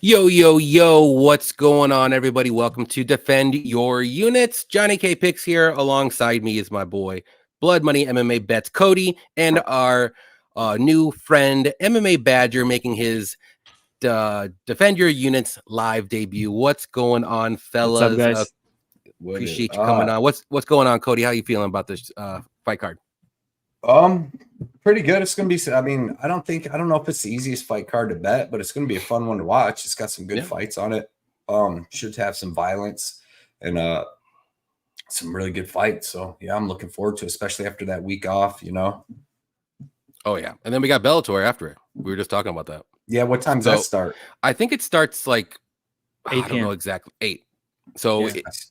Yo, yo, yo, what's going on, everybody? Welcome to Defend Your Units. JohnnyKpicks here. Alongside me is my boy, Blood Money MMA Bets Cody, and our new friend, MMA Badger, making his Defend Your Units live debut. What's going on, What's up, fellas? guys? Appreciate you coming on. What's going on, Cody? How you feeling about this fight card? Pretty good. It's gonna be. I mean, I don't know if it's the easiest fight card to bet, but it's gonna be a fun one to watch. It's got some good fights on it. Should have some violence and some really good fights. So yeah, I'm looking forward to it, especially after that week off. Oh yeah, and then we got Bellator after it. We were just talking about that. Yeah, what time does that start? I think it starts like 8 I don't know exactly 8. So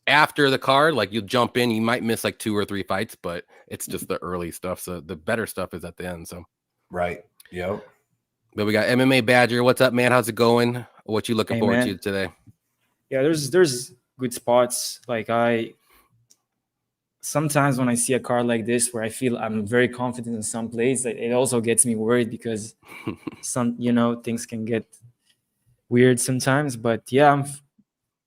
after the card, like you jump in, you might miss like 2 or 3 fights, but it's just the early stuff. So the better stuff is at the end. So right, yep. But we got MMA Badger. What's up, man? How's it going? What you looking forward to today? Yeah, there's good spots. Like sometimes when I see a card like this where I feel I'm very confident in some plays, it also gets me worried because things can get weird sometimes. But yeah, I'm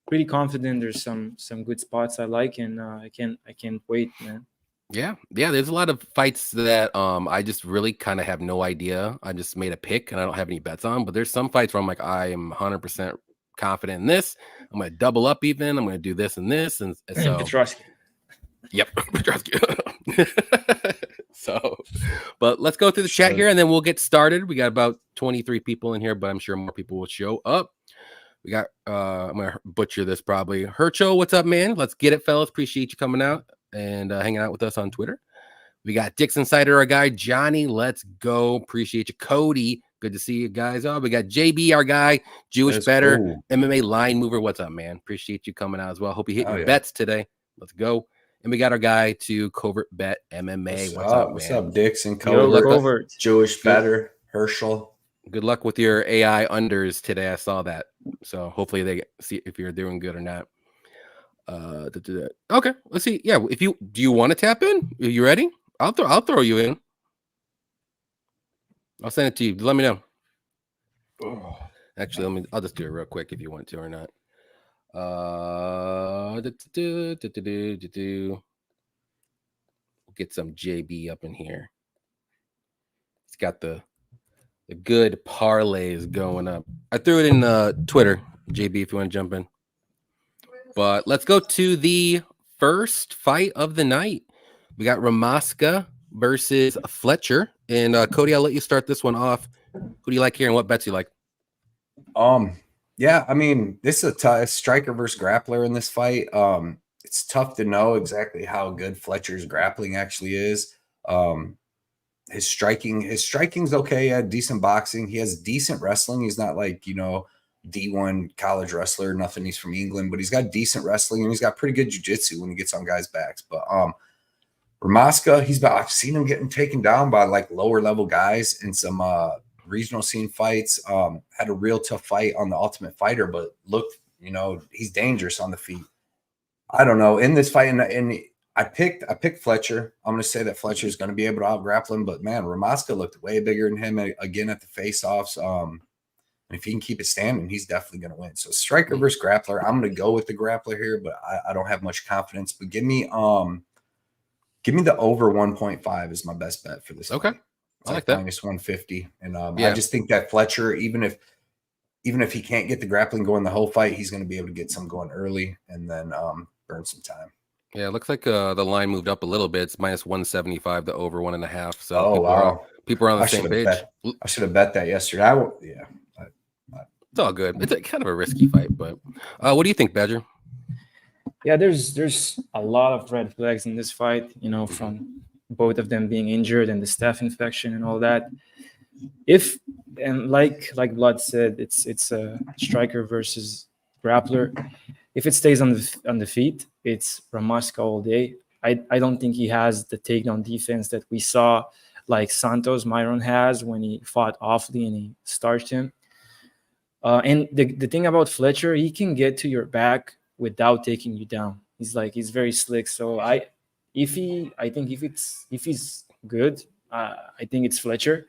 pretty confident there's some good spots I like, and I can't wait, man. Yeah, there's a lot of fights that I just really kind of have no idea. I just made a pick and I don't have any bets on, but there's some fights where I'm like, I am 100% confident in this. I'm going to double up even. I'm going to do this and this, and so Petrosky. Yep, Petrosky. So, but let's go through the chat here and then we'll get started. We got about 23 people in here, but I'm sure more people will show up. We got I'm gonna butcher this probably. Hercho, what's up, man? Let's get it, fellas. Appreciate you coming out and hanging out with us on Twitter. We got Dix Insider, our guy Johnny. Let's go. Appreciate you, Cody. Good to see you guys. Oh, we got JB, our guy, Jewish Better, MMA Line Mover. What's up, man? Appreciate you coming out as well. Hope you hit your bets today. Let's go. And we got our guy to Covert Bet MMA. What's up, man? What's up, Dix and Covert? Jewish Better, Herschel. Good luck with your AI unders today. I saw that. So hopefully they see if you're doing good or not. Okay, let's see. Yeah, do you want to tap in? Are you ready? I'll throw you in. I'll send it to you. Let me know. Actually, I'll just do it real quick if you want to or not. We'll get some JB up in here. It's got the good parlays going up. I threw it in Twitter, JB, if you want to jump in. But let's go to the first fight of the night. We got Ramaska versus Fletcher. And Cody, I'll let you start this one off. Who do you like here and what bets you like? Yeah, I mean, this is a striker versus grappler in this fight. It's tough to know exactly how good Fletcher's grappling actually is. His striking's okay. He had decent boxing. He has decent wrestling. He's not like, D1 college wrestler, nothing. He's from England, but he's got decent wrestling and he's got pretty good jiu-jitsu when he gets on guys' backs. But Ramaska, I've seen him getting taken down by like lower level guys in some regional scene fights. Had a real tough fight on the Ultimate Fighter, but looked, he's dangerous on the feet. I don't know. In this fight, and I picked Fletcher. I'm going to say that Fletcher is going to be able to out-grapple him, but man, Ramaska looked way bigger than him again at the face-offs. If he can keep it standing, he's definitely going to win. So striker versus grappler. I'm going to go with the grappler here, but I don't have much confidence. But give me the over 1.5 is my best bet for this. Okay, I like that. Minus 150, and I just think that Fletcher, even if he can't get the grappling going the whole fight, he's going to be able to get some going early and then burn some time. Yeah, it looks like the line moved up a little bit. It's minus 175 to over 1.5. So people are on the same page. I should have bet that yesterday. It's all good. It's kind of a risky fight, but what do you think, Badger? Yeah, there's a lot of red flags in this fight, from both of them being injured and the staph infection and all that. Like Blood said, it's a striker versus grappler. If it stays on the feet, it's Ramaska all day. I don't think he has the takedown defense that we saw like Santos Myron has when he fought awfully and he starched him. And the thing about Fletcher, he can get to your back without taking you down. He's very slick. So if he's good, I think it's Fletcher.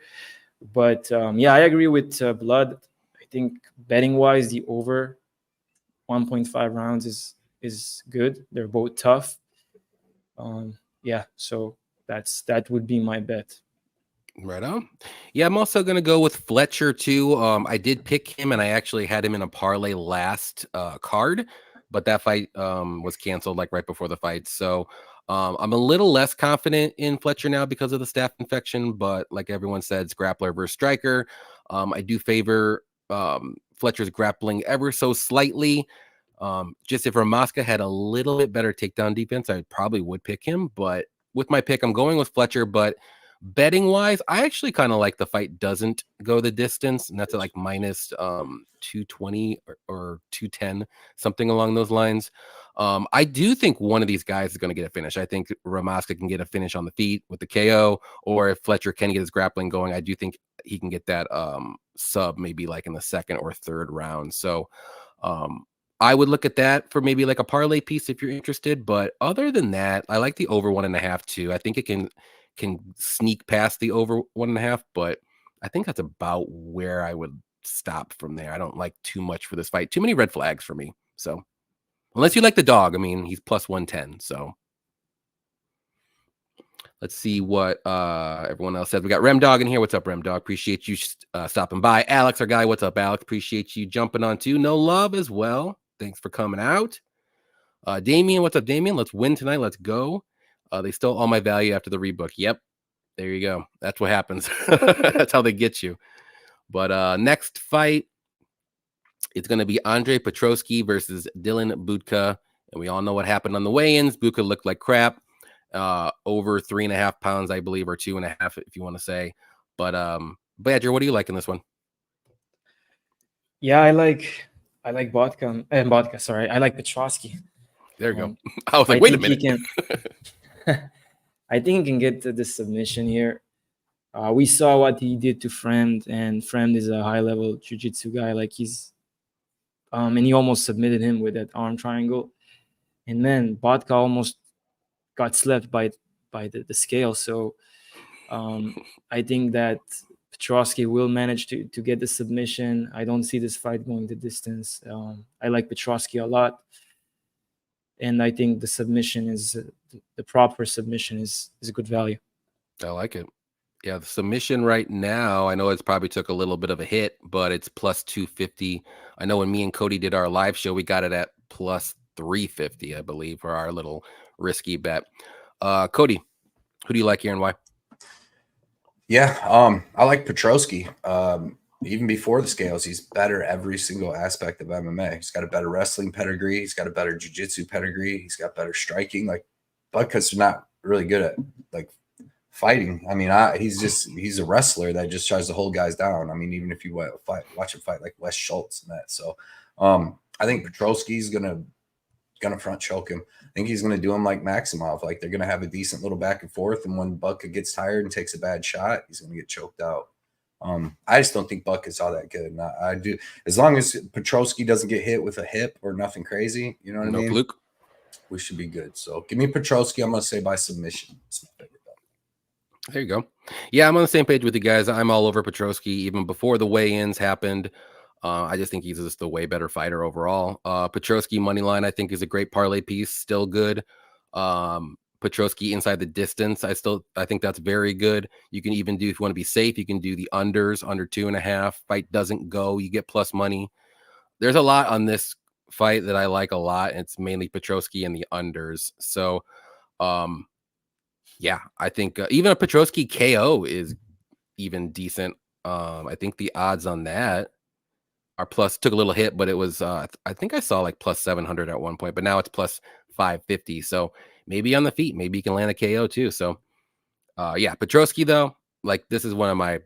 But I agree with Blood. I think betting wise, the over 1.5 rounds is good. They're both tough. Yeah, so that would be my bet. Right on. Yeah, I'm also going to go with Fletcher too. I did pick him, and I actually had him in a parlay last card, but that fight was canceled like right before the fight. So I'm a little less confident in Fletcher now because of the staph infection. But like everyone said, it's grappler versus striker. I do favor Fletcher's grappling ever so slightly. Just if Ramoska had a little bit better takedown defense, I probably would pick him. But with my pick, I'm going with Fletcher. But betting wise, I actually kind of like the fight doesn't go the distance, and that's at like minus 220 or 210, something along those lines. I do think one of these guys is going to get a finish. I think Ramoska can get a finish on the feet with the KO, or if Fletcher can get his grappling going, I do think he can get that sub maybe like in the second or third round. So I would look at that for maybe like a parlay piece if you're interested. But other than that, I like the over 1.5 too. I think it can sneak past the over 1.5, but I think that's about where I would stop from there. I don't like too much for this fight. Too many red flags for me. So unless you like the dog, I mean, he's plus 110. So let's see what everyone else says. We got Rem Dog in here. What's up, Rem Dog? Appreciate you stopping by. Alex, our guy. What's up, Alex? Appreciate you jumping on too. No love as well. Thanks for coming out. Damien, what's up, Damien? Let's win tonight. Let's go. They stole all my value after the rebook. Yep. There you go. That's what happens. That's how they get you. But next fight, it's going to be Andre Petroski versus Dylan Budka. And we all know what happened on the weigh-ins. Budka looked like crap. Over 3.5 pounds, I believe, or 2.5, if you want to say. But Badger, what do you like in this one? Yeah, I like Vodka. Sorry, I like Petroski. There you go. I was like, wait a minute. I think he can get to the submission here. We saw what he did to Fremd, and Fremd is a high-level jiu-jitsu guy. Like and he almost submitted him with that arm triangle. And then Vodka almost got slapped by the scale. So I think that Petroski will manage to get the submission. I don't see this fight going the distance. I like Petroski a lot. And I think the submission is the proper submission is a good value. I like it. Yeah, the submission right now, I know it's probably took a little bit of a hit, but it's plus 250. I know when me and Cody did our live show, we got it at plus 350, I believe, for our little risky bet. Cody, who do you like here and why? Yeah, I like Petroski. Even before the scales, he's better every single aspect of MMA. He's got a better wrestling pedigree. He's got a better jiu-jitsu pedigree. He's got better striking. Like, Budka's not really good at like fighting. I mean, he's a wrestler that just tries to hold guys down. I mean, even if you watch him fight like Wes Schultz and that. So I think Petroski's gonna front choke him. I think he's gonna do him like Maximov. Like, they're gonna have a decent little back and forth, and when Budka gets tired and takes a bad shot, he's gonna get choked out. I just don't think Buck is all that good. And I do, as long as Petroski doesn't get hit with a hip or nothing crazy, you know what I mean? Fluke. We should be good. So give me Petroski. I'm going to say by submission. There you go. Yeah, I'm on the same page with you guys. I'm all over Petroski even before the weigh-ins happened. I just think he's just a way better fighter overall. Petroski money line, I think, is a great parlay piece. Still good. Petroski inside the distance, I think that's very good. You can even do, if you want to be safe, you can do the unders, under 2.5. Fight doesn't go, you get plus money. There's a lot on this fight that I like a lot. And it's mainly Petroski and the unders. So, yeah, I think even a Petroski KO is even decent. I think the odds on that are plus, took a little hit, but it was, I think I saw like plus 700 at one point, but now it's plus 550. So maybe on the feet, maybe you can land a KO too. So yeah, Petroski though, like this is one of my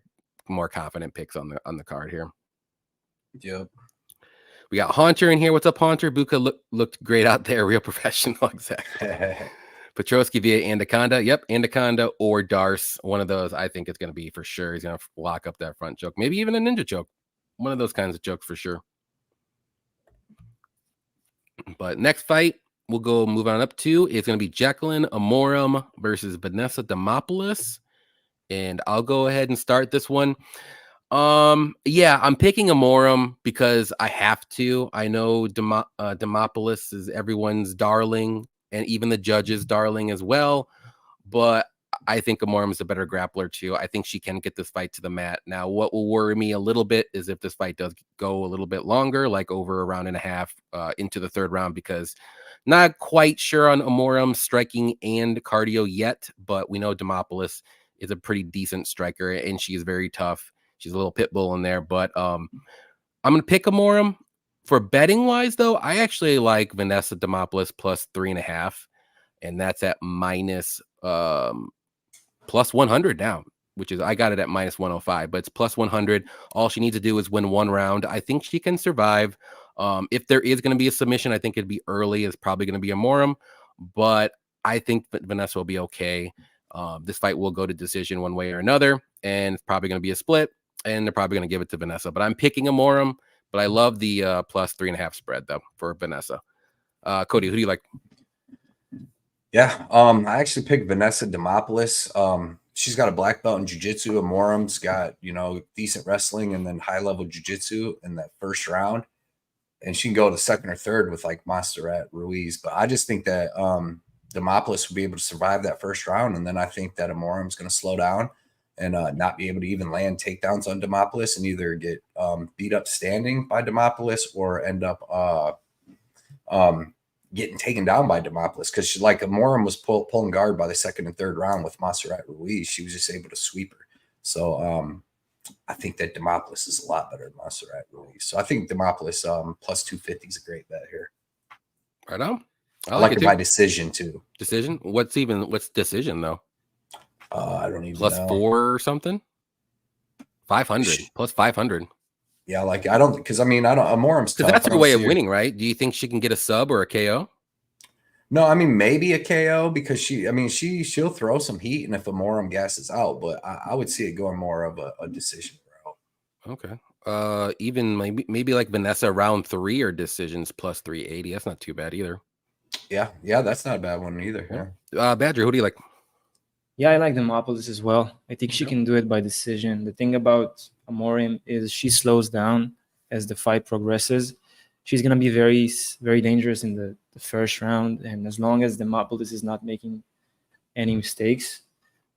more confident picks on the card here. Yep. We got Haunter in here. What's up, Haunter? Buka looked great out there. Real professional. Exactly. Petroski via Anaconda. Yep. Anaconda or Darce. One of those I think it's going to be for sure. He's going to lock up that front choke. Maybe even a ninja choke. One of those kinds of chokes for sure. But next fight, we'll move on up to, it's going to be Jacqueline Amorim versus Vanessa Demopoulos. And I'll go ahead and start this one. Yeah, I'm picking Amorim because I have to. I know Demopoulos is everyone's darling, and even the judge's darling as well. But I think Amorim is a better grappler too. I think she can get this fight to the mat. Now, what will worry me a little bit is if this fight does go a little bit longer, like over a round and a half into the third round, because not quite sure on Amorim's striking and cardio yet, but we know Demopoulos is a pretty decent striker and she is very tough. She's a little pit bull in there, but I'm going to pick Amorim. For betting wise, though, I actually like Vanessa Demopoulos plus 3.5, and that's at minus plus 100 now, which is, I got it at minus 105, but it's plus 100. All she needs to do is win one round. I think she can survive. If there is going to be a submission, I think it'd be early. It's probably going to be Amorim, but I think that Vanessa will be okay. This fight will go to decision one way or another, and it's probably going to be a split, and they're probably going to give it to Vanessa. But I'm picking Amorim, but I love the plus 3.5 spread, though, for Vanessa. Cody, who do you like? Yeah, I actually picked Vanessa Demopoulos. She's got a black belt in jiu-jitsu. Amorim's got, decent wrestling and then high-level jiu-jitsu in that first round. And she can go to second or third with like Montserrat Ruiz. But I just think that Demopoulos will be able to survive that first round. And then I think that Amorim's going to slow down and not be able to even land takedowns on Demopoulos and either get beat up standing by Demopoulos or end up getting taken down by Demopoulos, because like Amorim was pulling guard by the second and third round with Montserrat Ruiz. She was just able to sweep her. So I think that Demopoulos is a lot better than Montserrat Ruiz. So I think Demopoulos plus 250 is a great bet here. Right on. I like it by decision too. Decision? What's decision though? I don't even plus know. 4 or something. 500 plus 500. Yeah, like I don't, because Amorim's tough. That's her way of winning, right? Do you think she can get a sub or a KO? No, maybe a KO, because she'll throw some heat, and if Amorim gasses out, but I would see it going more of a decision route. Okay. Even maybe like Vanessa round 3 or decisions plus 380. That's not too bad either. Yeah, that's not a bad one either. Yeah. Badger, who do you like? Yeah, I like Demopoulos as well. I think she can do it by decision. The thing about Amorim is she slows down as the fight progresses. She's going to be very, very dangerous in the first round. And as long as Demopoulos is not making any mistakes,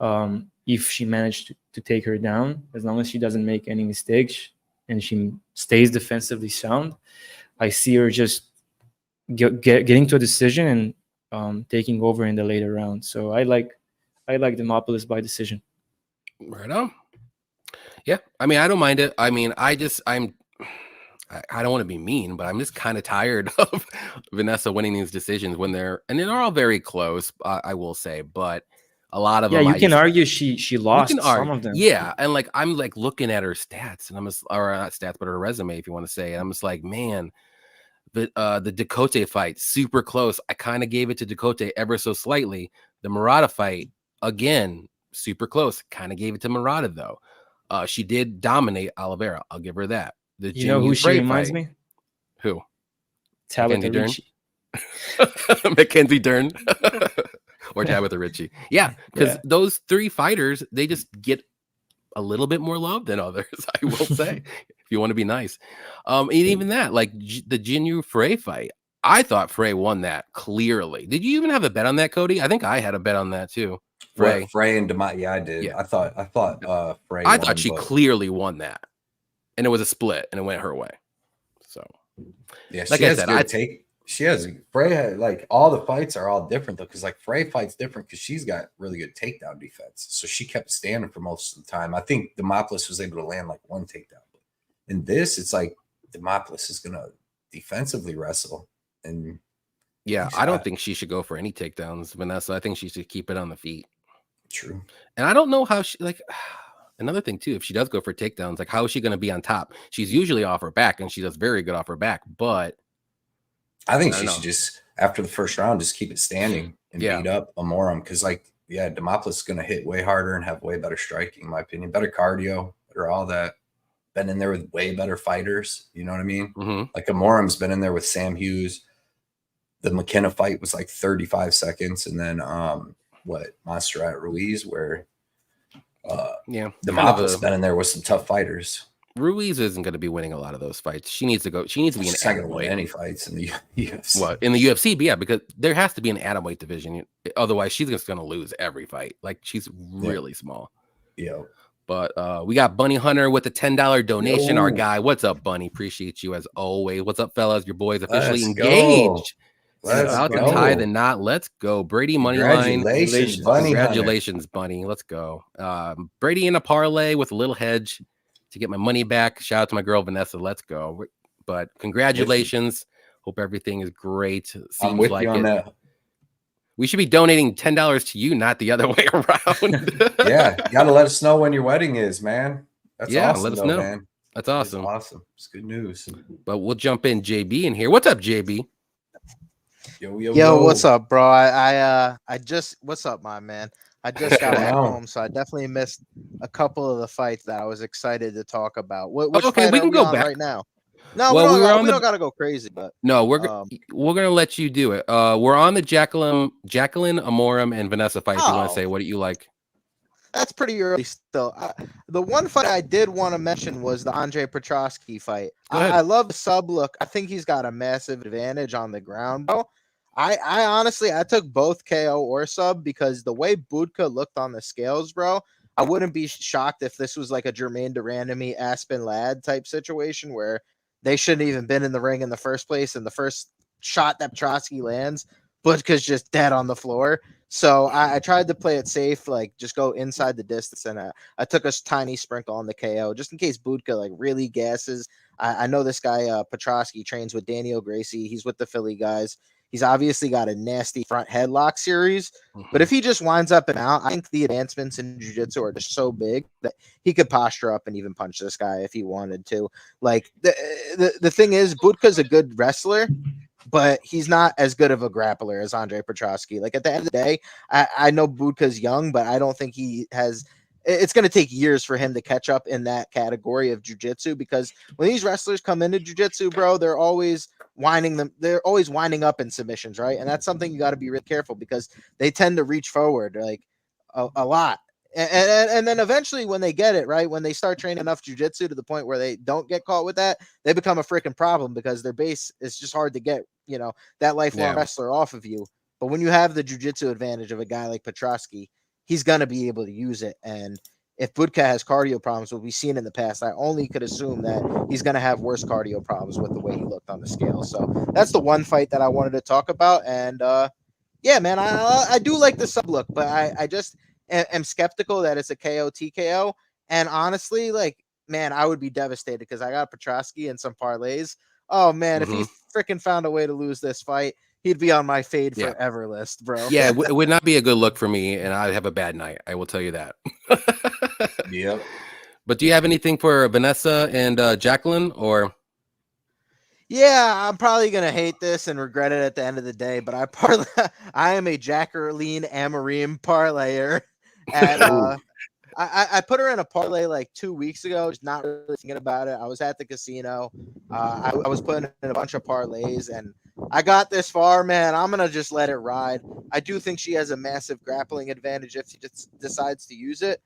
if she managed to take her down, as long as she doesn't make any mistakes and she stays defensively sound, I see her just getting to a decision and taking over in the later round. So I like Demopoulos by decision. Right on. Yeah, I don't mind it. I don't want to be mean, but I'm just kind of tired of Vanessa winning these decisions when they're all very close, I will say, but a lot of them. Yeah, you can argue she lost some of them. Yeah, and like I'm like looking at her stats, and I'm just, or not stats, but her resume, if you want to say, and I'm just like, man, the Ducote fight, super close. I kind of gave it to Ducote ever so slightly. The Murata fight, again, super close. Kind of gave it to Murata though. She did dominate Oliveira. I'll give her that. You know who she reminds me? Who? Tabitha Ricci. Mackenzie Dern. Or Tabitha Ricci. Yeah, because those 3 fighters, they just get a little bit more love than others, I will say, if you want to be nice. And even that, like the Jinyu Frey fight, I thought Frey won that clearly. Did you even have a bet on that, Cody? I think I had a bet on that too. Frey and Demott. Yeah, I did. Yeah. I thought Frey. I thought she clearly won that, and it was a split, and it went her way. So yeah, like I said, Frey like all the fights are all different though, because like Frey fights different because she's got really good takedown defense, so she kept standing for most of the time. I think Demopoulos was able to land like 1 takedown. In this, it's like Demopoulos is gonna defensively wrestle, and yeah, I don't think she should go for any takedowns, Vanessa. I think she should keep it on the feet. True. And I don't know how she like. Another thing too, if she does go for takedowns, like how is she going to be on top? She's usually off her back, and she does very good off her back. But I think she should just, after the first round, just keep it standing and beat up Amorim, because Demopoulos is going to hit way harder and have way better striking, in my opinion, better cardio, better all that. Been in there with way better fighters, you know what I mean? Mm-hmm. Like Amorim's been in there with Sam Hughes. The McKenna fight was like 35 seconds, and then Montserrat Ruiz, where Yeah, Demopoulos been in there with some tough fighters. Ruiz isn't going to be winning a lot of those fights. She needs to go. She needs to be an She's not going to win atomweight. any fights in the UFC. Well, in the UFC, but yeah, because there has to be an atomweight division. Otherwise, she's just going to lose every fight. Like, she's really small. Yeah. But we got Bunny Hunter with a $10 donation. Yo. Our guy, what's up, Bunny? Appreciate you as always. What's up, fellas? Your boy's officially Let's engaged. Let's About go. to tie the knot. Let's go, Brady Moneyline. Congratulations, Bunny Congratulations, Bunny. Let's go. Brady in a parlay with a little hedge to get my money back. Shout out to my girl Vanessa. Let's go. But congratulations. Hope everything is great. Seems I'm with like you on that. We should be donating $10 to you, not the other way around. Yeah, you gotta let us know when your wedding is, man. That's awesome. Let us though, know. Man. That's awesome. That's awesome. It's good news. But we'll jump in JB in here. What's up, JB? Yo, what's up, bro? I just what's up, my man? I just got back home, so I definitely missed a couple of the fights that I was excited to talk about. Which okay, we can go back right now. No, well, we don't gotta go crazy, but no, we're gonna let you do it. We're on the Jacqueline Amorim and Vanessa fight. If you want to say, what do you like? That's pretty early still. The one fight I did want to mention was the Andre Petrosky fight. I love the sub look. I think he's got a massive advantage on the ground, bro. I honestly, I took both KO or sub because the way Budka looked on the scales, bro, I wouldn't be shocked if this was like a Jermaine Durandamy Aspen Ladd type situation where they shouldn't even been in the ring in the first place. And the first shot that Petrosky lands, Budka's just dead on the floor. So I tried to play it safe, like just go inside the distance. And I took a tiny sprinkle on the KO just in case Budka like really gasses. I know this guy, Petrosky, trains with Daniel Gracie. He's with the Philly guys. He's obviously got a nasty front headlock series, but if he just winds up and out, I think the advancements in jiu-jitsu are just so big that he could posture up and even punch this guy if he wanted to. Like the thing is, Budka's a good wrestler, but he's not as good of a grappler as Andre Petrosky. Like at the end of the day, I know Budka's young, but I don't think he has. It's going to take years for him to catch up in that category of jiu-jitsu because when these wrestlers come into jiu-jitsu, bro, they're always winding up in submissions, right? And that's something you got to be really careful because they tend to reach forward like a lot. And then eventually when they get it, right, when they start training enough jiu-jitsu to the point where they don't get caught with that, they become a freaking problem because their base is just hard to get, that lifelong wrestler off of you. But when you have the jiu-jitsu advantage of a guy like Petrosky, he's going to be able to use it. And if Budka has cardio problems, what we've seen in the past, I only could assume that he's going to have worse cardio problems with the way he looked on the scale. So that's the one fight that I wanted to talk about. And yeah, man, I do like the sub look, but I just am skeptical that it's a KO TKO. And honestly, like, man, I would be devastated because I got Petrosky and some parlays. Oh man, if he freaking found a way to lose this fight, he'd be on my fade forever list, bro. Yeah, it would not be a good look for me, and I'd have a bad night. I will tell you that. Yep. But do you have anything for Vanessa and Jacqueline, or? Yeah, I'm probably gonna hate this and regret it at the end of the day. But I am a Jacqueline Amorim parlayer. At I put her in a parlay like 2 weeks ago, just not really thinking about it. I was at the casino. I was putting in a bunch of parlays, and I got this far, man. I'm going to just let it ride. I do think she has a massive grappling advantage if she just decides to use it.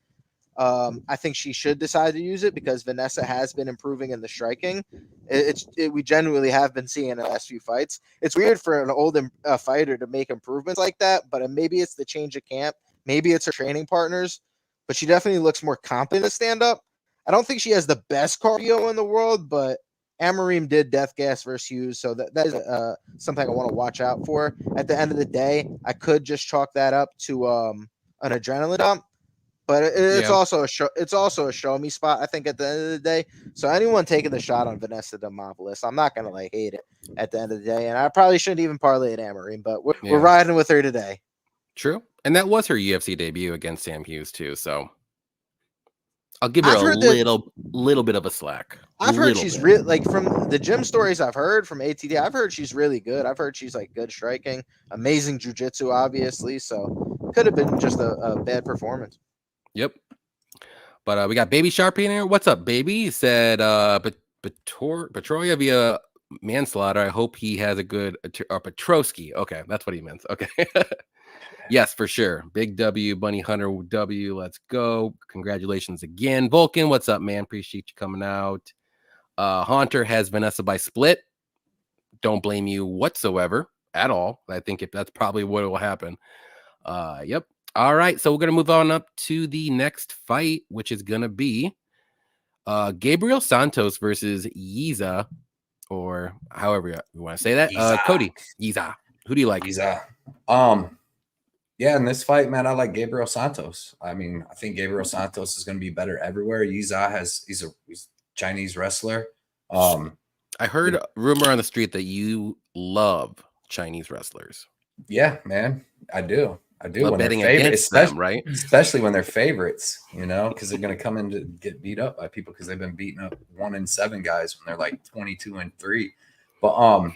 I think she should decide to use it because Vanessa has been improving in the striking. We genuinely have been seeing in the last few fights. It's weird for an old fighter to make improvements like that, but maybe it's the change of camp. Maybe it's her training partners. But she definitely looks more competent to stand up. I don't think she has the best cardio in the world, but Amorim did death gas versus Hughes, so that is something I want to watch out for. At the end of the day, I could just chalk that up to an adrenaline dump, but it's also a show me spot. I think at the end of the day, so anyone taking the shot on Vanessa Demopoulos, I'm not gonna like hate it at the end of the day, and I probably shouldn't even parlay at Amorim, but we're riding with her today. True. And that was her UFC debut against Sam Hughes too. So I'll give her a little bit of a slack. I've heard she's really like from the gym stories I've heard from ATD. I've heard she's really good. I've heard she's like good striking, amazing jiu-jitsu, obviously. So could have been just a bad performance. Yep. But we got Baby Sharpie in here. What's up, baby? He said, Petroria via manslaughter. I hope he has a good Petrosky. Okay, that's what he meant. Okay. Yes, for sure. Big W, Bunny Hunter W. Let's go. Congratulations again. Vulcan, what's up, man? Appreciate you coming out. Haunter has Vanessa by split. Don't blame you whatsoever at all. I think if that's probably what will happen. Yep. All right. So we're going to move on up to the next fight, which is going to be Gabriel Santos versus Yiza, or however you want to say that. Cody, Yiza. Who do you like? Yiza. Yeah, in this fight, man, I like Gabriel Santos. I mean, I think Gabriel Santos is going to be better everywhere. Yiza he's a Chinese wrestler. I heard a rumor on the street that you love Chinese wrestlers. Yeah, man, I do. Love betting against them, right? Especially when they're favorites, you know, because they're going to come in to get beat up by people because they've been beating up 1-7 guys when they're like 22-3. But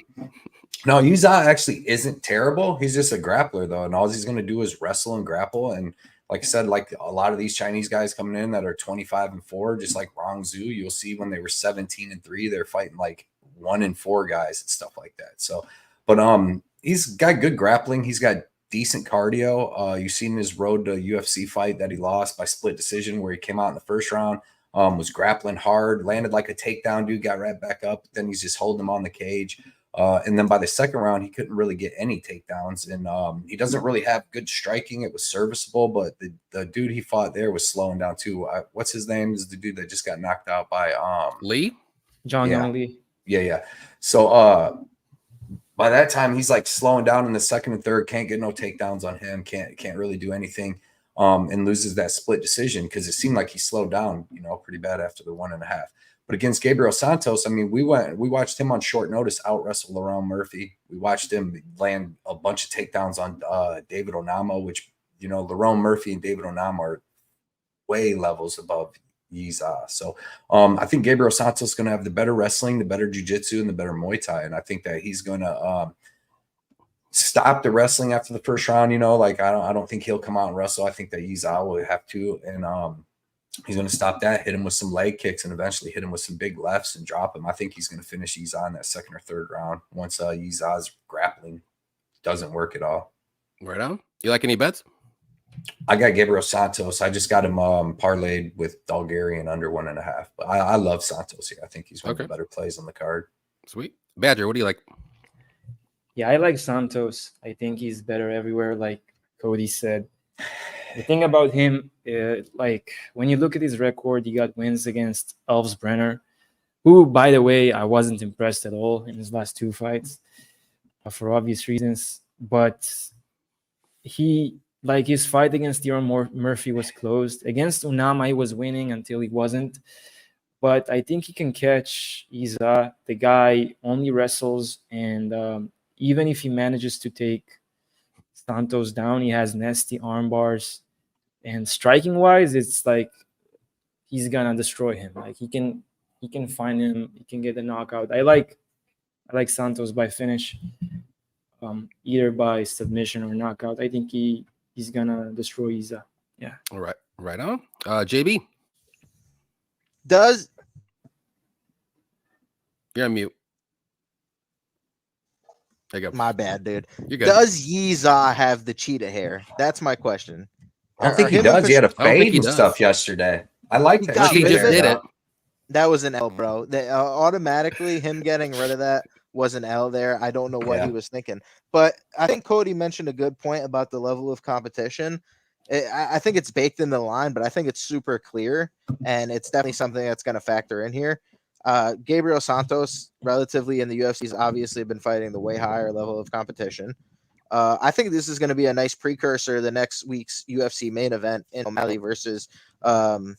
no, Yiza actually isn't terrible. He's just a grappler though, and all he's going to do is wrestle and grapple. And like I said, like a lot of these Chinese guys coming in that are 25-4, just like Rong Zhu, you'll see when they were 17-3, they're fighting like 1-4 guys and stuff like that. So, but he's got good grappling. He's got decent cardio. You've seen his road to UFC fight that he lost by split decision, where he came out in the first round, was grappling hard, landed like a takedown, dude got right back up. Then he's just holding him on the cage. And then by the second round, he couldn't really get any takedowns. And he doesn't really have good striking. It was serviceable, but the dude he fought there was slowing down too. What's his name? Is the dude that just got knocked out by Lee? John Lee. Yeah. So by that time, he's like slowing down in the second and third, can't get no takedowns on him, can't really do anything, and loses that split decision because it seemed like he slowed down, you know, pretty bad after the 1.5. But against Gabriel Santos, I mean, we watched him on short notice out wrestle Lerone Murphy. We watched him land a bunch of takedowns on David Onamo, which, you know, Lerone Murphy and David Onamo are way levels above Yiza. So I think Gabriel Santos is going to have the better wrestling, the better jiu-jitsu, and the better Muay Thai. And I think that he's going to stop the wrestling after the first round. You know, like I don't think he'll come out and wrestle. I think that Yiza will have to, and he's going to stop that, hit him with some leg kicks, and eventually hit him with some big lefts and drop him. I think he's going to finish Yiza in that second or third round once Yiza's grappling doesn't work at all. Right on. You like any bets? I got Gabriel Santos. I just got him parlayed with Bulgarian under 1.5. But I love Santos here. I think he's one of the better plays on the card. Sweet. Badger, what do you like? Yeah, I like Santos. I think he's better everywhere, like Cody said. The thing about him, like when you look at his record, he got wins against Elves Brenner, who, by the way, I wasn't impressed at all in his last 2 fights for obvious reasons. But his fight against Lerone Murphy was closed. Against Unama, he was winning until he wasn't. But I think he can catch Yiza. The guy only wrestles, and even if he manages to take Santos down, he has nasty arm bars. And striking wise, it's like he's gonna destroy him. Like he can find him, he can get a knockout. I like Santos by finish, either by submission or knockout. I think he's gonna destroy Yiza. Yeah. All right. Right on. JB. You're on mute. There you go. My bad, dude. You're good. Does Yiza have the cheetah hair? That's my question. I don't think he does. He had a fade and stuff yesterday. I like that. He just did it. That was an L, bro. Automatically, him getting rid of that was an L there. I don't know what he was thinking. But I think Cody mentioned a good point about the level of competition. I think it's baked in the line, but I think it's super clear, and it's definitely something that's going to factor in here. Gabriel Santos, relatively in the UFC, has obviously been fighting the way higher level of competition. I think this is going to be a nice precursor to the next week's UFC main event in O'Malley versus Davalishvili.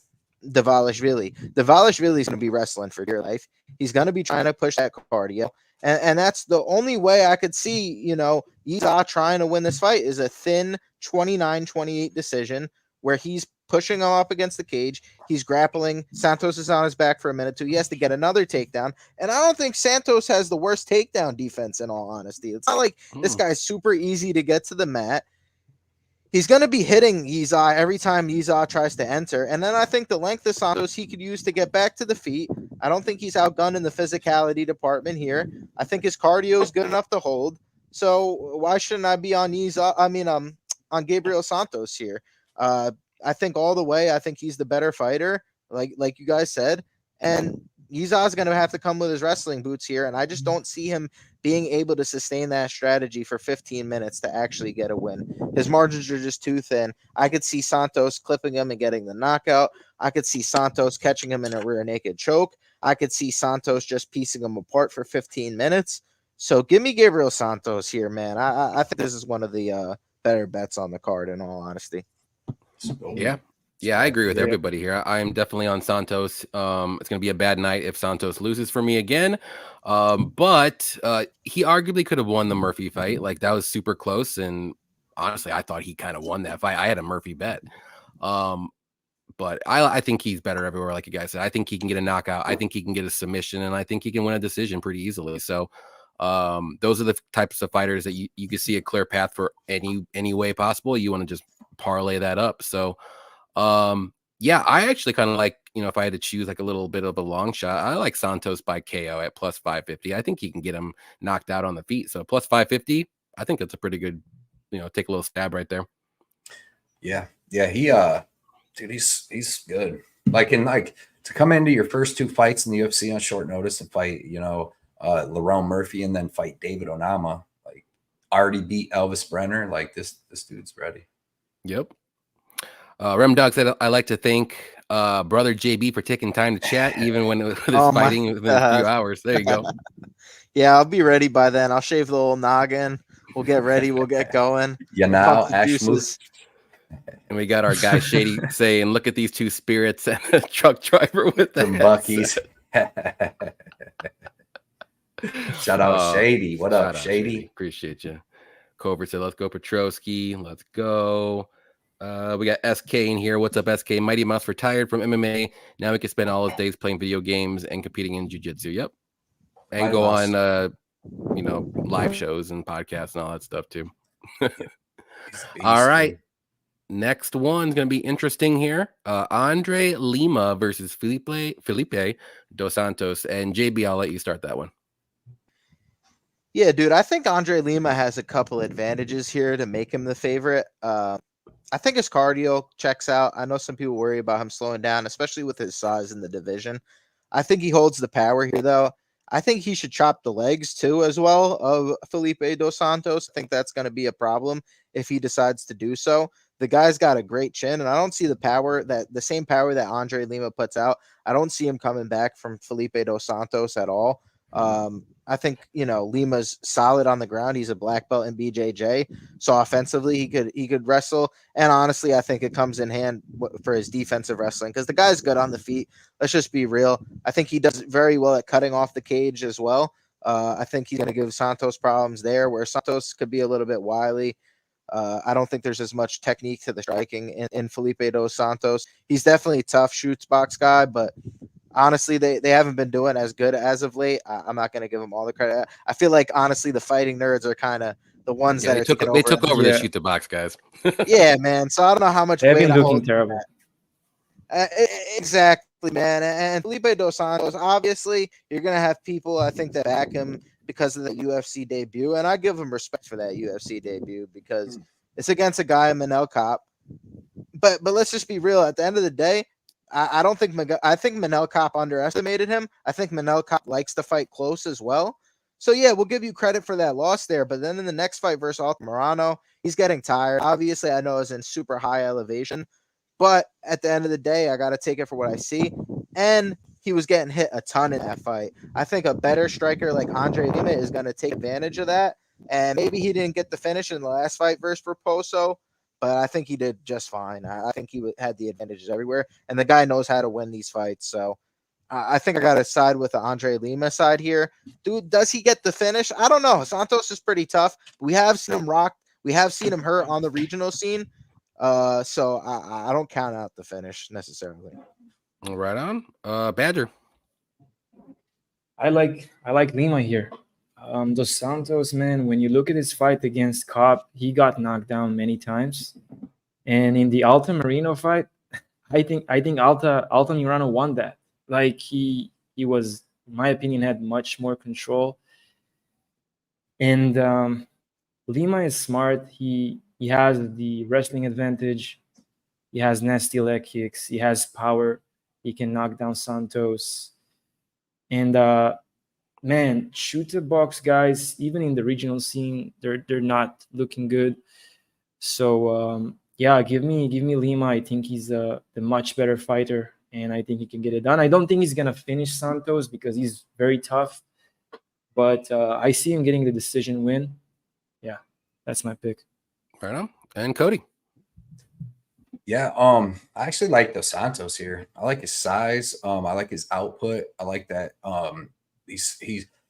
Davalishvili is going to be wrestling for dear life. He's going to be trying to push that cardio. And that's the only way I could see, you know, Yiza trying to win this fight is a thin 29-28 decision where he's pushing him up against the cage. He's grappling. Santos is on his back for a minute, too. He has to get another takedown. And I don't think Santos has the worst takedown defense, in all honesty. It's not like this guy's super easy to get to the mat. He's going to be hitting Yiza every time Yiza tries to enter. And then I think the length of Santos he could use to get back to the feet. I don't think he's outgunned in the physicality department here. I think his cardio is good enough to hold. So why shouldn't I be on on Gabriel Santos here. I think all the way, I think he's the better fighter, like you guys said, and he's always going to have to come with his wrestling boots here, and I just don't see him being able to sustain that strategy for 15 minutes to actually get a win. His margins are just too thin. I could see Santos clipping him and getting the knockout. I could see Santos catching him in a rear naked choke. I could see Santos just piecing him apart for 15 minutes. So give me Gabriel Santos here, man. I think this is one of the better bets on the card, in all honesty. Yeah, I agree with everybody here. I am definitely on Santos. It's going to be a bad night if Santos loses for me again. But he arguably could have won the Murphy fight. Like, that was super close. And honestly, I thought he kind of won that fight. I had a Murphy bet. But I think he's better everywhere, like you guys said. I think he can get a knockout. I think he can get a submission. And I think he can win a decision pretty easily. So those are the types of fighters that you can see a clear path for any way possible. You want to just parlay that up. So yeah, I actually kind of like, if I had to choose like a little bit of a long shot, I like Santos by KO at plus 550. I think he can get him knocked out on the feet. So plus 550, I think that's a pretty good, take a little stab right there. Yeah. He dude, he's good. To come into your first 2 fights in the UFC on short notice and fight, Lerone Murphy and then fight David Onama, like already beat Elvis Brenner. Like this dude's ready. Yep. Rem Dog said, I like to thank brother JB for taking time to chat, even when it was fighting within a few hours. There you go. Yeah, I'll be ready by then. I'll shave the old noggin. We'll get ready. We'll get going. Ashmoose. And we got our guy Shady saying, look at these 2 spirits and a truck driver with the Buckies. Shout out Shady. What up, Shady? Appreciate you. Cobra said, let's go Petrosky. Let's go. We got SK in here. What's up, SK? Mighty Mouse retired from MMA. Now he can spend all his days playing video games and competing in jiu-jitsu. Yep. And go on, live shows and podcasts and all that stuff too. All right. Next one's going to be interesting here. Andre Lima versus Felipe Dos Santos. And JB, I'll let you start that one. Yeah, dude, I think Andre Lima has a couple advantages here to make him the favorite. I think his cardio checks out. I know some people worry about him slowing down, especially with his size in the division. I think he holds the power here, though. I think he should chop the legs, too, as well, of Felipe Dos Santos. I think that's going to be a problem if he decides to do so. The guy's got a great chin, and I don't see the same power that Andre Lima puts out. I don't see him coming back from Felipe Dos Santos at all. I think, Lima's solid on the ground. He's a black belt in BJJ. So offensively, he could wrestle. And honestly, I think it comes in hand for his defensive wrestling because the guy's good on the feet. Let's just be real. I think he does very well at cutting off the cage as well. I think he's going to give Santos problems there where Santos could be a little bit wily. I don't think there's as much technique to the striking in Felipe Dos Santos. He's definitely a tough shoots box guy, but honestly, they haven't been doing as good as of late. I'm not going to give them all the credit. I feel like, honestly, the fighting nerds are kind of the ones that they took over the shoot the box guys. Yeah, man. So I don't know how much they've weight been looking terrible. Exactly, man. And Felipe Dos Santos, obviously, you're going to have people, I think, that back him because of the UFC debut. And I give him respect for that UFC debut because it's against a guy, Manel Kopp. But let's just be real. At the end of the day, I think Manel Kopp underestimated him. I think Manel Kopp likes to fight close as well. So, yeah, we'll give you credit for that loss there. But then in the next fight versus Altamirano, he's getting tired. Obviously, I know he's in super high elevation. But at the end of the day, I got to take it for what I see. And he was getting hit a ton in that fight. I think a better striker like Andre Lima is going to take advantage of that. And maybe he didn't get the finish in the last fight versus Raposo, but I think he did just fine. I think he had the advantages everywhere. And the guy knows how to win these fights. So I think I got to side with the Andre Lima side here. Dude, does he get the finish? I don't know. Santos is pretty tough. We have seen him rock. We have seen him hurt on the regional scene. So I don't count out the finish necessarily. Right on. Badger. I like Lima here. Dos Santos, man, when you look at his fight against Kopp, he got knocked down many times. And in the Altamirano fight, I think Altamirano won that. Like he was, in my opinion, had much more control. And Lima is smart. He He has the wrestling advantage. He has nasty leg kicks. He has power. He can knock down Santos. And man, shooter box guys, even in the regional scene, they're not looking good. So yeah, give me Lima. I think he's the much better fighter, and I think he can get it done. I don't think he's gonna finish Santos because he's very tough, but I see him getting the decision win. Yeah, that's my pick. Right on. And Cody. Yeah, I actually like Dos Santos here. I like his size. I like his output. I like that.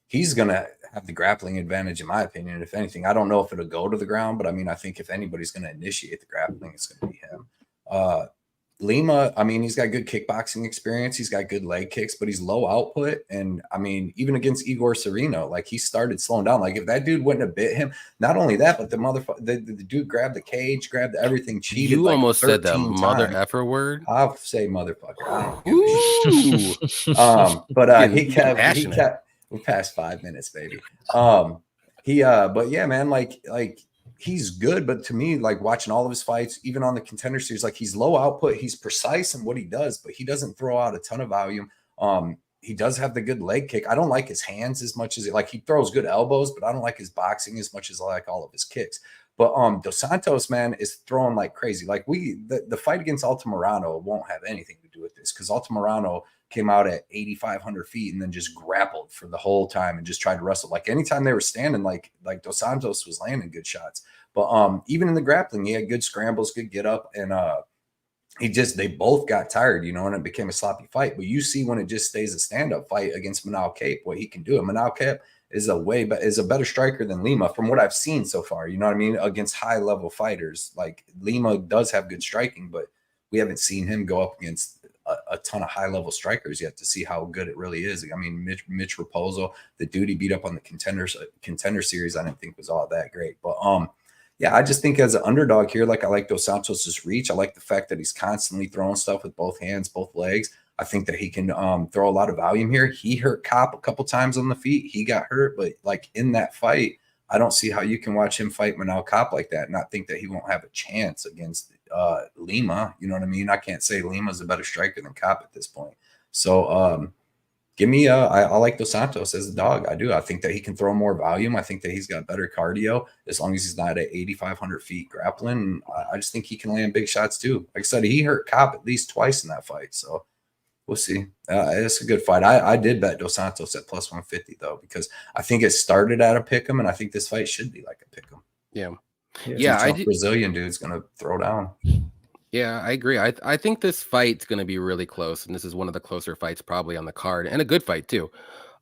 He's gonna have the grappling advantage, in my opinion. If anything, I don't know if it'll go to the ground, but I mean, I think if anybody's gonna initiate the grappling, it's gonna be him. Lima, I mean, he's got good kickboxing experience. He's got good leg kicks, but he's low output. And I mean, even against Igor Sereno, like he started slowing down. Like if that dude wouldn't have bit him, not only that, but the dude grabbed the cage, grabbed everything, cheated. You like almost said the 13 mother times. effer word. I'll say motherfucker. Ooh. But he Getting kept. We passed 5 minutes, baby. But yeah, man, like he's good, but to me, like watching all of his fights, even on the Contender Series, like he's low output, he's precise in what he does, but he doesn't throw out a ton of volume. He does have the good leg kick. I don't like his hands as much as he throws good elbows, but I don't like his boxing as much as I like all of his kicks. But Dos Santos, man, is throwing like crazy. Like the fight against Altamirano won't have anything to do with this because Altamirano came out at 8,500 feet and then just grappled for the whole time and just tried to wrestle. Like anytime they were standing, like Dos Santos was landing good shots. But even in the grappling, he had good scrambles, good get up, and they both got tired, and it became a sloppy fight. But you see when it just stays a stand-up fight against Manal Cape, what he can do. And Manal Cape is a better striker than Lima from what I've seen so far. You know what I mean? Against high-level fighters. Like Lima does have good striking, but we haven't seen him go up against a ton of high-level strikers yet to see how good it really is. I mean, Mitch Raposo, the dude he beat up on the contender series, I didn't think was all that great. But yeah, I just think as an underdog here, like I like Dos Santos' reach. I like the fact that he's constantly throwing stuff with both hands, both legs. I think that he can throw a lot of volume here. He hurt Kopp a couple times on the feet. He got hurt, but like in that fight, I don't see how you can watch him fight Manal Kopp like that and not think that he won't have a chance against Lima. You know what I mean? I can't say Lima's a better striker than Kopp at this point. So give me I like Dos Santos as a dog. I do. I think that he can throw more volume. I think that he's got better cardio as long as he's not at 8,500 feet grappling. I just think he can land big shots too. Like I said, he hurt Kopp at least twice in that fight. So we'll see. It's a good fight. I did bet Dos Santos at plus 150 though, because I think it started at a pick'em, and I think this fight should be like a pick'em. Yeah. Brazilian dude's gonna throw down. Yeah, I agree. I think this fight's going to be really close, and this is one of the closer fights probably on the card, and a good fight too.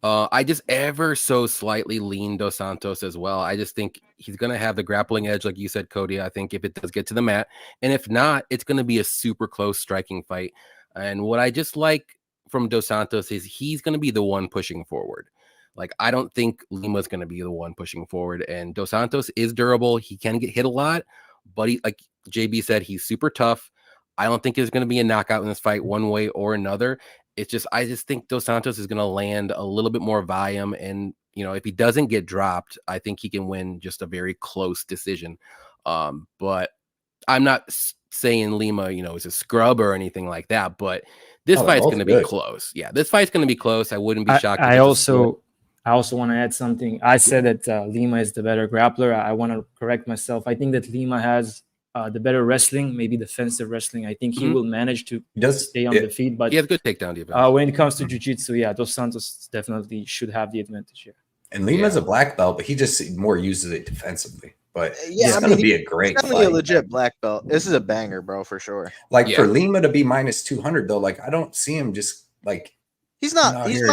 I just ever so slightly lean Dos Santos as well. I just think he's going to have the grappling edge, like you said, Cody. I think if it does get to the mat, and if not, it's going to be a super close striking fight. And what I just like from Dos Santos is he's going to be the one pushing forward. Like, I don't think Lima's going to be the one pushing forward, and Dos Santos is durable. He can get hit a lot, but he, like JB said, he's super tough. I don't think there's going to be a knockout in this fight one way or another. It's just, I just think Dos Santos is going to land a little bit more volume. And, if he doesn't get dropped, I think he can win just a very close decision. But I'm not saying Lima, is a scrub or anything like that, but this fight's going to be close. Yeah, this fight's going to be close. I wouldn't be shocked. I also want to add something. I said that Lima is the better grappler. I want to correct myself. I think that Lima has the better wrestling, maybe defensive wrestling. I think he will manage to stay on the feet, but he has good takedown defense. When it comes to jiu-jitsu, yeah, Dos Santos definitely should have the advantage here. And Lima's a black belt, but he just more uses it defensively. But it's going to be a great fight. Definitely a legit black belt. This is a banger, bro, for sure. Like for Lima to be minus 200 though, like I don't see him just like. He's not. He's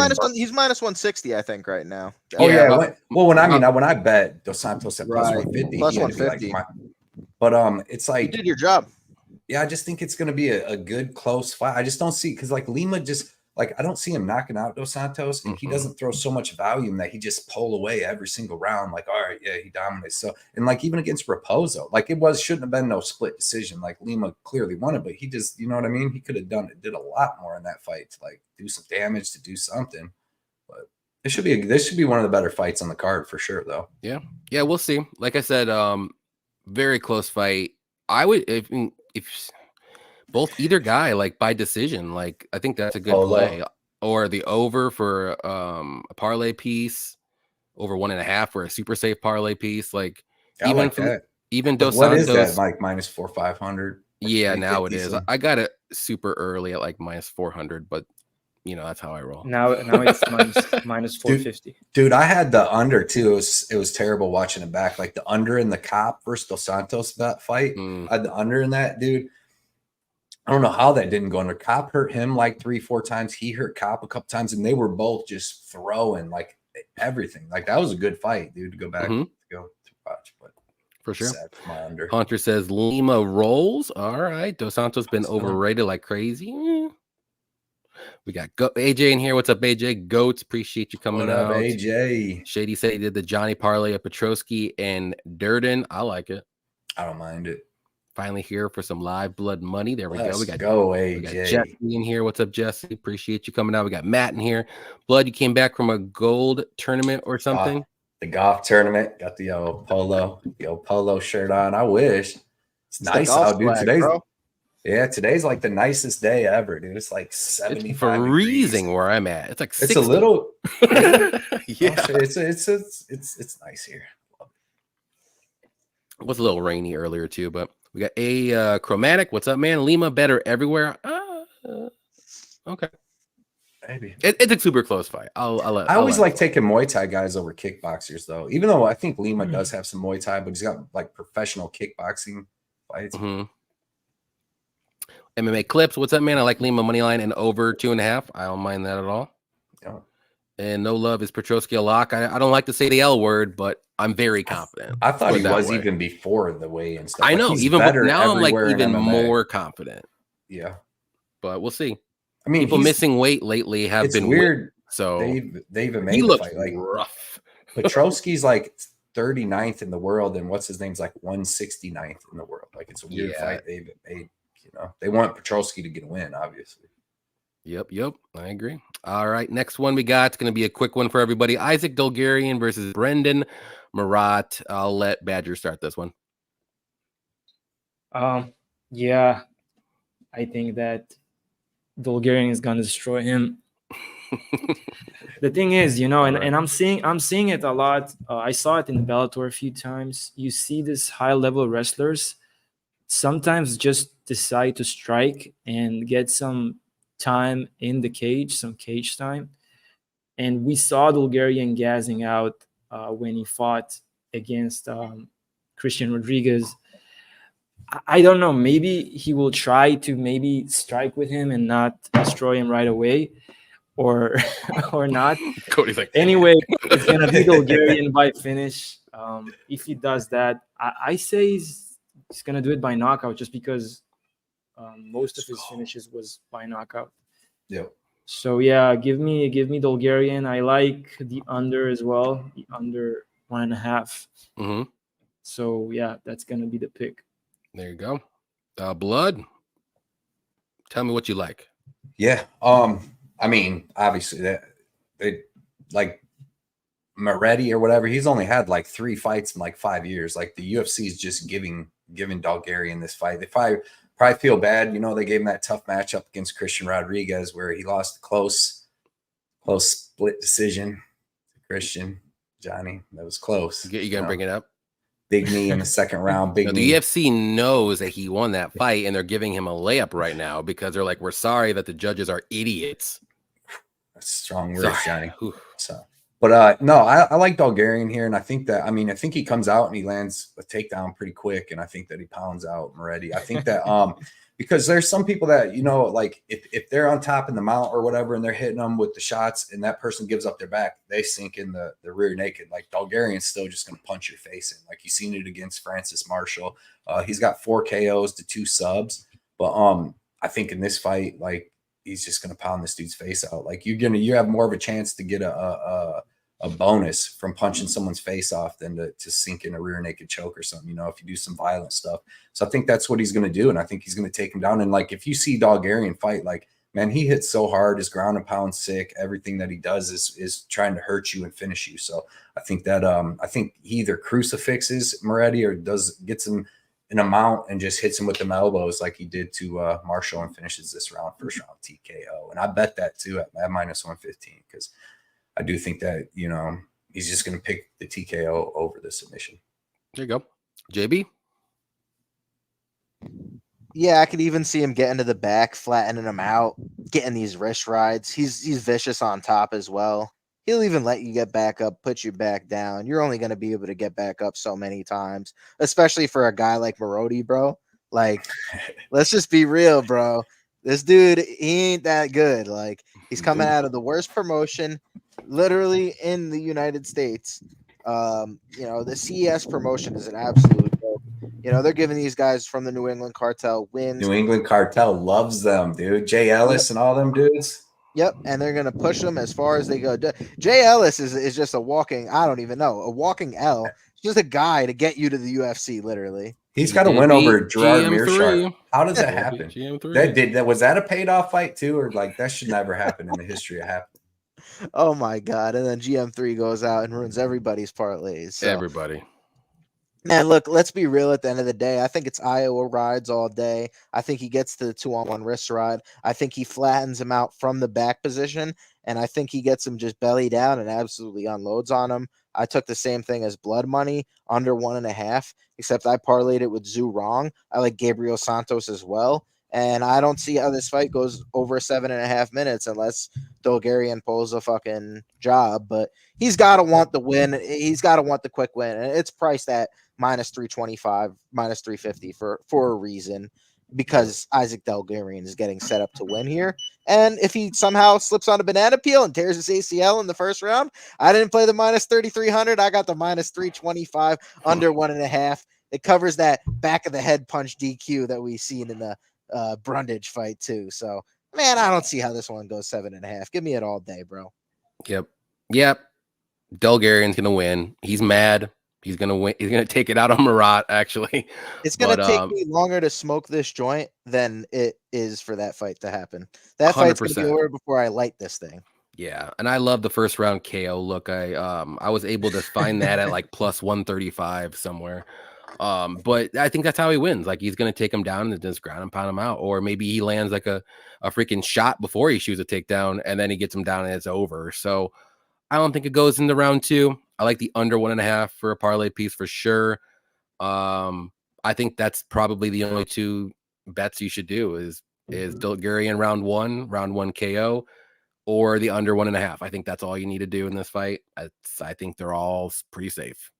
minus 160, I think, right now. Oh yeah. When I bet Dos Santos at plus 150, plus 150. But it's like you did your job. Yeah, I just think it's going to be a good close fight. I just don't see because like Lima just like I don't see him knocking out Dos Santos, and he doesn't throw so much volume that he just pull away every single round. Like, all right, yeah, he dominates. So and like even against Raposo, like shouldn't have been no split decision. Like Lima clearly won it, but he just you know what I mean. He could have did a lot more in that fight to like do some damage, to do something. But this should be one of the better fights on the card for sure, though. Yeah, we'll see. Like I said, Very close fight. I would if both either guy like by decision. Like I think that's a good play. Or the over for a parlay piece, over 1.5 for a super safe parlay piece. Like I like that. Even Like, Dos what is Santos. that? Like minus 400, 500. Yeah, now it is. I got it super early at like minus 400, but you know that's how I roll. Now it's minus 450. Dude, I had the under too. It was terrible watching it back. Like the under in the Cop versus Dos Santos that fight. I had the under in that, dude. I don't know how that didn't go under. Cop hurt him like 3-4 times. He hurt Cop a couple times, and they were both just throwing like everything. Like that was a good fight, dude. To go back to watch, but for sure. My under. Hunter says Lima rolls. All right, Dos Santos been overrated like crazy. We got AJ in here. What's up, AJ? Goats, appreciate you coming out. What up, AJ? Shady said he did the Johnny parlay of Petrosky and Durden. I like it. I don't mind it. Finally here for some live blood money. There we go. We got AJ. We got Jesse in here. What's up, Jesse? Appreciate you coming out. We got Matt in here. Blood, you came back from a gold tournament or something? The golf tournament. Got the polo shirt on. I wish. It's nice out, dude. Today's like the nicest day ever, dude. It's like 75. It's freezing where I'm at. It's like 60. It's a little. Yeah, it's nice here. It was a little rainy earlier too, but we got a chromatic. What's up, man? Lima better everywhere. Okay. Maybe it's a super close fight. I always like taking Muay Thai guys over kickboxers, though. Even though I think Lima does have some Muay Thai, but he's got like professional kickboxing fights. MMA clips. What's up, man? I like Lima money line and over 2.5. I don't mind that at all. Yeah. And no love is Petrosky a lock. I don't like to say the L word, but I'm very confident. I thought he was even before the weigh and stuff. I know. Even now, I'm like even more confident. Yeah, but we'll see. I mean, people missing weight lately have been weird. So they even made the fight like rough. Petrosky's like 39th in the world, and what's his name's like 169th in the world. Like it's a weird fight. They've made. They want Petrosky to get a win, obviously. Yep. I agree. All right, next one we got. It's going to be a quick one for everybody. Isaac Dolgarian versus Brendan Marat. I'll let Badger start this one. Yeah, I think that Dolgarian is going to destroy him. The thing is, and I'm seeing it a lot. I saw it in Bellator a few times. You see this high-level wrestlers sometimes just decide to strike and get some time in the cage, some cage time. And we saw Dolgarian gassing out when he fought against Christian Rodriguez. I don't know. Maybe he will try to maybe strike with him and not destroy him right away, or not. Cody's like, anyway, it's gonna be Dolgarian by finish. If he does that, I say he's gonna do it by knockout, just because most of his finishes was by knockout. Yeah. So yeah, give me Dolgarian. I like the under as well, the under 1.5. So yeah, that's gonna be the pick. There you go. Blood. Tell me what you like. Yeah. I mean, obviously that they like Moretti or whatever. He's only had like 3 fights in like 5 years. Like the UFC is just giving Dolgarian this fight. They probably feel bad. They gave him that tough matchup against Christian Rodriguez where he lost close split decision to Christian. Johnny, that was close. You gonna bring it up? Big knee in the second round. Big knee. The UFC knows that he won that fight, and they're giving him a layup right now because they're like, we're sorry that the judges are idiots. That's strong words, Johnny. So, but no, I like Dolgarian here, and I think he comes out and he lands a takedown pretty quick, and I think that he pounds out Moretti. I think that because there's some people that like if they're on top in the mount or whatever, and they're hitting them with the shots, and that person gives up their back, they sink in the rear naked. Like Dolgarian's still just going to punch your face in. Like you've seen it against Francis Marshall. He's got 4 KOs to 2 subs, but I think in this fight, like he's just going to pound this dude's face out. Like you have more of a chance to get a bonus from punching someone's face off than to sink in a rear naked choke or something, if you do some violent stuff. So I think that's what he's going to do. And I think he's going to take him down. And like, if you see Dolgarian fight, like man, he hits so hard. His ground and pound sick. Everything that he does is trying to hurt you and finish you. So I think that I think he either crucifixes Moretti or gets him an amount and just hits him with them elbows like he did to Marshall and finishes this first round TKO. And I bet that too at -115 because I do think that, you know, he's just going to pick the TKO over the submission. There you go. JB? Yeah, I could even see him getting to the back, flattening him out, getting these wrist rides. He's vicious on top as well. He'll even let you get back up, put you back down. You're only going to be able to get back up so many times, especially for a guy like Moretti, bro. Like, let's just be real, bro. This dude, he ain't that good. Like, he's coming out of the worst promotion, literally in the United States. You know, the CES promotion is an absolute joke. You know, they're giving these guys from the New England Cartel wins. New England Cartel loves them, dude. Jay Ellis and all them dudes. Yep, and they're going to push them as far as they go. Jay Ellis is just a walking, I don't even know, a walking L. Just a guy to get you to the UFC, literally. He's got to win over Gerard Meerschaert. How does that happen? Was that a paid off fight too, or like that should never happen in the history of happening? Oh my god! And then GM3 goes out and ruins everybody's parlays. So. Everybody. Man, look, let's be real at the end of the day. I think it's Iowa rides all day. I think he gets to the 2-on-1 wrist ride. I think he flattens him out from the back position, and I think he gets him just belly down and absolutely unloads on him. I took the same thing as blood money, under 1.5, except I parlayed it with Zhu Rong. I like Gabriel Santos as well. And I don't see how this fight goes over 7.5 minutes unless Dolgarian pulls a fucking job. But he's got to want the win. He's got to want the quick win. And it's priced at -325, -350 for a reason, because Isaac Dolgarian is getting set up to win here. And if he somehow slips on a banana peel and tears his ACL in the first round, I didn't play the -3,300. I got the -325, under 1.5. It covers that back of the head punch DQ that we've seen in the Brundage fight too. So, man, I don't see how this one goes 7.5. Give me it all day, bro. Yep. Dolgarian's gonna win. He's mad. He's gonna win. He's gonna take it out on Marat. Actually, it's gonna take me longer to smoke this joint than it is for that fight to happen. That 100%. Fight's gonna be over before I light this thing. Yeah, and I love the first round KO. Look, I was able to find that at like +135 somewhere. But I think that's how he wins. Like, he's going to take him down and just ground and pound him out. Or maybe he lands like a freaking shot before he shoots a takedown and then he gets him down and it's over. So I don't think it goes into round 2. I like the under 1.5 for a parlay piece for sure. I think that's probably the only 2 bets you should do is Dolgarian round 1 KO, or the under 1.5. I think that's all you need to do in this fight. I think they're all pretty safe.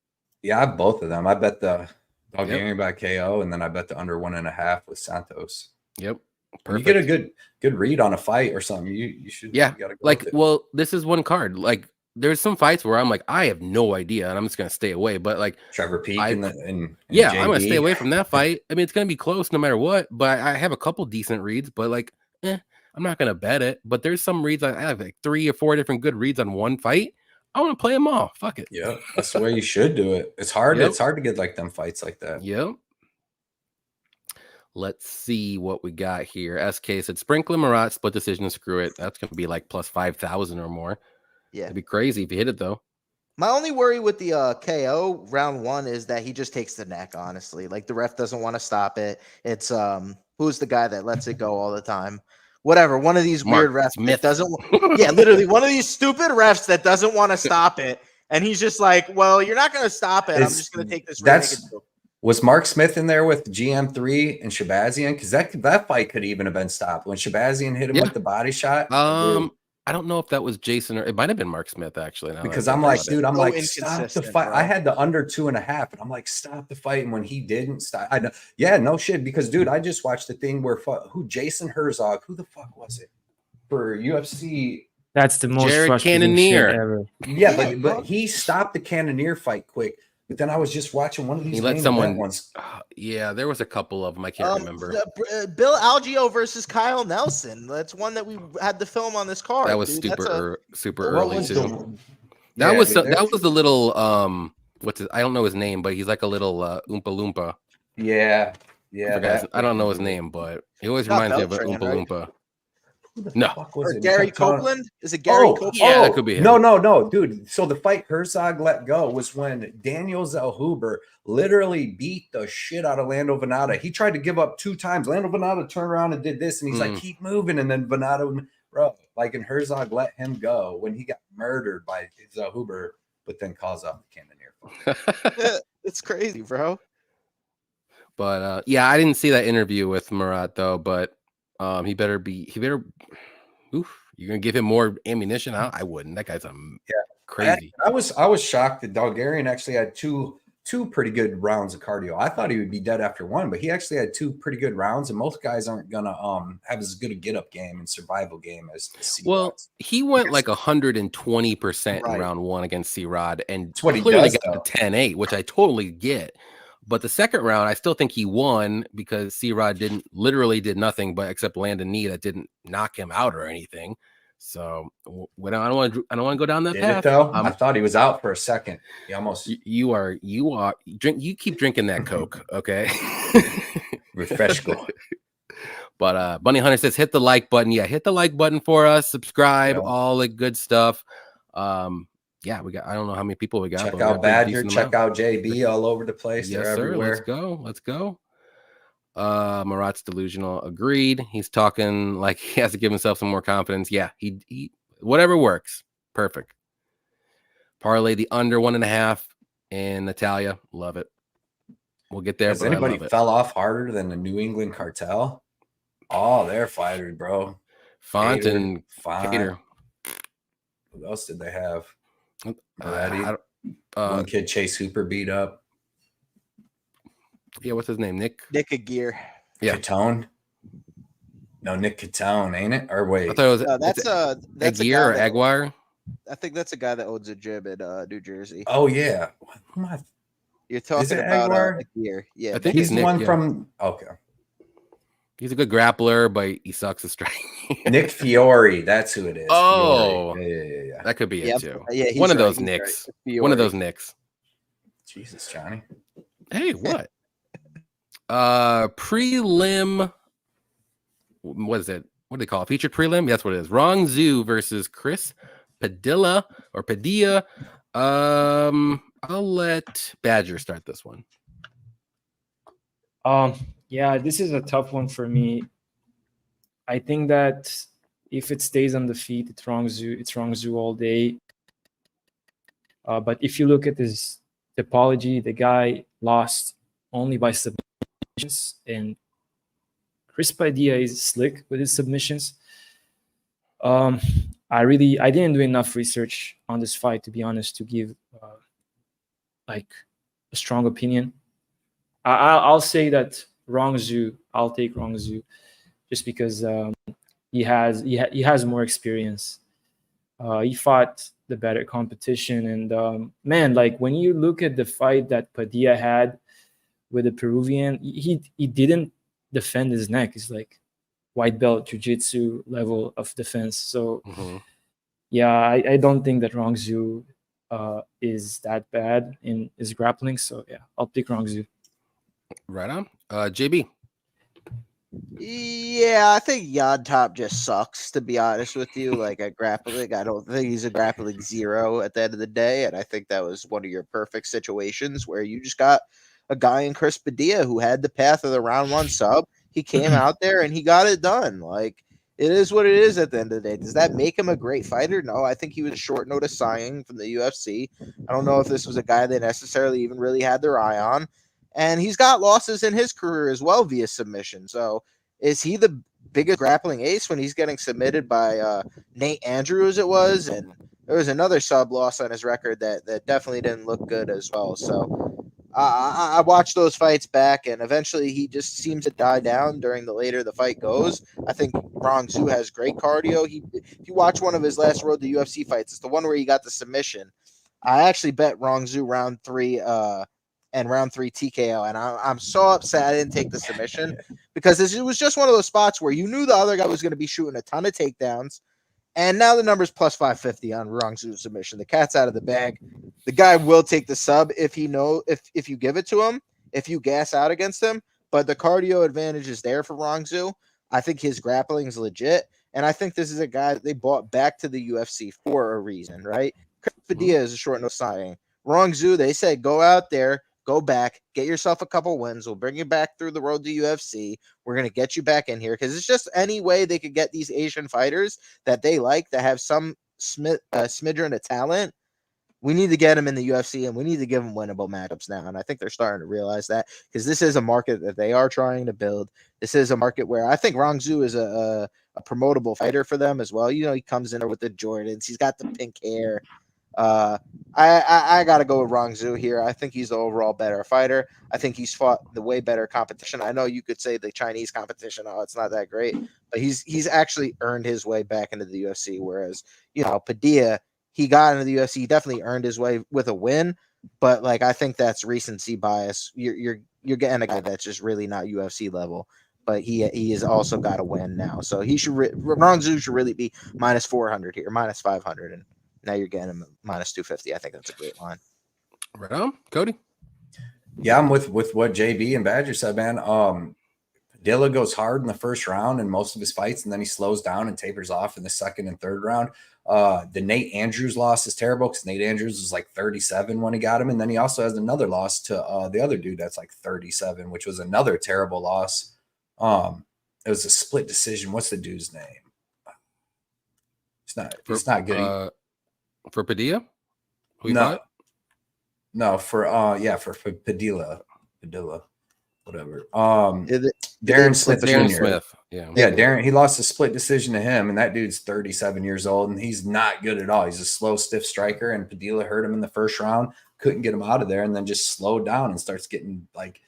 Yeah, I have both of them. I bet the Dolgarian by KO, and then I bet the under 1.5 with Santos. Yep. Perfect. You get a good read on a fight or something. You should. Yeah. You gotta go like, well, this is one card. Like, there's some fights where I'm like, I have no idea, and I'm just gonna stay away. But like Trevor Peake and yeah, JB. I'm gonna stay away from that fight. I mean, it's gonna be close no matter what. But I have a couple decent reads. But like, I'm not gonna bet it. But there's some reads. I have like 3 or 4 different good reads on one fight. I want to play them all. Fuck it. Yeah, that's the way you should do it. It's hard. Yep. It's hard to get like them fights like that. Yep. Let's see what we got here. SK said Sprinkler Marat split decision. Screw it. That's gonna be like +5,000 or more. Yeah, it'd be crazy if you hit it though. My only worry with the KO round 1 is that he just takes the neck. Honestly, like the ref doesn't want to stop it. It's who's the guy that lets it go all the time? Whatever, one of these weird refs that doesn't, yeah, literally one of these stupid refs that doesn't want to stop it, and he's just like, "Well, you're not going to stop it. I'm just going to take this." Was Mark Smith in there with GM3 and Shabazian? Because that fight could even have been stopped when Shabazian hit him with the body shot. I don't know if that was Jason or it might have been Mark Smith actually. Because I'm like, dude, I'm like, stop the fight. Bro. I had the under 2.5, and I'm like, stop the fight. And when he didn't stop, I know, yeah, no shit. Because dude, I just watched the thing where Jason Herzog, who the fuck was it for UFC? That's the most Jared Cannonier ever. Yeah, but he stopped the Cannonier fight quick. But then I was just watching one of these. He let someone once. Yeah, there was a couple of them. I can't remember. Bill Algeo versus Kyle Nelson. That's one that we had the film on this card. That was super early too. That was the little I don't know his name, but he's like a little Oompa Loompa. Yeah. I don't know his name, but he always reminds me of an Oompa Loompa. Who the No. fuck was Or it? Gary He kept telling- Copeland? Is it Gary Copeland? Yeah, that could be him. No, dude. So the fight Herzog let go was when Daniel Zellhuber literally beat the shit out of Lando Venata. He tried to give up 2 times. Lando Venata turned around and did this, and he's like, keep moving. And then Venata, bro, like, and Herzog let him go when he got murdered by Zellhuber, but then calls off the cannoneer. It's crazy, bro. But yeah, I didn't see that interview with Murat though. But he better. Oof, you're gonna give him more ammunition? I wouldn't. That guy's crazy. I was shocked that Bulgarian actually had two pretty good rounds of cardio. I thought he would be dead after 1, but he actually had 2 pretty good rounds, and most guys aren't gonna have as good a get up game and survival game as C-Rod. Well, he went like 120% in round 1 against C-Rod, and That's what he clearly does, got to 10-8, which I totally get. But the second round, I still think he won because C-Rod literally did nothing but except land a knee that didn't knock him out or anything. So I don't want to go down that path. I thought he was out for a second. He almost. You keep drinking that Coke, okay? Refresco. But Bunny Hunter says hit the like button. Yeah, hit the like button for us. Subscribe, all the good stuff. Yeah, we got. I don't know how many people we got. Check out Badger. Check out JB all over the place. Yes, They're sir. everywhere. Let's go. Murat's delusional. Agreed. He's talking like he has to give himself some more confidence. Yeah, he whatever works. Perfect. Parlay the under 1.5 and Natalia. Love it. We'll get there. Has anybody fell off harder than the New England Cartel? Oh, they're fighters, bro. Font and Cater. What else did they have? One kid Chase Hooper beat up. Yeah, what's his name? Nick Aguirre. Yeah, Catone. No, Nick Catone, ain't it? Or wait, I thought it was that's Aguirre or Aguirre. I think that's a guy that owns a gym in New Jersey. Oh yeah, You're talking about Aguirre. Yeah, I think he's Nick, the one yeah. from. Okay, he's a good grappler, but he sucks at striking. Nick Fiore, that's who it is. Oh, yeah. That could be it too. Yeah, one of those Nicks. Right. One of those Nicks. Jesus, Johnny. Hey, what? Prelim. What is it? What do they call it? Featured prelim? That's what it is. Rong Zhu versus Chris Padilla. I'll let Badger start this one. Yeah, this is a tough one for me. I think that if it stays on the feet, it's Rong Zhu all day. But if you look at his topology, the guy lost only by submissions, and Chris Padilla is slick with his submissions. I didn't do enough research on this fight, to be honest, to give like a strong opinion. I'll say that Rong Zhu. I'll take Rong Zhu, just because he has more experience. He fought the better competition, and man, like when you look at the fight that Padilla had with the Peruvian, he didn't defend his neck. It's like white belt jiu-jitsu level of defense. So yeah, I don't think that Rong Zhu is that bad in his grappling. So yeah, I'll pick Rong Zhu. Right on. JB. Yeah, I think Yod Top just sucks, to be honest with you. Like at grappling, I don't think he's a grappling zero at the end of the day. And I think that was one of your perfect situations where you just got a guy in Chris Padilla who had the path of the round 1 sub. He came out there and he got it done. Like, it is what it is at the end of the day. Does that make him a great fighter? No, I think he was a short notice signing from the UFC. I don't know if this was a guy they necessarily even really had their eye on. And he's got losses in his career as well via submission. So is he the biggest grappling ace when he's getting submitted by Nate Andrews, it was? And there was another sub loss on his record that definitely didn't look good as well. So I watched those fights back, and eventually he just seems to die down during the later the fight goes. I think Rong Zhu has great cardio. If you watch one of his last Road to UFC fights, it's the one where he got the submission. I actually bet Rong Zhu round 3 and round 3 TKO, and I'm so upset I didn't take the submission because it was just one of those spots where you knew the other guy was going to be shooting a ton of takedowns, and now the number's plus 550 on Rong Zhu's submission. The cat's out of the bag. The guy will take the sub if you give it to him, if you gas out against him, but the cardio advantage is there for Rong Zhu. I think his grappling is legit, And I think this is a guy that they brought back to the UFC for a reason, right? Chris Padilla is a short notice signing. Rong Zhu, they said, go out there, go back, get yourself a couple wins. We'll bring you back through the road to UFC. We're going to get you back in here because it's just any way they could get these Asian fighters that they like, that have some smidgen of talent. We need to get them in the UFC, and we need to give them winnable matchups now. And I think they're starting to realize that, because this is a market that they are trying to build. This is a market where I think Rong Zhu is a promotable fighter for them as well. You know, he comes in there with the Jordans. He's got the pink hair. I got to go with Rong Zhu here. I think he's the overall better fighter. I think he's fought the way better competition. I know you could say the Chinese competition, oh, it's not that great, but he's actually earned his way back into the UFC. Whereas, you know, Padilla, he got into the UFC, he definitely earned his way with a win, but like I think that's recency bias. You're getting a guy that's just really not UFC level, but he has also got a win now. So he should Rong Zhu should really be minus 400 here, minus 500, and now you're getting him minus 250. I think that's a great line. Right on, Cody. Yeah, I'm with what JB and Badger said, man. Padilla goes hard in the first round in most of his fights, and then he slows down and tapers off in the second and third round. The Nate Andrews loss is terrible because Nate Andrews was like 37 when he got him, and then he also has another loss to the other dude that's like 37, which was another terrible loss. It was a split decision. What's the dude's name? It's not good. For Padilla? No, for Padilla, whatever. Darren Smith Jr. Yeah, Darren. He lost a split decision to him, and that dude's 37 years old, and he's not good at all. He's a slow, stiff striker, and Padilla hurt him in the first round, couldn't get him out of there, and then just slowed down and starts getting like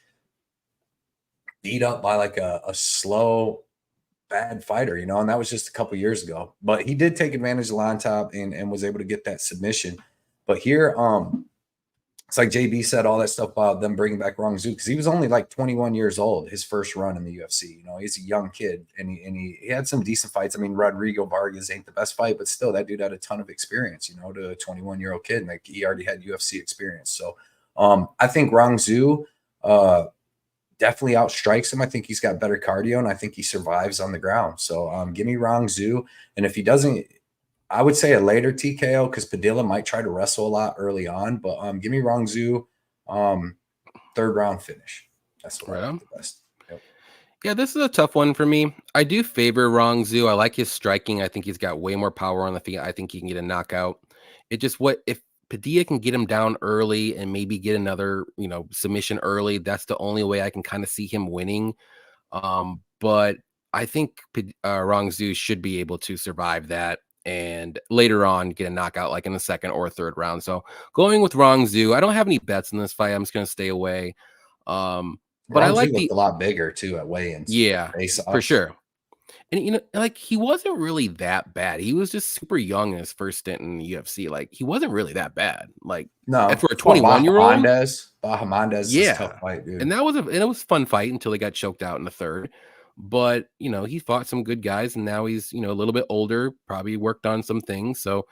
beat up by like a slow, bad fighter, you know, and that was just a couple years ago. But he did take advantage of on top and was able to get that submission. But here, it's like JB said, all that stuff about them bringing back Rong Zhu, because he was only like 21 years old his first run in the UFC. You know, he's a young kid, and he had some decent fights. I mean, Rodrigo Vargas ain't the best fight, but still, that dude had a ton of experience, you know, to a 21-year-old kid, and like he already had UFC experience. So I think Rong Zhu definitely outstrikes him. I think he's got better cardio, and I think he survives on the ground. So give me Rong Zhu, and if he doesn't, I would say a later TKO, because Padilla might try to wrestle a lot early on, but give me Rong Zhu, third round finish. That's what I like the best. Yep. Yeah, this is a tough one for me. I do favor Rong Zhu. I like his striking. I think he's got way more power on the feet. I think he can get a knockout. It just, what if Padilla can get him down early and maybe get another, you know, submission early? That's the only way I can kind of see him winning. But I think Rong Zhu should be able to survive that and later on get a knockout like in the second or third round. So going with Rong Zhu. I don't have any bets in this fight. I'm just going to stay away. But I like a lot bigger too at weigh-ins. Yeah, for sure. And, you know, like he wasn't really that bad. He was just super young in his first stint in the UFC. Like he wasn't really that bad. Like no, for a 21-year-old, Bahamandez is a tough fight, dude. And it was a fun fight until he got choked out in the third. But, you know, he fought some good guys, and now he's, you know, a little bit older, probably worked on some things. So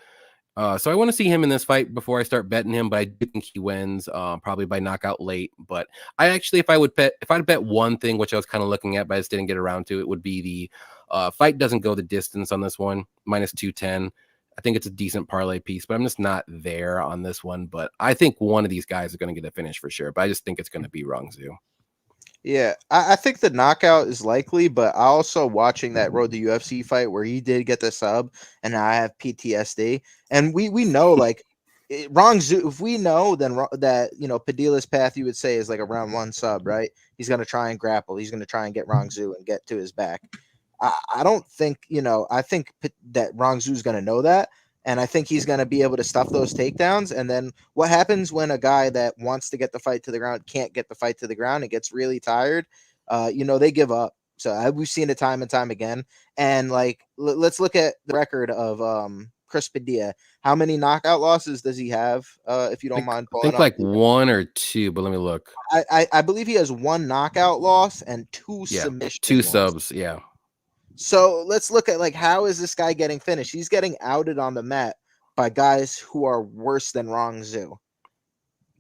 I want to see him in this fight before I start betting him, but I do think he wins probably by knockout late. But I actually, if I'd bet one thing, which I was kind of looking at, but I just didn't get around to, it would be the fight doesn't go the distance on this one, minus 210. I think it's a decent parlay piece, but I'm just not there on this one. But I think one of these guys is going to get a finish for sure. But I just think it's going to be Rong Zhu. Yeah, I think the knockout is likely, but I also watching that Road to UFC fight where he did get the sub, and I have PTSD. And we know, like, Rong Zhu, if we know, then that, you know, Padilla's path, you would say, is like a round one sub, right? He's going to try and grapple. He's going to try and get Rong Zhu and get to his back. I don't think, you know, I think that Rong Zhu is going to know that. And I think he's going to be able to stuff those takedowns. And then what happens when a guy that wants to get the fight to the ground can't get the fight to the ground and gets really tired? You know, they give up. So we've seen it time and time again. And like, let's look at the record of Chris Padilla. How many knockout losses does he have? If you don't mind, I think like one or two, but let me look. I believe he has one knockout loss and two submissions. Two subs. Yeah. So let's look at, like, how is this guy getting finished? He's getting outed on the mat by guys who are worse than Rong Zhu,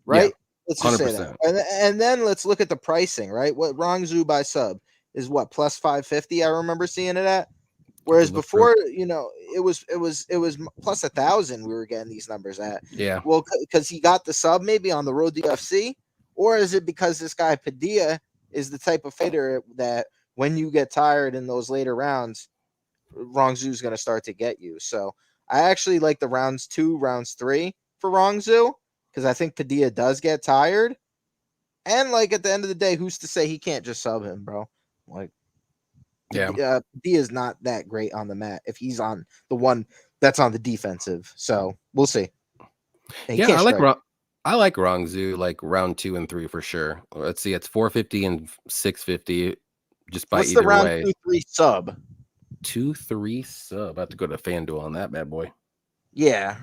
right? Yeah, let's just 100%. Say that. And then let's look at the pricing, right? What Rong Zhu by sub is what, plus 550? I remember seeing it at. Whereas Look before, it was plus 1,000. We were getting these numbers at. Yeah. Well, because he got the sub maybe on the road to UFC, or is it because this guy Padilla is the type of fighter that when you get tired in those later rounds, Rongzhu is going to start to get you. So I actually like the rounds 2, rounds 3 for Rongzhu because I think Padilla does get tired. And like at the end of the day, who's to say he can't just sub him, bro? Like, Yeah. Padilla is not that great on the mat if he's on the one that's on the defensive. So we'll see. Yeah, I like Rongzhu like round 2 and 3 for sure. Let's see, it's 450 and 650 just by What's either the round way. 2-3 sub? 2-3 sub. I have to go to FanDuel on that bad boy. Yeah.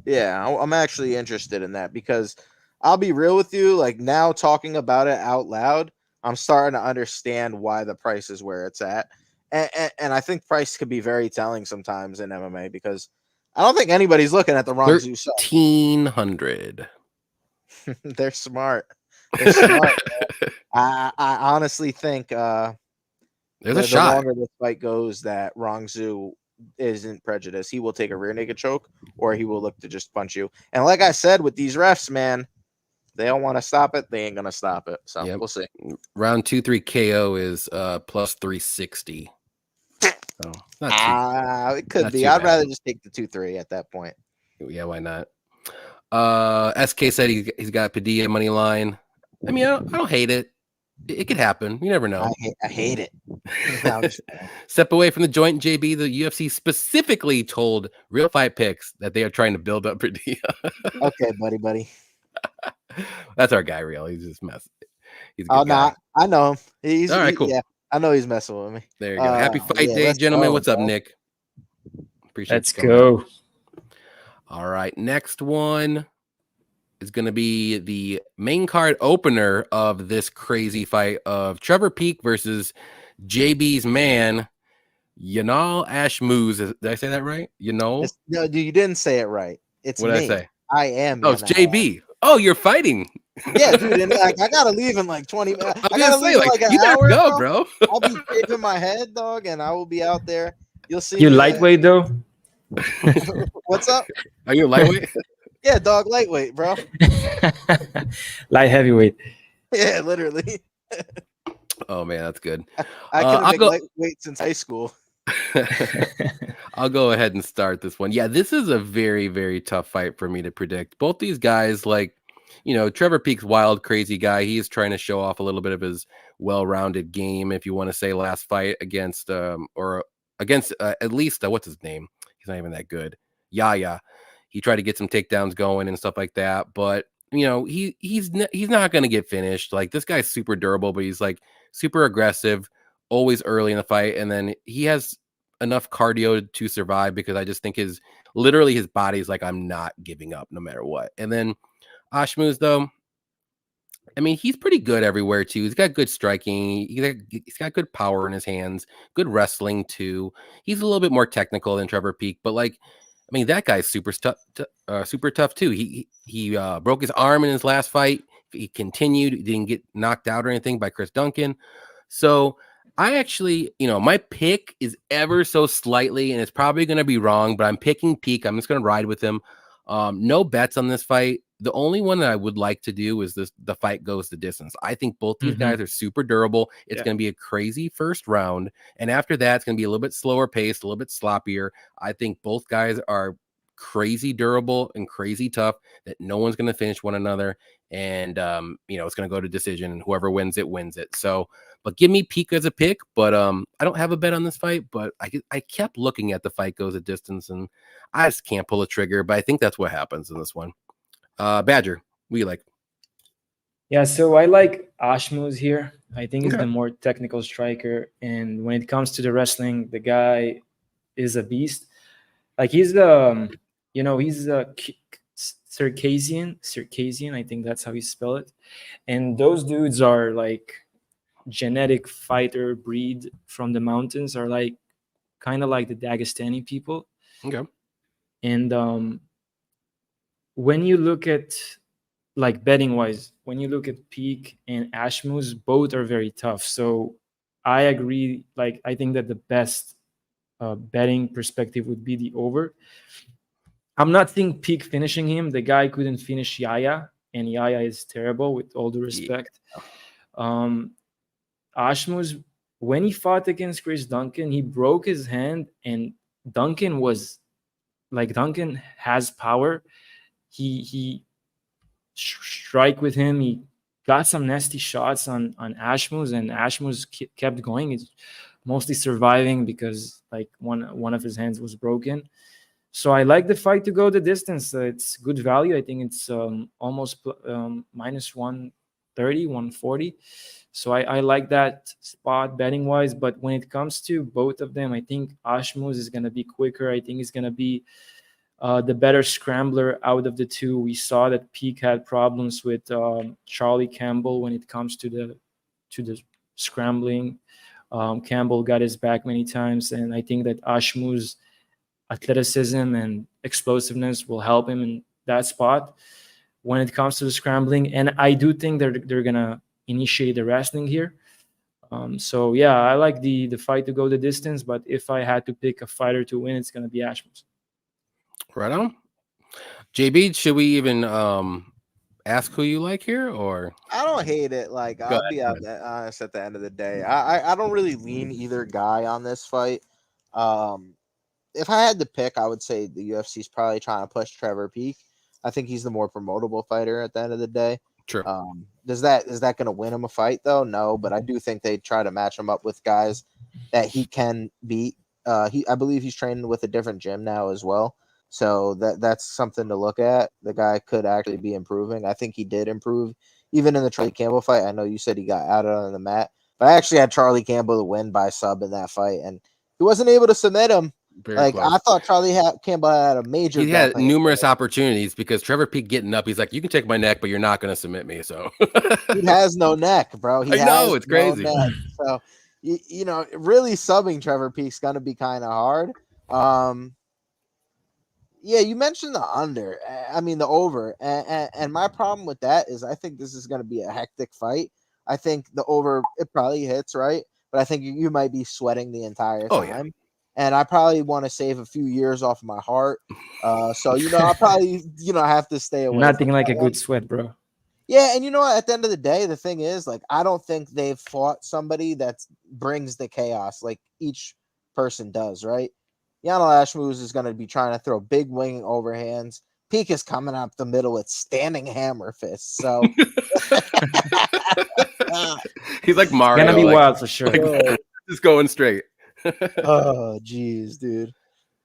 I'm actually interested in that because I'll be real with you. Like now talking about it out loud, I'm starting to understand why the price is where it's at. And I think price could be very telling sometimes in MMA because I don't think anybody's looking at the Rongzhu sub. 1,300. They're smart. They're smart. I honestly think There's a shot. The longer this fight goes, that Rongzhu isn't prejudiced. He will take a rear naked choke, or he will look to just punch you. And like I said, with these refs, man, they don't want to stop it. They ain't gonna stop it. So we'll see. Round 2-3 KO is plus 360. So it could be. I'd rather just take the 2-3 at that point. Yeah, why not? SK said he's got Padilla money line. I mean, I don't hate it. It could happen. You never know. I hate it. Step away from the joint, JB. The UFC specifically told Real Fight Picks that they are trying to build up Padilla. Okay, buddy. That's our guy, Real. He's just messing. He's I know him. He's all right, cool. Yeah, I know he's messing with me. There you go. Happy fight day, gentlemen. What's up, Nick? Appreciate Let's go. All right, next one is going to be the main card opener of this crazy fight of Trevor Peek versus JB's man, Yanal Ashmouz. Did I say that right? No, you didn't say it right. It's what me. did I say? I am. Oh, it's JB. Oh, you're fighting. Yeah, dude. And I gotta leave in like 20 minutes. I gotta leave in like an you hour. Go, bro. I'll be shaving my head, dog, and I will be out there. You'll see. You lightweight though? What's up? Are you a lightweight? Yeah, dog, lightweight, bro. Light heavyweight. Yeah, literally. Oh man, that's good. I could have been lightweight since high school. I'll go ahead and start this one. Yeah, this is a very, very tough fight for me to predict. Both these guys, Trevor Peek's wild, crazy guy. He's trying to show off a little bit of his well-rounded game, if you want to say. Last fight against at least what's his name? He's not even that good. Yaya. He tried to get some takedowns going and stuff like that, but he's not going to get finished. Like, this guy's super durable, but he's like super aggressive, always early in the fight, and then he has enough cardio to survive because I just think his body's like, I'm not giving up no matter what. And then Ashmouz, though, I mean, he's pretty good everywhere too. He's got good striking. He's got good power in his hands, good wrestling too. He's a little bit more technical than Trevor Peek, but that guy's super tough too. He broke his arm in his last fight. He continued. He didn't get knocked out or anything by Chris Duncan. So I actually, my pick is ever so slightly, and it's probably going to be wrong, but I'm picking Peek. I'm just going to ride with him. No bets on this fight. The only one that I would like to do is the fight goes the distance. I think both these guys are super durable. It's going to be a crazy first round. And after that, it's going to be a little bit slower paced, a little bit sloppier. I think both guys are crazy durable and crazy tough, that no one's going to finish one another. And, it's going to go to decision, and whoever wins it. So, but give me Peek as a pick, but I don't have a bet on this fight, but I kept looking at the fight goes a distance, and I just can't pull a trigger, but I think that's what happens in this one. Badger, what do you like? Yeah, so I like Ashmouz here. I think he's the more technical striker, and when it comes to the wrestling, the guy is a beast. Like, he's he's a Circassian, I think that's how you spell it. And those dudes are like genetic fighter breed from the mountains, are like kind of like the Dagestani people. Okay. And when you look at, like, betting wise, when you look at Peek and Ashmouz, both are very tough. So I agree. Like, I think that the best betting perspective would be the over. I'm not seeing Peak finishing him. The guy couldn't finish Yaya, and Yaya is terrible, with all due respect. Ashmus, when he fought against Chris Duncan, he broke his hand, and Duncan has power. He strike with him. He got some nasty shots on Ashmus, and Ashmus kept going. He's mostly surviving because like one of his hands was broken. So I like the fight to go the distance. It's good value. I think it's almost minus 130, 140. So I like that spot betting wise. But when it comes to both of them, I think Ashmus is going to be quicker. I think he's going to be the better scrambler out of the two. We saw that Peak had problems with Charlie Campbell when it comes to the scrambling. Campbell got his back many times, and I think that Ashmus' athleticism and explosiveness will help him in that spot when it comes to the scrambling. And I do think they're gonna initiate the wrestling here. So yeah, I like the fight to go the distance, but if I had to pick a fighter to win, it's gonna be Ashmus. Right on. JB, should we even ask who you like here, or? I don't hate it. Like, I'll be honest at the end of the day. I don't really lean either guy on this fight. If I had to pick, I would say the UFC is probably trying to push Trevor Peak. I think he's the more promotable fighter at the end of the day. Sure. Is that going to win him a fight though? No, but I do think they try to match him up with guys that he can beat. I believe he's training with a different gym now as well. So that's something to look at. The guy could actually be improving. I think he did improve even in the Charlie Campbell fight. I know you said he got out on the mat, but I actually had Charlie Campbell to win by sub in that fight, and he wasn't able to submit him. Very close. I thought Campbell had a major. He had numerous opportunities because Trevor Peak getting up, he's like, "You can take my neck, but you're not going to submit me." So he has no neck, bro. I know it's crazy. No, so you know, really subbing Trevor Peak's going to be kind of hard. Yeah, you mentioned the under. I mean the over, and my problem with that is I think this is going to be a hectic fight. I think the over, it probably hits, right? But I think you might be sweating the entire time. Oh, yeah. And I probably want to save a few years off of my heart. So, you know, I'll probably, have to stay away. Nothing like a good sweat, bro. Yeah, and you know what? At the end of the day, the thing is, like, I don't think they've fought somebody that brings the chaos like each person does, right? Yanel Ashmus is going to be trying to throw big wing overhands. Peak is coming up the middle with standing hammer fists. So he's like Mario. Gonna be wild for sure. Like, just going straight. Oh, geez, dude.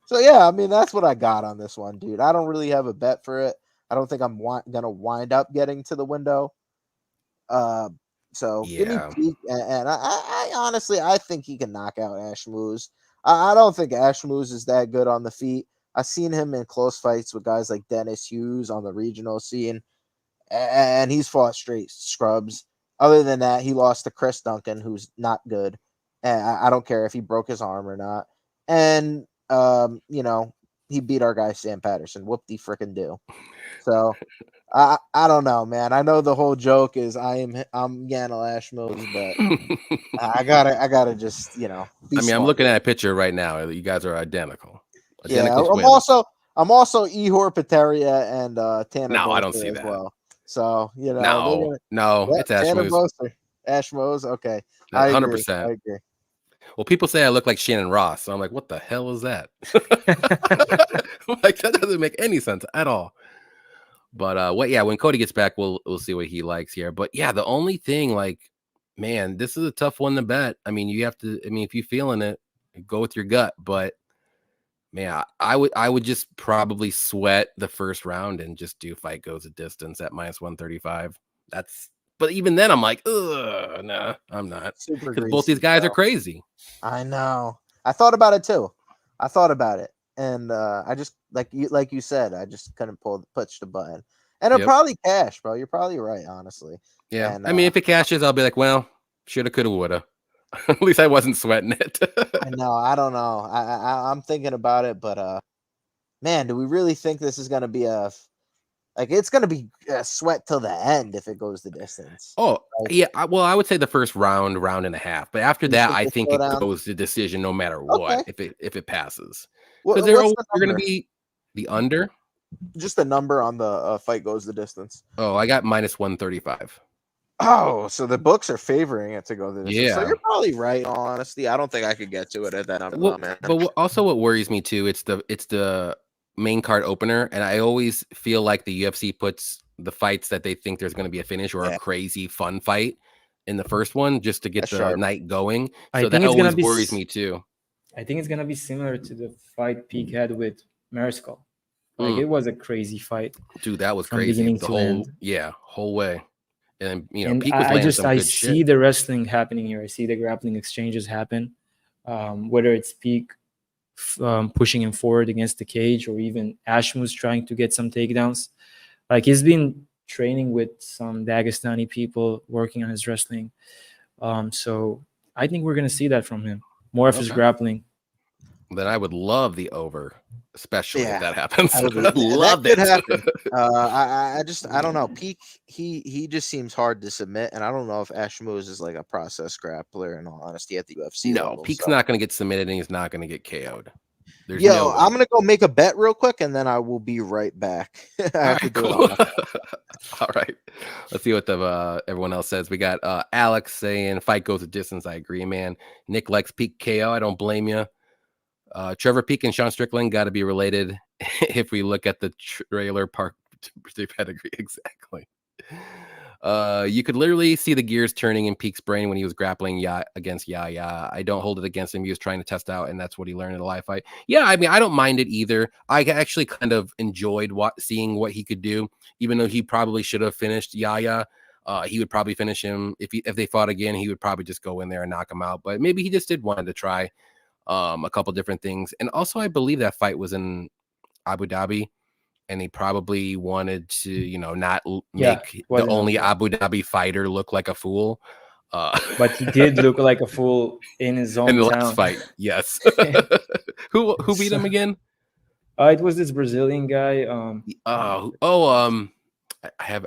So yeah, I mean that's what I got on this one, dude. I don't really have a bet for it. I don't think I'm gonna wind up getting to the window. So give me Peak, and I honestly I think he can knock out Ashmus. I don't think Ashmus is that good on the feet. I've seen him in close fights with guys like Dennis Hughes on the regional scene, and he's fought straight scrubs. Other than that, he lost to Chris Duncan, who's not good. And I don't care if he broke his arm or not. And, he beat our guy Sam Patterson. Whoop-de-frickin-do. So, I don't know, man. I know the whole joke is I'm Yanel Ashmus, but I gotta just, be I'm smart. looking at a picture right now. You guys are identical. Yeah, I'm also Ihor Pateria and Tanner. No, I don't see that. Well. So, no, it's Ashmus. Ashmus, okay. 100%. I agree. Well, people say I look like Shannon Ross. So I'm like, what the hell is that? Like, that doesn't make any sense at all. But when Cody gets back, we'll see what he likes here. But yeah, the only thing, like, man, this is a tough one to bet. I mean, if you're feeling it, go with your gut. But man, I would just probably sweat the first round and just do fight goes a distance at minus 135. But even then, I'm like, no, I'm not. Because both these guys are crazy. I know. I thought about it too. And I just like you said, I just couldn't push the button. And it'll probably cash, bro. You're probably right, honestly. Yeah. And, if it cashes, I'll be like, well, shoulda, coulda, woulda. At least I wasn't sweating it. I know. I don't know. I'm thinking about it, but man, do we really think this is gonna be a Like it's gonna be sweat till the end if it goes the distance. Oh, Like, yeah. Well, I would say the first round and a half, but after you that, think I we'll think slow it down? goes to decision no matter Okay. what. If it passes, because they're What's the going to number? be the under. Just the number on the fight goes the distance. Oh, I got -135. Oh, so the books are favoring it to go the distance. So Yeah. you're probably right. Honestly, I don't think I could get to it at that number, Well, man. but also what worries me too, it's the main card opener, and I always feel like the UFC puts the fights that they think there's going to be a finish or a crazy fun fight in the first one just to get That's the sharp. night going. I So think that it's gonna always be worries me too. I think it's gonna be similar to the fight Peak had with Mariscal. Like it was a crazy fight. Dude, that was from crazy. beginning The to whole end. whole way. And And Peak was landing some I good see shit. the wrestling happening here. I see the grappling exchanges happen. Whether it's Peak pushing him forward against the cage, or even Ashmus trying to get some takedowns. Like he's been training with some Dagestani people working on his wrestling. So I think we're gonna see that from him. More of his grappling. Then I would love the over, especially if that Yeah, happens. I would love that it. could happen. I don't know. Peak, he just seems hard to submit, and I don't know if Ashmos is like a process grappler. In all honesty, at the UFC No, level, Peak's so. not going to get submitted, and he's not going to get KO'd. There's Yo, no way. I'm gonna go make a bet real quick, and then I will be right back. I have to do it on my phone. All right, let's see what the everyone else says. We got Alex saying fight goes a distance. I agree, man. Nick likes Peak KO. I don't blame you. Trevor Peak and Sean Strickland got to be related if we look at the trailer park pedigree. Exactly. You could literally see the gears turning in Peak's brain when he was grappling against Yaya. I don't hold it against him. He was trying to test out, and that's what he learned in a live fight. Yeah, I mean, I don't mind it either. I actually kind of enjoyed seeing what he could do, even though he probably should have finished Yaya. He would probably finish him if they fought again. He would probably just go in there and knock him out. But maybe he just did want to try a couple different things. And also, I believe that fight was in Abu Dhabi, and he probably wanted to, not make the only Abu Dhabi fighter look like a fool. But he did look like a fool in his own in the town. last fight. Yes. Who beat him again? It was this Brazilian guy. I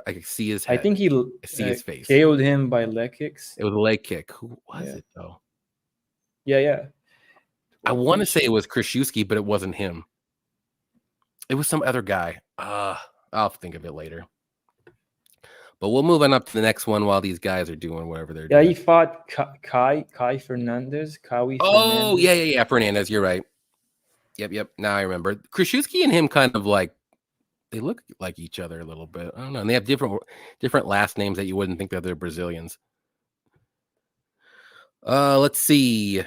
can see his head. I think I see his face. KO'd him by leg kicks. It was a leg kick. Who was it though? Yeah. I want to say it was Krzyzewski, but it wasn't him. It was some other guy. I'll think of it later. But we'll move on up to the next one while these guys are doing whatever they're doing. Yeah, he fought Kai Fernandez. Oh, yeah. Fernandez, you're right. Yep. Now I remember. Krzyzewski and him kind of like, they look like each other a little bit. I don't know. And they have different last names that you wouldn't think that they're Brazilians. Let's see.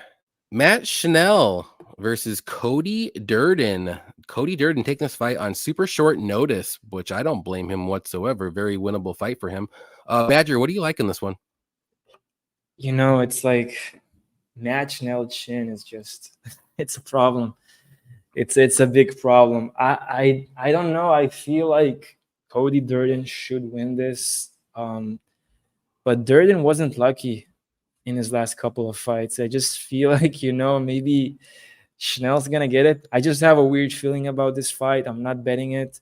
Matt Schnell versus Cody Durden. Cody Durden taking this fight on super short notice, which I don't blame him whatsoever. Very winnable fight for him. Badger, what do you like in this one? It's like Matt Schnell chin is just it's a problem. It's a big problem. I don't know. I feel like Cody Durden should win this. But Durden wasn't lucky in his last couple of fights. I just feel like, maybe Schnell's gonna get it. I just have a weird feeling about this fight. I'm not betting it.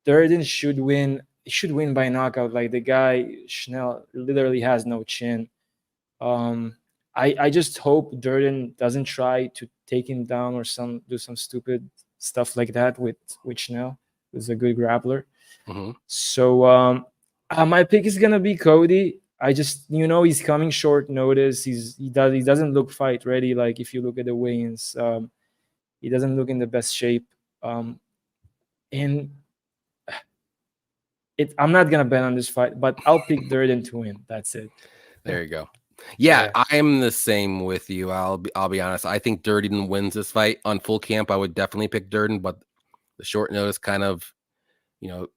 Durden should win. He should win by knockout. Like the guy Schnell literally has no chin. I just hope Durden doesn't try to take him down or do some stupid stuff like that with Schnell, who's a good grappler. Mm-hmm. So my pick is gonna be Cody. I just he's coming short notice. He doesn't look fight ready. Like if you look at the weigh-ins, he doesn't look in the best shape. And I'm not gonna bet on this fight, but I'll pick Durden to win. That's it. There you go. Yeah, I'm the same with you. I'll be honest. I think Durden wins this fight. On full camp, I would definitely pick Durden, but the short notice kind of, a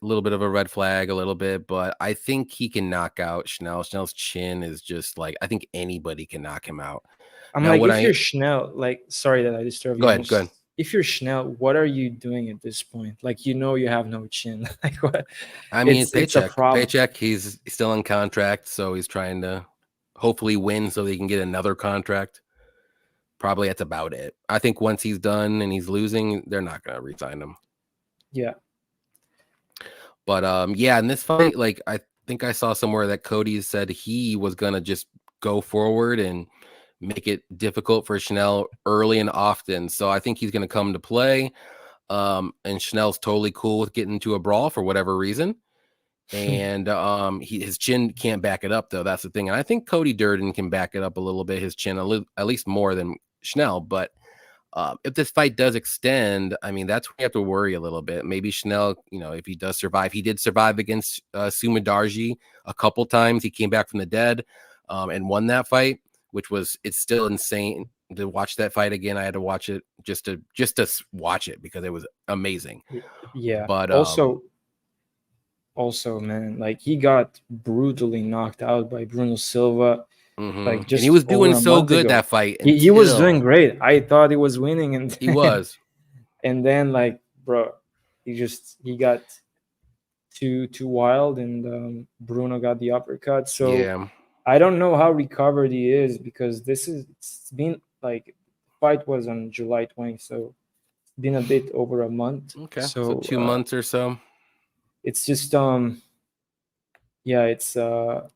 little bit of a red flag, a little bit, but I think he can knock out Schnell. Schnell's chin is just like, I think anybody can knock him out. I'm now, like, if you're Schnell, like, sorry that I disturbed you. Go ahead. If you're Schnell, what are you doing at this point? Like, you have no chin. Like, what? I mean, paycheck. Paycheck. He's still in contract, so he's trying to hopefully win so he can get another contract. Probably that's about it. I think once he's done and he's losing, they're not going to re-sign him. Yeah. But yeah, in this fight, like I think I saw somewhere that Cody said he was gonna just go forward and make it difficult for Schnell early and often. So I think he's gonna come to play. And Schnell's totally cool with getting into a brawl for whatever reason. And his chin can't back it up, though. That's the thing. And I think Cody Durden can back it up a little bit, his chin, at least more than Schnell. But if this fight does extend, I mean, that's where you have to worry a little bit. Maybe Schnell, if he does survive, he did survive against Sumadarji a couple times. He came back from the dead and won that fight, it's still insane to watch that fight again. I had to watch it just to watch it because it was amazing. Yeah. But also, man, like he got brutally knocked out by Bruno Silva. Like just and he was doing so good that fight. He was doing great. I thought he was winning, and he was. And then, like, bro, he got too wild, and Bruno got the uppercut. So yeah. I don't know how recovered he is because it's been like fight was on July 20th, so it's been a bit over a month. Okay, so 2 months or so. It's just yeah, it's a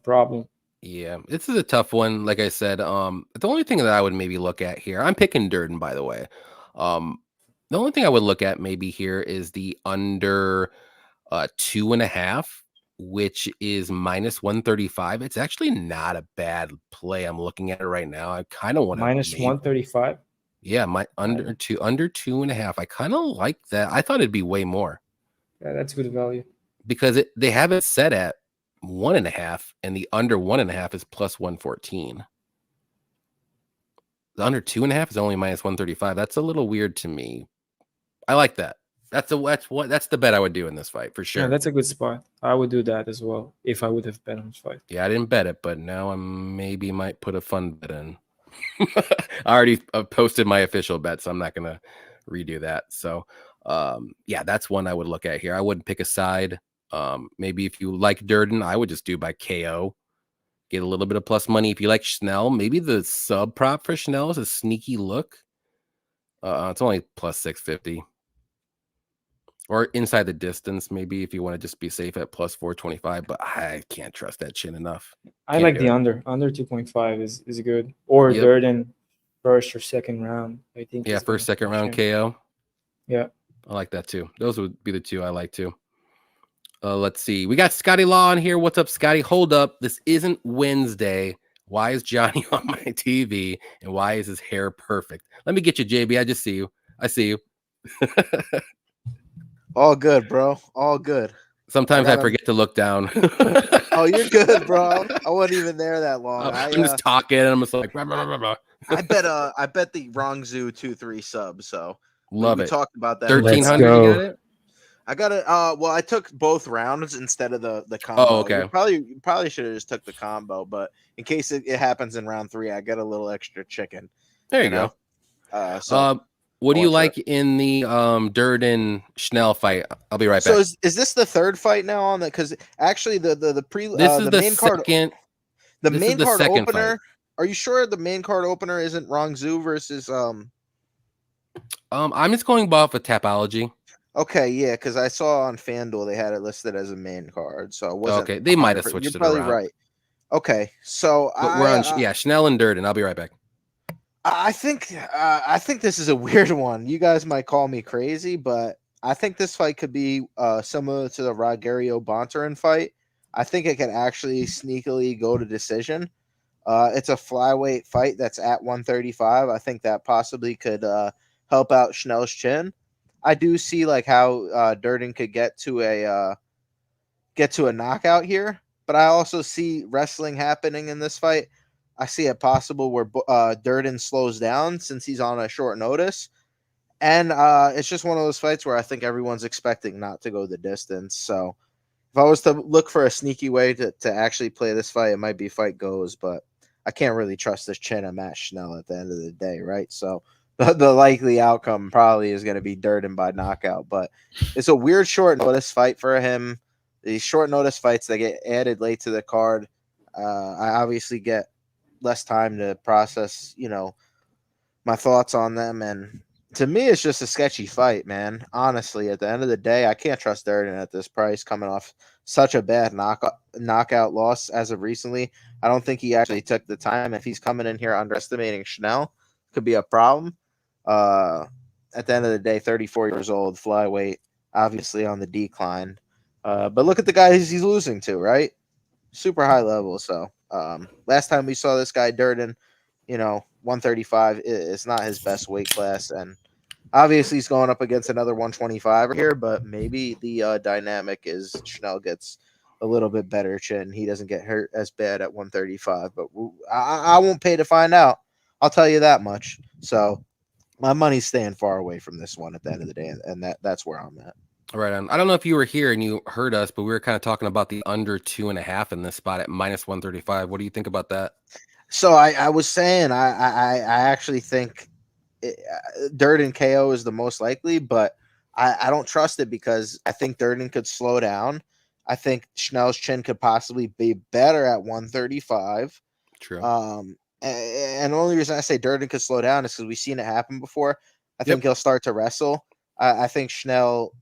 problem. Yeah, this is a tough one. Like I said, the only thing that I would maybe look at here, I'm picking Durden, by the way. The only thing I would look at maybe here is the under 2.5, which is minus 135. It's actually not a bad play. I'm looking at it right now. I kind of want to minus 135. Yeah, my under 2.5. I kind of like that. I thought it'd be way more. Yeah, that's good value because they have it set at 1.5, and the under 1.5 is plus 114. The under 2.5 is only minus 135. That's a little weird to me. I like that. That's the bet I would do in this fight for sure. Yeah, that's a good spot. I would do that as well if I would have bet on this fight. Yeah, I didn't bet it, but now I maybe might put a fun bet in. I already posted my official bet, so I'm not gonna redo that. So yeah, that's one I would look at here. I wouldn't pick a side. Maybe if you like Durden, I would just do by KO. Get a little bit of plus money. If you like Schnell, maybe the sub prop for Schnell is a sneaky look. It's only plus 650. Or inside the distance, maybe if you want to just be safe at plus 425. But I can't trust that chin enough. I like the under. Under 2.5 is good. Or Durden first or second round. I think. Yeah, first, second round KO. Yeah. I like that too. Those would be the two I like too. Let's see. We got Scotty Law on here. What's up, Scotty? Hold up. This isn't Wednesday. Why is Johnny on my TV? And why is his hair perfect? Let me get you, JB. I just see you. I see you. All good, bro. All good. Sometimes I forget to look down. Oh, you're good, bro. I wasn't even there that long. I'm just talking, and I'm just like, blah, blah, blah, blah. I bet the wrong Zoo 2-3 sub. So we talked about that. 1,300. You got it? I got it. Well, I took both rounds instead of the combo. Oh, okay. You probably should have just took the combo, but in case it happens in round 3, I got a little extra chicken. There you go. So what do you like in the Durden Schnell fight? I'll be right back. So is this the third fight now on that? Because actually the main card opener. Are you sure the main card opener isn't Wrong Zoo versus I'm just going off of Tapology. Okay, yeah, because I saw on FanDuel they had it listed as a main card, so it wasn't. Okay, they might have switched it around. You're probably right. Okay, so we're on Schnell and Durden. I'll be right back. I think this is a weird one. You guys might call me crazy, but I think this fight could be similar to the Rogerio Bontarin fight. I think it could actually sneakily go to decision. It's a flyweight fight that's at 135. I think that possibly could help out Schnell's chin. I do see like how Durden could get to a knockout here, but I also see wrestling happening in this fight. I see it possible where Durden slows down since he's on a short notice, and it's just one of those fights where I think everyone's expecting not to go the distance. So if I was to look for a sneaky way to actually play this fight, it might be fight goes, but I can't really trust this chin of Matt Schnell at the end of the day, right? So the likely outcome probably is going to be Durden by knockout, but it's a weird short notice fight for him. These short notice fights, they get added late to the card. I obviously get less time to process, my thoughts on them. And To me, it's just a sketchy fight, man. Honestly, at the end of the day, I can't trust Durden at this price coming off such a bad knockout loss as of recently. I don't think he actually took the time. If he's coming in here underestimating Schnell, could be a problem. At the end of the day, 34 years old, flyweight, obviously on the decline. But look at the guys he's losing to, right? Super high level. So last time we saw this guy, Durden, 135, it's not his best weight class. And obviously he's going up against another 125 here, but maybe the dynamic is Schnell gets a little bit better chin. He doesn't get hurt as bad at 135, but I won't pay to find out. I'll tell you that much. So my money's staying far away from this one at the end of the day, and that's where I'm at. Right on. I don't know if you were here and you heard us, but we were kind of talking about the under 2.5 in this spot at -135. What do you think about that? So I was saying I actually think Durden KO is the most likely, but I don't trust it because I think Durden could slow down. I think Schnell's chin could possibly be better at 135. True. And the only reason I say Durden could slow down is because we've seen it happen before. I think he'll start to wrestle. I think Schnell,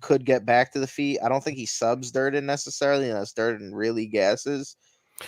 could get back to the feet. I don't think he subs Durden necessarily unless Durden really gasses.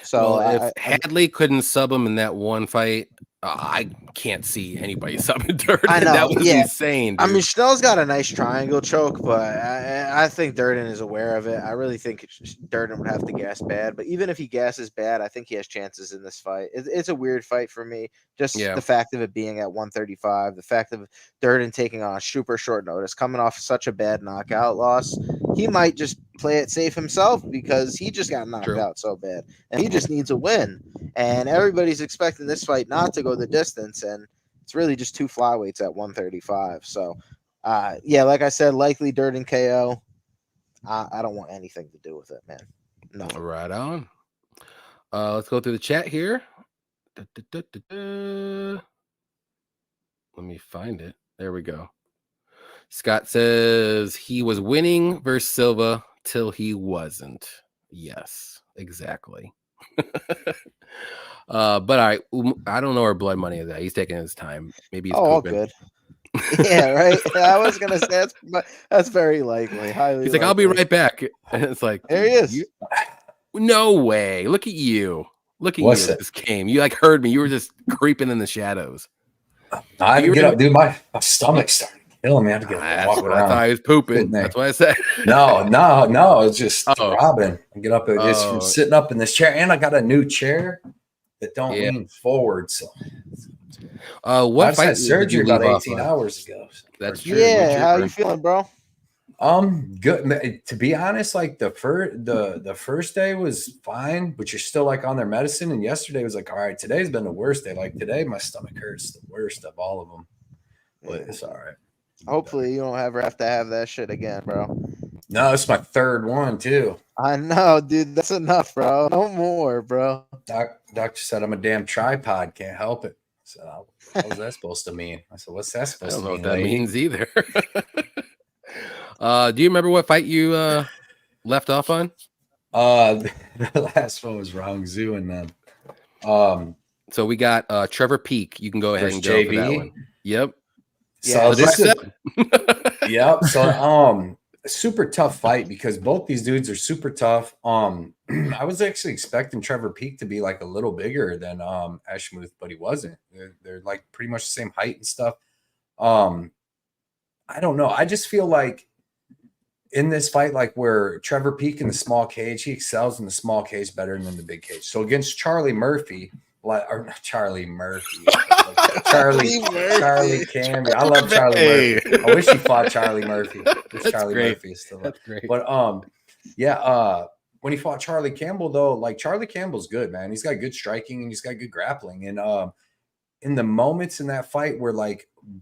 So if Hadley couldn't sub him in that one fight, I can't see anybody subbing Durden. I know, that was insane. Dude. I mean, Schnell's got a nice triangle choke, but I think Durden is aware of it. I really think Durden would have to gas bad. But even if he gasses bad, I think he has chances in this fight. It's a weird fight for me. Just the fact of it being at 135, the fact of Durden taking on a super short notice, coming off such a bad knockout loss, he might just play it safe himself because he just got knocked out so bad. And he just needs a win. And everybody's expecting this fight not to go the distance. And it's really just two flyweights at 135. So, like I said, likely Durden KO. I don't want anything to do with it, man. No. Right on. Let's go through the chat here. Let me find it. There we go. Scott says he was winning versus Silva till he wasn't. Yes, exactly. But I don't know where blood money is at. He's taking his time. Maybe he's all good. Yeah, right. I was gonna say that's very likely. Highly. He's like, I'll be right back. And it's like, there he is. No way. Look at you. Look at you. This came. You heard me. You were just creeping in the shadows. I had to get up, dude. My stomach's starting to kill me. I had to get up. Walk around. I thought he was pooping. That's what I said. No. It's just throbbing. I get up just from sitting up in this chair, and I got a new chair that don't lean forward. So, what I had surgery about 18 hours ago. So. That's true. Yeah. How you feeling, bro? Good. To be honest, like the first day was fine, but you're still on their medicine. And yesterday was all right. Today's been the worst day. Like today, my stomach hurts the worst of all of them. But it's all right. Hopefully, you don't ever have to have that shit again, bro. No, it's my third one too. I know, dude. That's enough, bro. No more, bro. Doctor said I'm a damn tripod. Can't help it. So what was that supposed to mean? I said, what's that supposed to mean? I don't know what that means either. Do you remember what fight you left off on? The last one was Rong Zhu and then. So we got Trevor Peak. You can go ahead and go for that one. Yep. So this is yep. So super tough fight because both these dudes are super tough. I was actually expecting Trevor Peak to be a little bigger than Ashmuth, but he wasn't. They're pretty much the same height and stuff. I don't know. I just feel like in this fight, where Trevor Peak in the small cage, he excels in the small cage better than the big cage. So against Charlie Murphy, or not Charlie Murphy, Charlie Camby. I love Charlie Murphy. I wish he fought Charlie Murphy. Charlie Murphy is still That's great. But when he fought Charlie Campbell, though, Charlie Campbell's good, man. He's got good striking and he's got good grappling. And in the moments in that fight where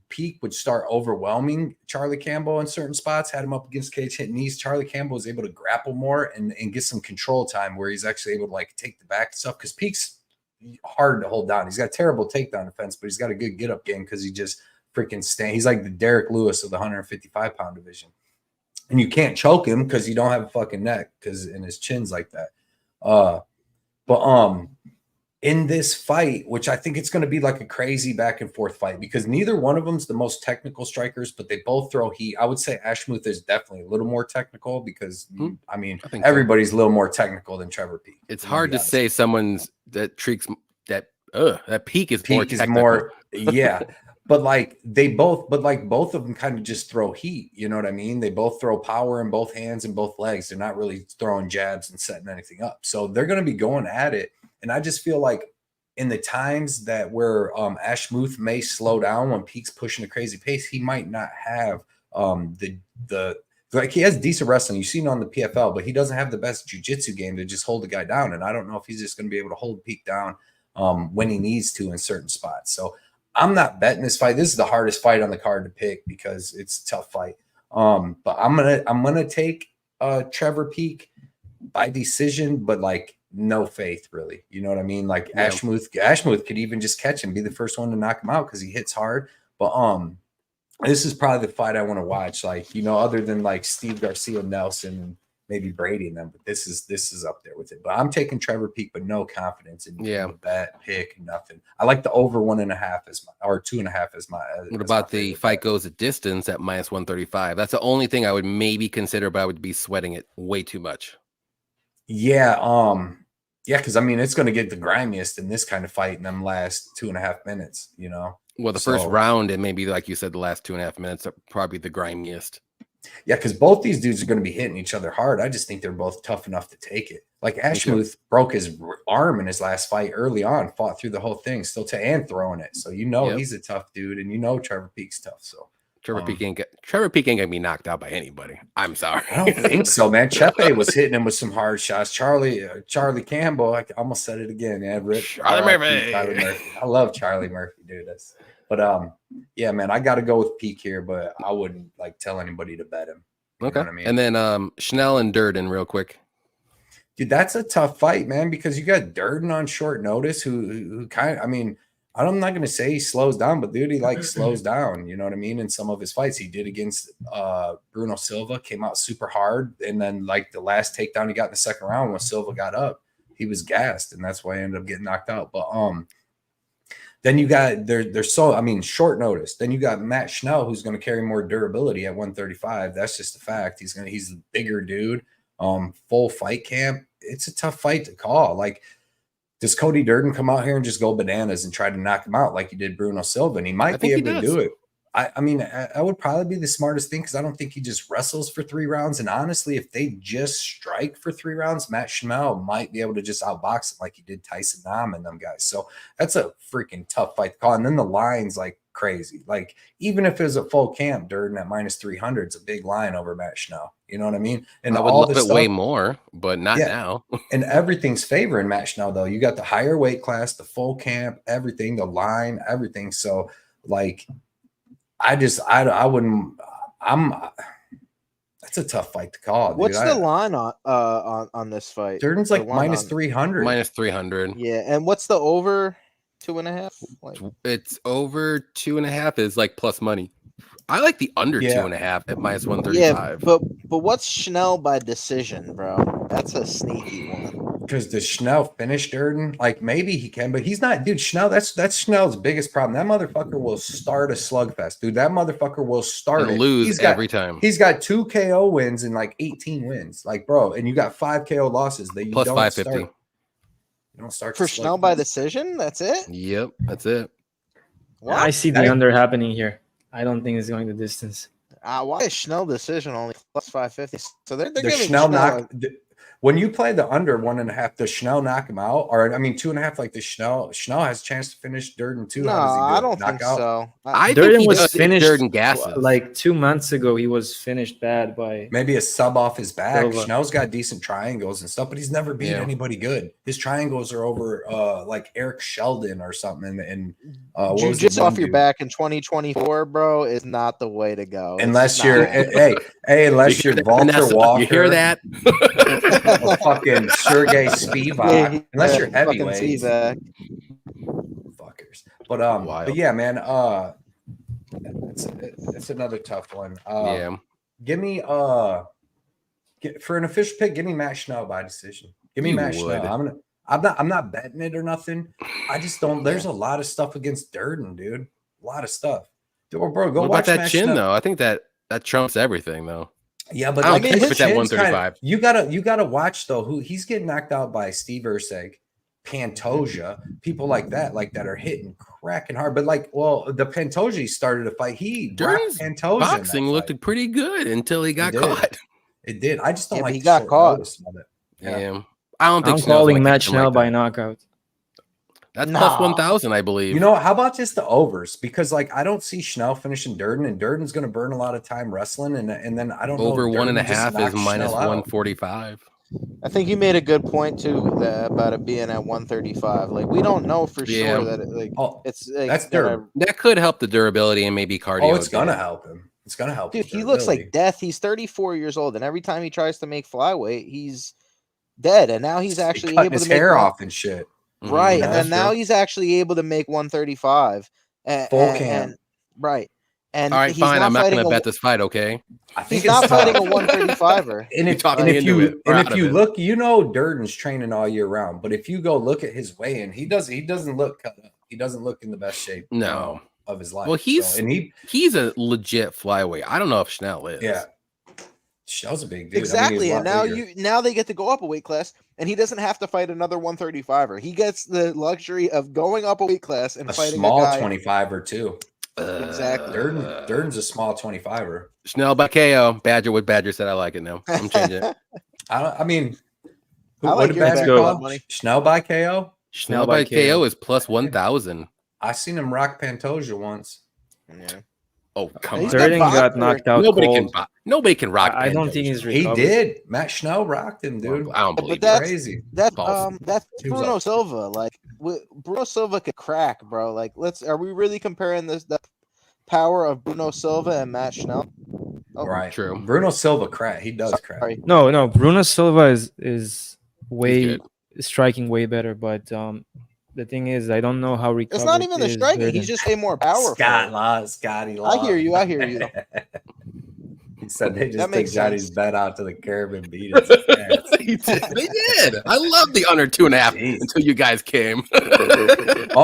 Peak would start overwhelming Charlie Campbell in certain spots, had him up against cage, hit knees, Charlie Campbell was able to grapple more and get some control time where he's actually able to take the back stuff, because Peak's hard to hold down. He's got a terrible takedown defense, but he's got a good get up game because he just freaking He's like the Derek Lewis of the 155-pound division. And you can't choke him because you don't have a fucking neck and his chin's like that. in this fight, which I think it's going to be like a crazy back and forth fight because neither one of them's the most technical strikers, but they both throw heat. I would say Ashmuth is definitely a little more technical because I mean, everybody's a little more technical than Trevor Peek. It's hard to say someone's that Peek is more technical. Yeah. But like both of them kind of just throw heat. You know what I mean? They both throw power in both hands and both legs. They're not really throwing jabs and setting anything up. So they're going to be going at it. And I just feel like in the times that where Ashmuth may slow down when Peek's pushing a crazy pace, he might not have like he has decent wrestling. You've seen it on the PFL, but he doesn't have the best jiu-jitsu game to just hold the guy down. And I don't know if he's just going to be able to hold Peek down when he needs to in certain spots. So I'm not betting this fight. This is the hardest fight on the card to pick because it's a tough fight. But I'm gonna take Trevor Peek by decision, but like no faith really. You know what I mean? Like Ashmuth could even just catch him, be the first one to knock him out because he hits hard. But this is probably the fight I want to watch. Like, you know, other than like Steve Garcia Nelson and maybe Brady and them, but this is up there with it. But I'm taking Trevor Peek, but no confidence in the bet, pick, nothing. I like the over 1.5 as my, or 2.5 as my. What about the fight goes a distance at -135? That's the only thing I would maybe consider, but I would be sweating it way too much. Yeah, because I mean it's going to get the grimiest in this kind of fight in them last 2.5 minutes. You know. Well, the first round and maybe like you said, the last 2.5 minutes are probably the grimiest. Yeah, because both these dudes are going to be hitting each other hard. I just think they're both tough enough to take it. Like Ashmuth broke his arm in his last fight early on, fought through the whole thing, still and throwing it. So you know he's a tough dude, and you know Trevor Peek's tough. So Trevor Peek ain't gonna be knocked out by anybody. I'm sorry. I don't think so, man. Chepe was hitting him with some hard shots. Charlie Campbell, I almost said it again. Yeah, Charlie Murphy. I love Charlie Murphy, dude. But yeah, man, I got to go with Peek here, but I wouldn't like tell anybody to bet him. Okay. You know what I mean? And then Schnell and Durden real quick. Dude, that's a tough fight, man, because you got Durden on short notice who kind of, I mean, I'm not going to say he slows down, but dude, he like slows down, you know what I mean? In some of his fights he did against Bruno Silva, came out super hard. And then like the last takedown he got in the second round when Silva got up, he was gassed. And that's why he ended up getting knocked out. But then you got short notice. Then you got Matt Schnell, who's going to carry more durability at 135. That's just a fact. He's a bigger dude. Full fight camp. It's a tough fight to call. Like, does Cody Durden come out here and just go bananas and try to knock him out like he did Bruno Silva? And he might be able to do it. I mean, I would probably be the smartest thing because I don't think he just wrestles for 3 rounds. And honestly, if they just strike for 3 rounds, Matt Schnell might be able to just outbox him like he did Tyson Nam and them guys. So that's a freaking tough fight to call. And then the line's like crazy. Like, even if it was a full camp, Durden at -300 is a big line over Matt Schnell. You know what I mean? And I would love it way more, but not now. And everything's favoring Matt Schnell, though. You got the higher weight class, the full camp, everything, the line, everything. So, like, that's a tough fight to call. Dude. What's the line on this fight? Durden's like -300. -300. Yeah, and what's the over 2.5? Like, it's over 2.5 is like plus money. I like the under 2.5 at -135. Yeah, but what's Schnell by decision, bro? That's a sneaky one. Because does Schnell finish Durden? Like, maybe he can, but he's not, dude. Schnell, that's Schnell's biggest problem. That motherfucker will start a slugfest, dude. That motherfucker will start and lose every time. He's got 2 KO wins and like 18 wins, like, bro. And you got 5 KO losses that you plus don't 550. Start. You don't start for Schnell by decision. That's it. Yep, that's it. What? I see the under happening here. I don't think it's going the distance. Why is Schnell decision only plus 550? So they're the giving Schnell knock. When you play the under 1.5, does Schnell knock him out? Or I mean 2.5, like the Schnell has a chance to finish Durden too. No, I don't think so. Durden was finished Durden gasses. Like 2 months ago. He was finished bad by maybe a sub off his back. Silva. Schnell's got decent triangles and stuff, but he's never beat anybody good. His triangles are over like Eric Sheldon or something. And jiu-jitsu off your back in 2024, bro, is not the way to go. Unless you're unless you're Walter Walker. You hear that? Fucking Sergey Spivak, unless you're heavyweight. Fuckers. But yeah, man, it's another tough one. Give me for an official pick, give me Matt Schnell by decision. Give me Matt Schnell. I'm not betting it or nothing. I just don't. There's a lot of stuff against Durden, dude. A lot of stuff. Dude, bro, go what watch about that Matt chin Schnell. though? I think that trumps everything though. Yeah, but I don't like care if his it's at chin's 135. you gotta watch though. Who he's getting knocked out by Steve Erceg, Pantoja, people like that are hitting cracking hard. But like, well, the Pantoja started a fight. He Durden's rocked Pantoja. boxing looked pretty good until he got caught. It did. I just don't like he the got short caught. notice of it. Yeah. I don't think I'm Schnell's calling gonna Matt catch him like Schnell by that. knockout. That's No. plus 1,000, I believe. You know, how about just the overs? Because like I don't see Schnell finishing Durden, and Durden's going to burn a lot of time wrestling, and then I don't know. Over Durden 1.5 just is knocks minus Schnell out. 145. I think you made a good point too about it being at 135. Like we don't know for sure that it's like that's Durden. That could help the durability and maybe cardio. Oh, it's gonna help him. It's gonna help. Dude, he looks like death. He's 34 years old, and every time he tries to make flyweight, he's dead. And now he's actually able his to make hair off and shit. Right, Mhm, and then now he's actually able to make 135. Full cam. Right. And all right, he's fine. I'm not going to fighting bet this fight, okay? I think he's not it's fighting tough. a 135er. And if, talking and if into you it, or and out if of you it. look, you know Durden's training all year round. But if you go look at his weigh-in, he doesn't look cut up. He doesn't look in the best shape. No. Of his life. Well, he's a legit flyweight. I don't know if Schnell is. Yeah. Schnell's a big dude. Exactly, I mean, and now they get to go up a weight class, and he doesn't have to fight another 135er. He gets the luxury of going up a weight class and a fighting small a guy. 25er too. Exactly. Durden's a small 25er. Schnell by KO. Badger with Badger said I like it now. I'm changing it. I mean, I like what did your Badger bet. call? Schnell by KO? Schnell by KO is plus 1,000. I seen him rock Pantoja once. Yeah. Oh, come He's on. Durden boxer. got knocked out Nobody cold. can rock. I don't Pantoja. think he's He recovered. did. Matt Schnell rocked him, dude. I don't believe But it. Crazy. That's False. that's He was Bruno up. Silva. Like Bruno Silva could crack, bro. Like are we really comparing the power of Bruno Silva and Matt Schnell? Oh, Right. True. Bruno Silva crack. He does crack. Sorry. No. Bruno Silva is way good. striking way better, but the thing is, I don't know how recovered. It's not even the is striking. Durden. He's just way more powerful. Scotty lost. I hear you. He said they just That took makes Johnny's sense. bet out to the curb and beat his ass. They did. I love the under 2.5 Jeez. until you guys came. But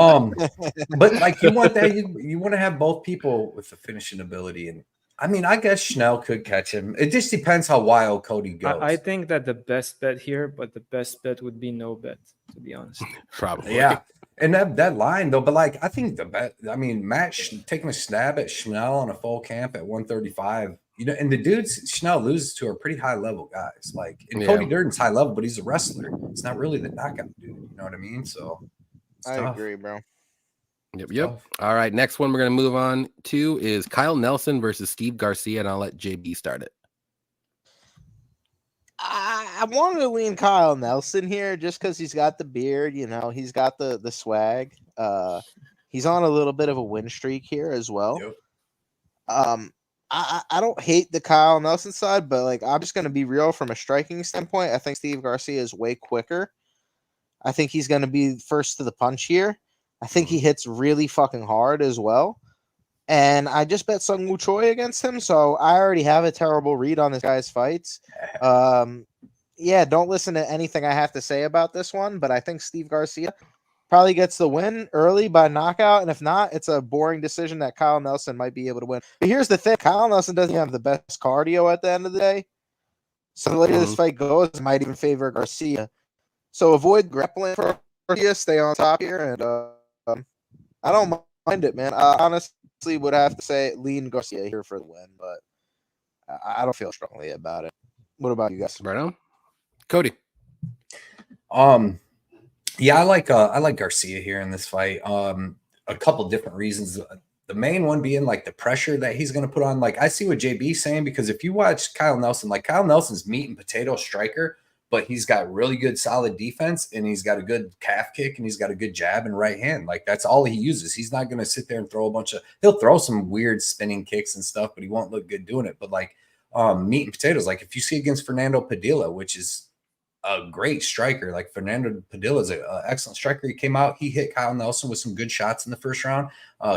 like you want that, you want to have both people with the finishing ability, and I mean, I guess Schnell could catch him. It just depends how wild Cody goes. I think that the best bet here, but the best bet would be no bet, to be honest. Probably. Yeah. And that line though, but like I think the bet. I mean, Matt taking a stab at Schnell on a full camp at 135. You know, and the dudes Schnell loses to are pretty high level guys. Like, and Yeah. Cody Durden's high level, but he's a wrestler. It's not really the knockout dude. You know what I mean? So it's I tough. agree, bro. Yep. All right. Next one we're going to move on to is Kyle Nelson versus Steve Garcia, and I'll let JB start it. I wanted to lean Kyle Nelson here just because he's got the beard, you know, he's got the swag. He's on a little bit of a win streak here as well. Yep. I don't hate the Kyle Nelson side, but like I'm just gonna be real from a striking standpoint. I think Steve Garcia is way quicker. I think he's gonna be first to the punch here. I think he hits really fucking hard as well. And I just bet Sung Woo Choi against him, so I already have a terrible read on this guy's fights. Yeah, don't listen to anything I have to say about this one, but I think Steve Garcia probably gets the win early by knockout, and if not, it's a boring decision that Kyle Nelson might be able to win. But here's the thing, Kyle Nelson doesn't have the best cardio at the end of the day, so the later this fight goes, it might even favor Garcia. So avoid grappling for Garcia, stay on top here, and I don't mind it, man. I honestly would have to say lean Garcia here for the win, but I don't feel strongly about it. What about you guys? Right on. Cody. Yeah, I like Garcia here in this fight. A couple different reasons. The main one being like the pressure that he's going to put on. Like I see what JB's saying, because if you watch Kyle Nelson, like Kyle Nelson's meat and potato striker, but he's got really good solid defense, and he's got a good calf kick, and he's got a good jab and right hand. Like that's all he uses. He's not going to sit there and throw a bunch of. He'll throw some weird spinning kicks and stuff, but he won't look good doing it. But like meat and potatoes, like if you see against Fernando Padilla, which is a great striker. Like Fernando Padilla is an excellent striker. He came out, he hit Kyle Nelson with some good shots in the first round.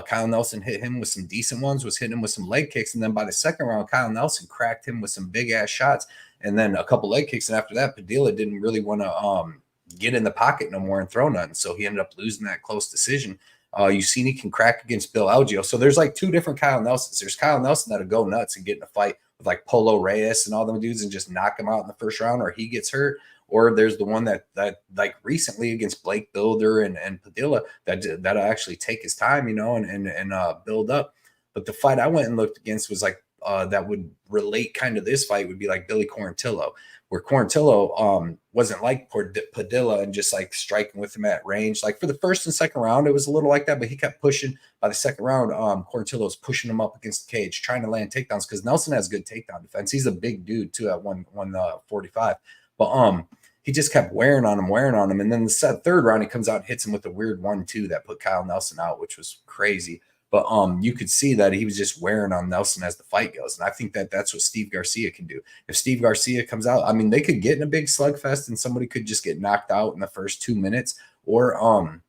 Kyle Nelson hit him with some decent ones, was hitting him with some leg kicks. And then by the second round, Kyle Nelson cracked him with some big ass shots and then a couple leg kicks. And after that, Padilla didn't really want to get in the pocket no more and throw nothing. So he ended up losing that close decision. You've seen he can crack against Bill Algeo. So there's like two different Kyle Nelsons. There's Kyle Nelson that'll go nuts and get in a fight with like Polo Reyes and all them dudes and just knock him out in the first round, or he gets hurt. Or there's the one that like recently against Blake Builder and Padilla that'll actually take his time, you know, and build up. But the fight I went and looked against was like that would relate kind of this fight would be like Billy Quarantillo, where Quarantillo wasn't like Padilla and just like striking with him at range. Like for the first and second round, it was a little like that, but he kept pushing. By the second round, Quarantillo was pushing him up against the cage, trying to land takedowns because Nelson has good takedown defense. He's a big dude too at 145, but he just kept wearing on him. And then the third round, he comes out and hits him with a weird 1-2 that put Kyle Nelson out, which was crazy. But you could see that he was just wearing on Nelson as the fight goes. And I think that that's what Steve Garcia can do. If Steve Garcia comes out, I mean, they could get in a big slugfest and somebody could just get knocked out in the first 2 minutes. Or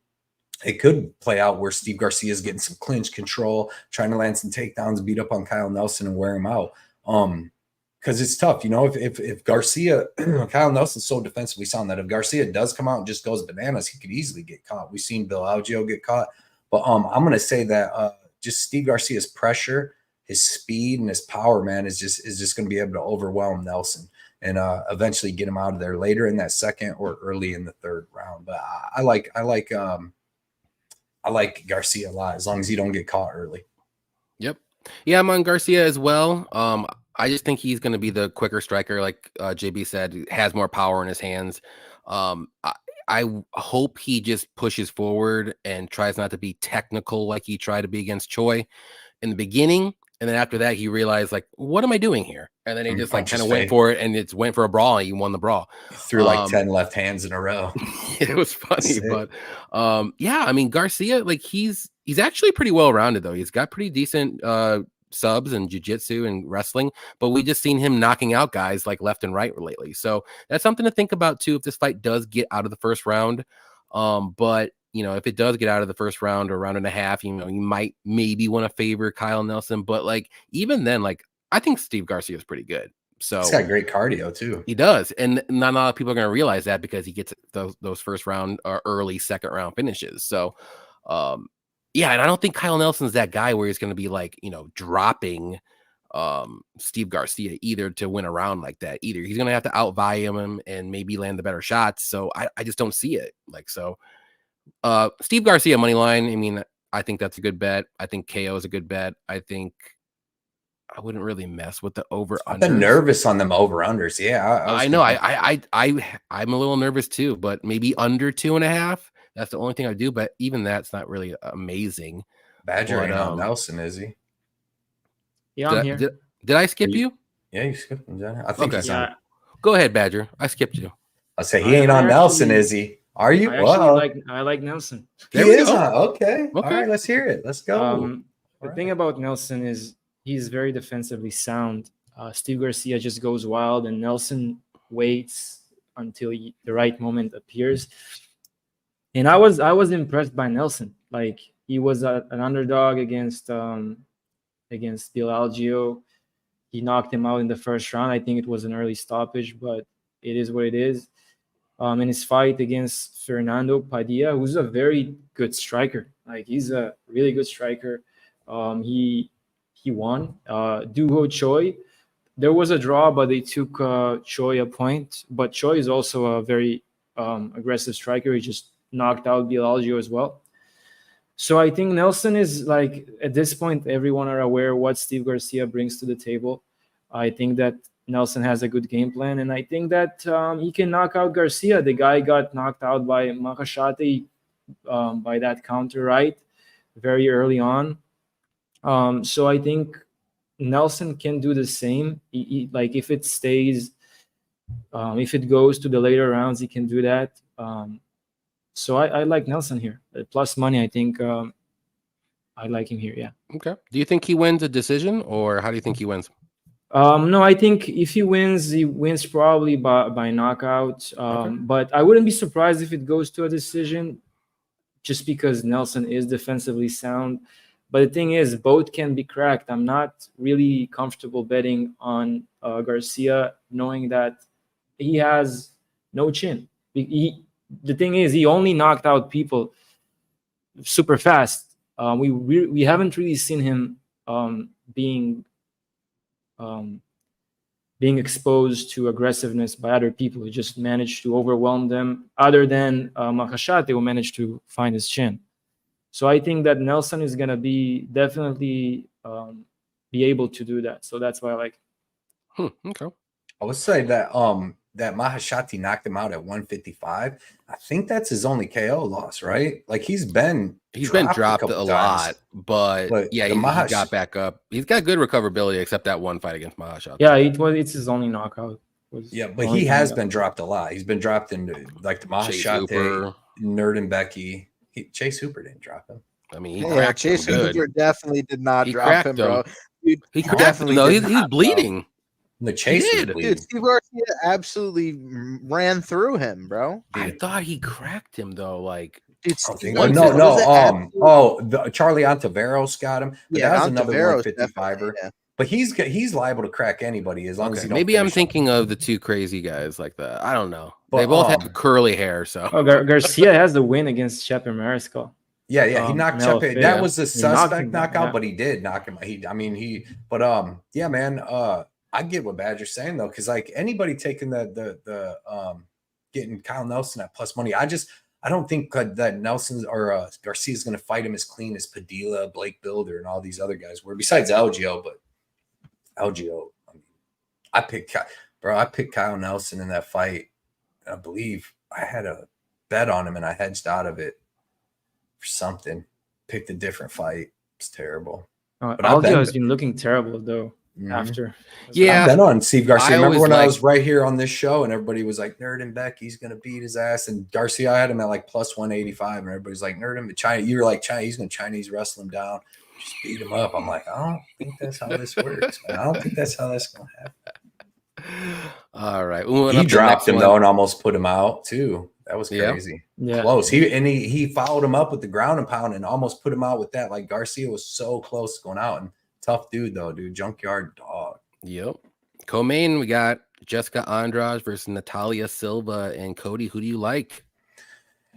it could play out where Steve Garcia is getting some clinch control, trying to land some takedowns, beat up on Kyle Nelson and wear him out. Because it's tough, you know, if Garcia, Kyle Nelson's so defensively sound that if Garcia does come out and just goes bananas, he could easily get caught. We've seen Bill Algeo get caught. But I'm going to say that just Steve Garcia's pressure, his speed, and his power, man, is just going to be able to overwhelm Nelson and eventually get him out of there later in that second or early in the third round. But I like Garcia a lot as long as he don't get caught early. Yep. Yeah, I'm on Garcia as well. I just think he's going to be the quicker striker, like JB said, has more power in his hands. I hope he just pushes forward and tries not to be technical like he tried to be against Choi in the beginning. And then after that, he realized, like, what am I doing here? And then he just like kind of went for it, and it went for a brawl, and he won the brawl. He threw like 10 left hands in a row. It was funny, but yeah, I mean, Garcia, like he's actually pretty well rounded though. He's got pretty decent subs and jiu-jitsu and wrestling, but we just seen him knocking out guys like left and right lately. So that's something to think about too if this fight does get out of the first round. But you know, if it does get out of the first round or round and a half, you know, you might maybe want to favor Kyle Nelson, but like even then, like I think Steve Garcia is pretty good. So he's got great cardio too. He does, and not a lot of people are going to realize that because he gets those first round or early second round finishes. So yeah, and I don't think Kyle Nelson's that guy where he's going to be like, you know, dropping Steve Garcia either to win a round like that either. He's going to have to out-volume him and maybe land the better shots. So I just don't see it. Like, so Steve Garcia money line. I mean, I think that's a good bet. I think KO is a good bet. I think I wouldn't really mess with the over. I've been nervous on them over unders. Yeah, I know. I'm a little nervous too, but maybe under 2.5. That's the only thing I do, but even that's not really amazing. Badger ain't on Nelson, is he? Yeah, I'm here. Did I skip you? Yeah, you skipped him, Johnny. I think he's on. Go ahead, Badger. I skipped you. I say he ain't on Nelson, is he? Are you? I like Nelson. He is on. Okay. All right, let's hear it. Let's go. The thing about Nelson is he's very defensively sound. Steve Garcia just goes wild, and Nelson waits until the right moment appears. And I was impressed by Nelson. Like he was an underdog against Bill Algeo. He knocked him out in the first round. I think it was an early stoppage, but it is what it is. In his fight against Fernando Padilla, who's a very good striker. Like he's a really good striker. He won. Duho Choi, there was a draw, but they took Choi a point. But Choi is also a very aggressive striker. He just knocked out Bill Algeo as well. So I think Nelson is like, at this point, everyone are aware what Steve Garcia brings to the table. I think that Nelson has a good game plan, and I think that he can knock out Garcia. The guy got knocked out by Makashate by that counter right very early on. So I think Nelson can do the same. Like if it stays, if it goes to the later rounds, he can do that. So I like Nelson here. Plus money, I think I like him here, yeah. Okay. Do you think he wins a decision, or how do you think he wins? No, I think if he wins probably by knockout. Okay. But I wouldn't be surprised if it goes to a decision just because Nelson is defensively sound. But the thing is, both can be cracked. I'm not really comfortable betting on Garcia, knowing that he has no chin. the thing is, he only knocked out people super fast. We haven't really seen him being exposed to aggressiveness by other people. He just managed to overwhelm them. Other than Makashate, who managed to find his chin. So I think that Nelson is gonna be definitely be able to do that. So that's why I like. Okay. I would say that that Mahashati knocked him out at 155. I think that's his only KO loss, right? Like he's been dropped a lot, but yeah, he got back up. He's got good recoverability, except that one fight against Mahashati. Yeah, it's his only knockout. Yeah, but he has been dropped a lot. He's been dropped into like the Mahashati, Nerd and Becky. Chase Hooper didn't drop him. I mean, Chase Hooper definitely did not drop him, bro. Dude, he definitely no, he's bleeding. The Chase was bleeding. Dude, Steve Garcia absolutely ran through him, bro. I thought he cracked him though. Like, dude, Charlie Ontiveros got him. But that was another 155er. Yeah. But he's liable to crack anybody as long as he don't. Maybe I'm thinking of the two crazy guys like that. I don't know. But, they both have curly hair, so. Garcia has the win against Chepe Mariscal. Yeah, he knocked Chepe. That was a suspect knockout, but he did knock him. Yeah, man. I get what Badger's saying though, because like anybody taking the getting Kyle Nelson at plus money, I don't think that Nelson or Garcia is going to fight him as clean as Padilla, Blake Builder, and all these other guys were. Besides Algio, but Algio, I picked Kyle Nelson in that fight. I believe I had a bet on him and I hedged out of it for something. Picked a different fight. It's terrible. But Algio has been looking terrible though. After, I've been on Steve Garcia. Remember when I was right here on this show and everybody was like, Nerd and Beck, he's gonna beat his ass. And Garcia, I had him at like plus 185, and everybody's like, Nerd and China. You're like, China, he's gonna Chinese wrestle him down, just beat him up. I'm like, I don't think that's how this works, man. I don't think that's how that's gonna happen. All right, he dropped him though and almost put him out too. That was crazy. Yeah. Close. He followed him up with the ground and pound and almost put him out with that. Like Garcia was so close to going out. And tough dude though, junkyard dog. Yep. Co-main, we got Jessica Andrade versus Natalia Silva and Cody. Who do you like?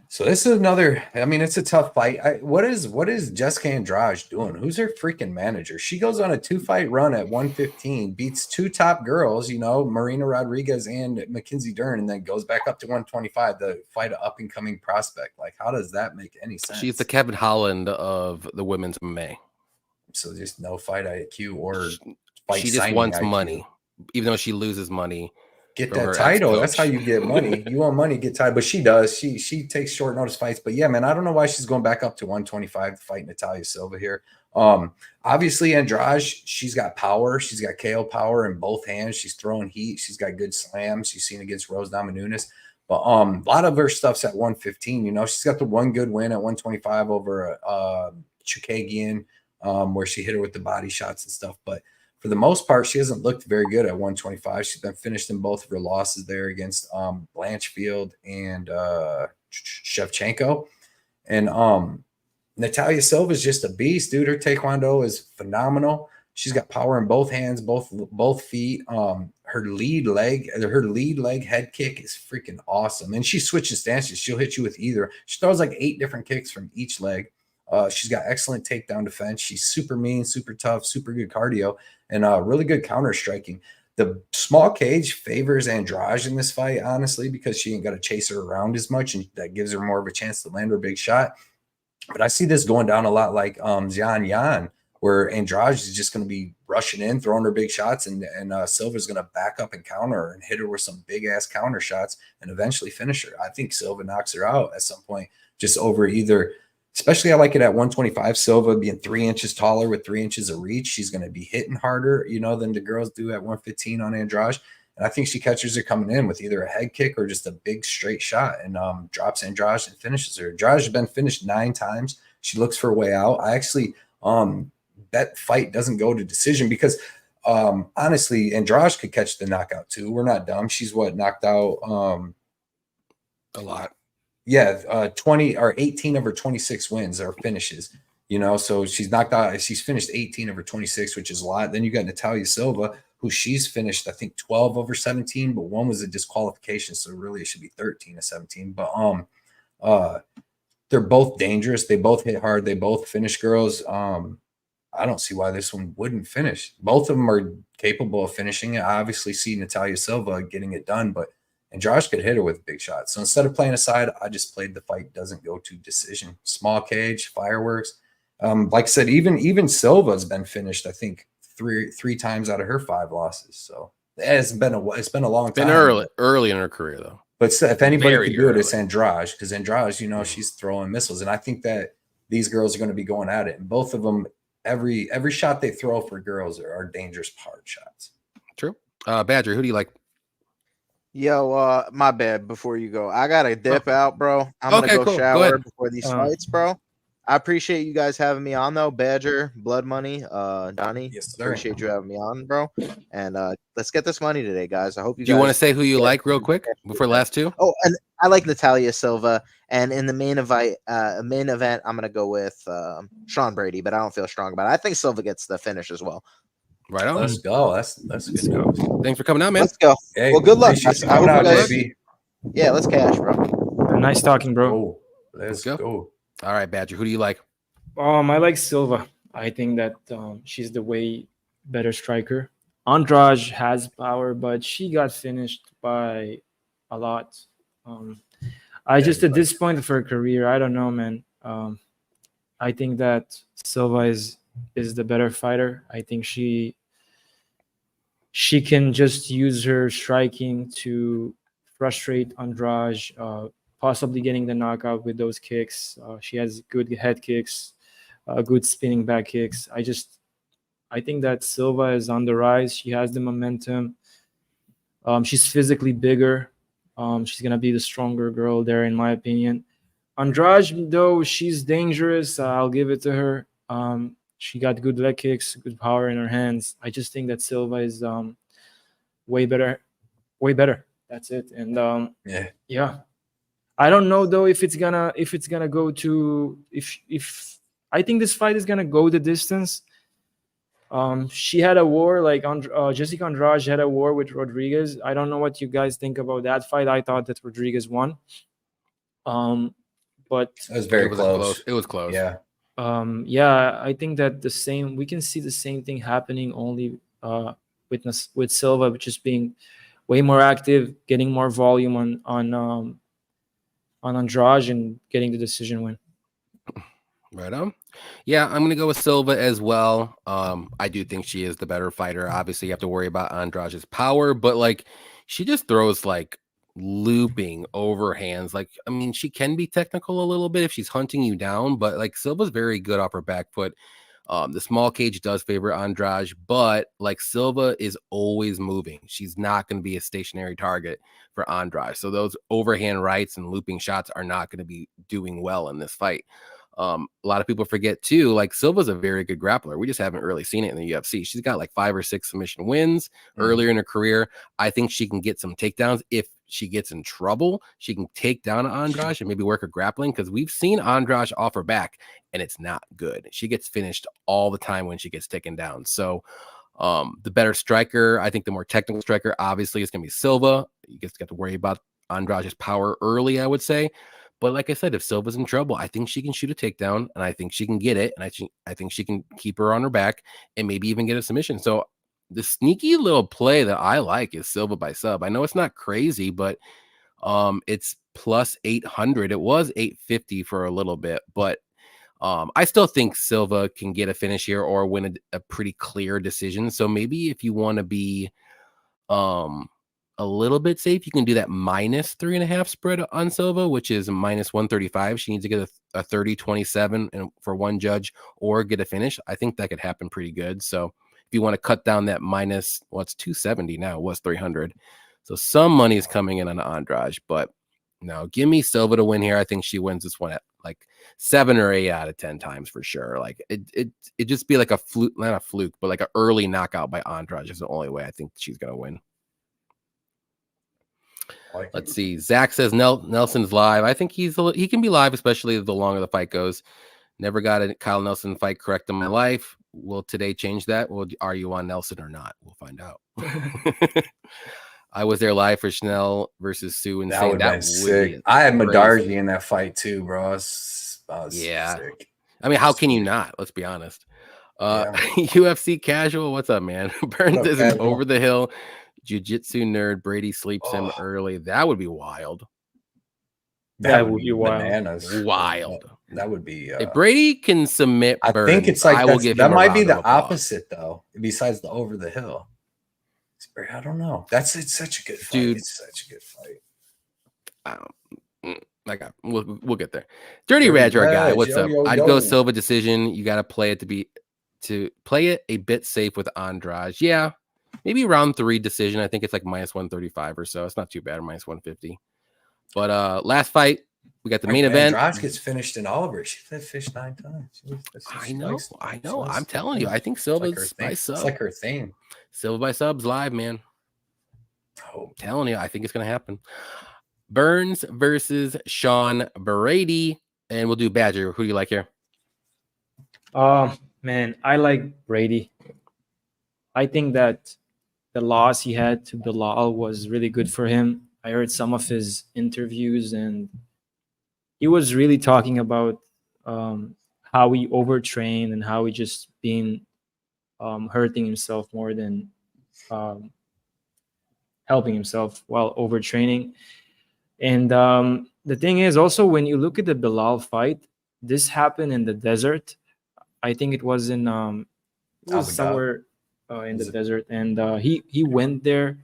So this is another. I mean, it's a tough fight. What is Jessica Andrade doing? Who's her freaking manager? She goes on a 2-fight run at 115, beats 2 top girls, Marina Rodriguez and Mackenzie Dern, and then goes back up to 125 to fight an up and coming prospect. Like, how does that make any sense? She's the Kevin Holland of the women's MMA. So just no fight IQ or fight. She just wants money, even though she loses money. Get that title. That's how you get money. You want money, get title. But she does. She takes short notice fights. But yeah, man, I don't know why she's going back up to 125 to fight Natalia Silva here. Obviously Andrade, she's got power. She's got KO power in both hands. She's throwing heat. She's got good slams. She's seen against Rose Namajunas. But a lot of her stuff's at 115. She's got the one good win at 125 over Chukagian. Where she hit her with the body shots and stuff. But for the most part, she hasn't looked very good at 125. She's been finished in both of her losses there against Blanchfield and Shevchenko. And Natalia Silva is just a beast, dude. Her taekwondo is phenomenal. She's got power in both hands, both feet. Her lead leg head kick is freaking awesome. And she switches stances. She'll hit you with either. She throws like 8 different kicks from each leg. She's got excellent takedown defense. She's super mean, super tough, super good cardio, and really good counter striking. The small cage favors Andrade in this fight, honestly, because she ain't got to chase her around as much, and that gives her more of a chance to land her big shot. But I see this going down a lot like Xian Yan, where Andrade is just going to be rushing in, throwing her big shots, and Silva's going to back up and counter her and hit her with some big-ass counter shots and eventually finish her. I think Silva knocks her out at some point, just over either – especially I like it at 125. Silva being 3 inches taller with 3 inches of reach. She's going to be hitting harder, than the girls do at 115 on Andrade. And I think she catches her coming in with either a head kick or just a big straight shot and drops Andrade and finishes her. Andrade has been finished 9 times. She looks for a way out. I actually that fight doesn't go to decision because honestly, Andrade could catch the knockout too. We're not dumb. She's knocked out a lot. Yeah, 20 or 18 of her 26 wins are finishes, so she's knocked out. She's finished 18 of her 26, which is a lot. Then you got Natalia Silva, who she's finished, I think 12 over 17, but one was a disqualification, so really it should be 13 to 17. But they're both dangerous. They both hit hard. They both finish girls. I don't see why this one wouldn't finish. Both of them are capable of finishing it. I obviously see Natalia Silva getting it done, but Andrade could hit her with big shots. So instead of playing aside, I just played the fight doesn't go to decision. Small cage, fireworks. Like I said, even Silva's been finished, I think, three times out of her 5 losses. So it's been a long time. Been early in her career though. But if anybody Very could do it, early. it's Andrade, because Andrade, you know, she's throwing missiles, and I think that these girls are going to be going at it, and both of them, every shot they throw for girls are dangerous hard shots. True. Badger, who do you like? Yo, my bad. Before you go, I gotta dip out, bro. I'm gonna go cool. shower Go before these fights, bro. I appreciate you guys having me on, though. Badger, Blood Money, Donnie. Yes, sir. Appreciate you having me on, bro. And let's get this money today, guys. I hope you. Do you want to say who you like real quick before the last two? Oh, and I like Natalia Silva. And in the main event, I'm gonna go with Sean Brady, but I don't feel strong about it. I think Silva gets the finish as well. Right on. Let's go. That's good. Thanks for coming out, man. Let's go. Hey, Well, good luck. appreciate you I hope coming you out, guys- baby. Yeah, let's cash, bro. Nice talking, bro. Oh, let's go. All right, Badger, who do you like? I like Silva. I think that she's the way better striker. Andrade has power, but she got finished by a lot. At this point of her career, I don't know, man. I think that Silva is the better fighter. I think she can just use her striking to frustrate Andrade, possibly getting the knockout with those kicks. She has good head kicks, good spinning back kicks. I think that Silva is on the rise. She has the momentum. She's physically bigger. She's going to be the stronger girl there, in my opinion. Andrade, though, she's dangerous. I'll give it to her. She got good leg kicks, good power in her hands. I just think that Silva is way better. That's it. And yeah. I don't know though if it's gonna go to if I think this fight is gonna go the distance. She had a war Jessica Andrade had a war with Rodriguez. I don't know what you guys think about that fight. I thought that Rodriguez won. But It was very close. It was close. Yeah. I think that we can see the same thing happening only with Silva, which is being way more active, getting more volume on Andrade and getting the decision win. Right on. Yeah, I'm gonna go with Silva as well. I do think she is the better fighter. Obviously, you have to worry about Andrade's power, but like she just throws like looping overhands. Like, I mean, she can be technical a little bit if she's hunting you down, but like Silva's very good off her back foot. The small cage does favor Andrade, but like Silva is always moving. She's not going to be a stationary target for Andrade. So those overhand rights and looping shots are not going to be doing well in this fight. A lot of people forget too, like Silva's a very good grappler. We just haven't really seen it in the UFC. She's got like 5 or 6 submission wins earlier in her career. I think she can get some takedowns. If she gets in trouble, she can take down Andrade and maybe work her grappling, because we've seen Andrade off her back and it's not good. She gets finished all the time when she gets taken down. So the better striker, I think the more technical striker, obviously, is going to be Silva. You just got to worry about Andrade's power early, I would say. But like I said, if Silva's in trouble, I think she can shoot a takedown, and I think she can get it, and I think she can keep her on her back and maybe even get a submission. So the sneaky little play that I like is Silva by sub. I know it's not crazy, but it's plus 800. It was 850 for a little bit, but I still think Silva can get a finish here or win a pretty clear decision. So maybe if you want to be a little bit safe, you can do that minus 3.5 spread on Silva, which is minus 135. She needs to get a 30-27 and for one judge or get a finish. I think that could happen pretty good. So if you want to cut down that minus, well, it's 270 now, it was 300. So some money is coming in on Andrade, but no, give me Silva to win here. I think she wins this one at like 7 or 8 out of 10 times for sure. Like it just be like a fluke, not a fluke, but like an early knockout by Andrade is the only way I think she's going to win. Let's see. Zach says Nelson's live. I think he can be live, especially the longer the fight goes. Never got a Kyle Nelson fight correct in my life. will today change that? Well, are you on Nelson or not? We'll find out. I was there live for Schnell versus Sue, and That would have been sick. be I had crazy. Medarji in that fight too, bro. I was sick. I mean, how can you not? Let's be honest. UFC casual, what's up, man? Burns is an over the hill jiu-jitsu nerd. Brady sleeps him early. That would be wild. That would be wild. Bananas. Wild. That would be. If Brady can submit Burns, I think it's like I will give that him might be the applause. opposite though. Besides the over the hill, I don't know. It's such a good fight. Dude, it's such a good fight. We'll get there. Dirty Radger guy, what's up? I'd go Silva decision. You got to play it to play it a bit safe with Andrade. Yeah, maybe round 3 decision. I think it's like minus 135 or so. It's not too bad, or minus 150. But last fight, we got the main event. Andrade gets finished in all of it. She fished 9 times. I know. I'm telling you, I think Silva's by sub. It's like her thing. Silva by subs live, man. I'm telling you, I think it's gonna happen. Burns versus Sean Brady, and we'll do Badger. Who do you like here? Man, I like Brady. I think that the loss he had to Bilal was really good for him. I heard some of his interviews, and he was really talking about how he overtrained and how he just been hurting himself more than helping himself while overtraining. And the thing is also, when you look at the Bilal fight, this happened in the desert. I think it was in somewhere in the desert, and he went there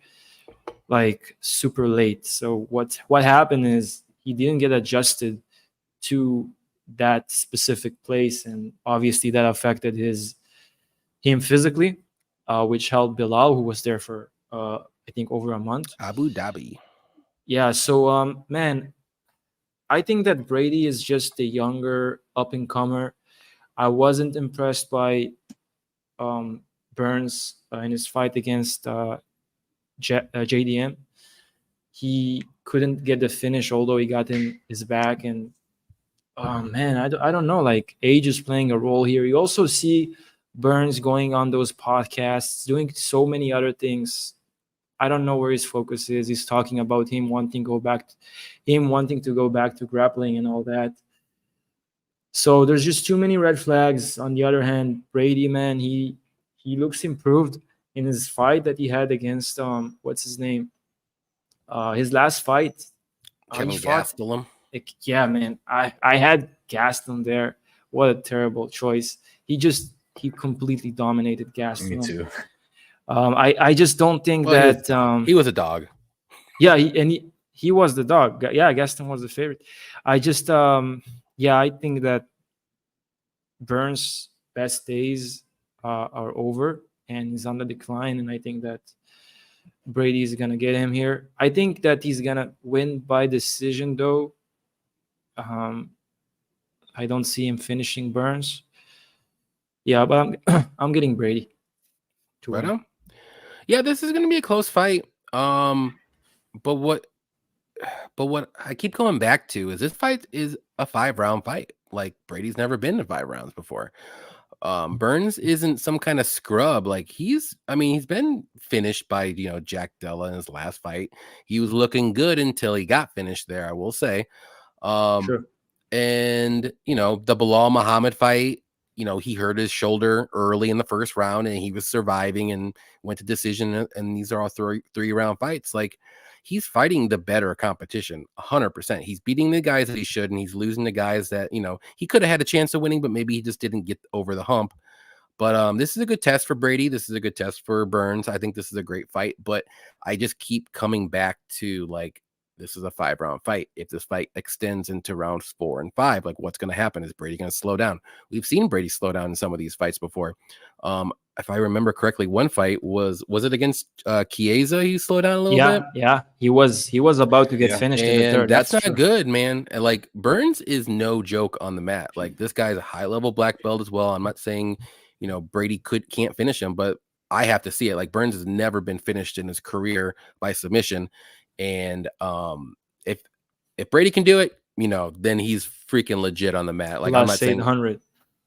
like super late. So what happened is he didn't get adjusted to that specific place, and obviously that affected him physically, which helped Bilal, who was there for I think over a month. Abu Dhabi. Yeah, so man, I think that Brady is just a younger up and comer. I wasn't impressed by Burns in his fight against JDM. He couldn't get the finish, although he got in his back. And man, I don't know, like age is playing a role here. You also see Burns going on those podcasts, doing so many other things. I don't know where his focus is. He's talking about him wanting to go back to grappling and all that. So there's just too many red flags. On the other hand, Brady, man, he looks improved in his fight that he had against what's his name? His last fight. Kevin Gastelum. Yeah, man. I had Gastelum there. What a terrible choice. He completely dominated Gastelum. Me too. I just don't think that he was a dog. Yeah, he was the dog. Yeah, Gaston was the favorite. I just I think that Burns' best days are over, and he's on the decline. And I think that Brady is gonna get him here. I think that he's gonna win by decision, though. I don't see him finishing Burns. Yeah, but I'm getting Brady to win. Right. Yeah, this is going to be a close fight. But what I keep going back to is this fight is a 5-round fight. Like Brady's never been to 5 rounds before. Burns isn't some kind of scrub. Like he's been finished by, Jack Della in his last fight. He was looking good until he got finished there, I will say. Sure. And, the Bilal Muhammad fight, he hurt his shoulder early in the first round and he was surviving and went to decision. And these are all 3-round fights. Like he's fighting the better competition 100%. He's beating the guys that he should, and he's losing the guys that, he could have had a chance of winning, but maybe he just didn't get over the hump. But this is a good test for Brady. This is a good test for Burns. I think this is a great fight, but I just keep coming back to like, this is a 5-round fight. If this fight extends into rounds 4 and 5, like what's going to happen? Is Brady going to slow down? We've seen Brady slow down in some of these fights before. If I remember correctly, one fight was it against Chiesa? He slowed down a little bit. Yeah, he was about to get finished in the third. That's not good, man. And like Burns is no joke on the mat. Like this guy's a high-level black belt as well. I'm not saying Brady can't finish him, but I have to see it. Like Burns has never been finished in his career by submission. And if Brady can do it, then he's freaking legit on the mat. Like I'm not saying 800.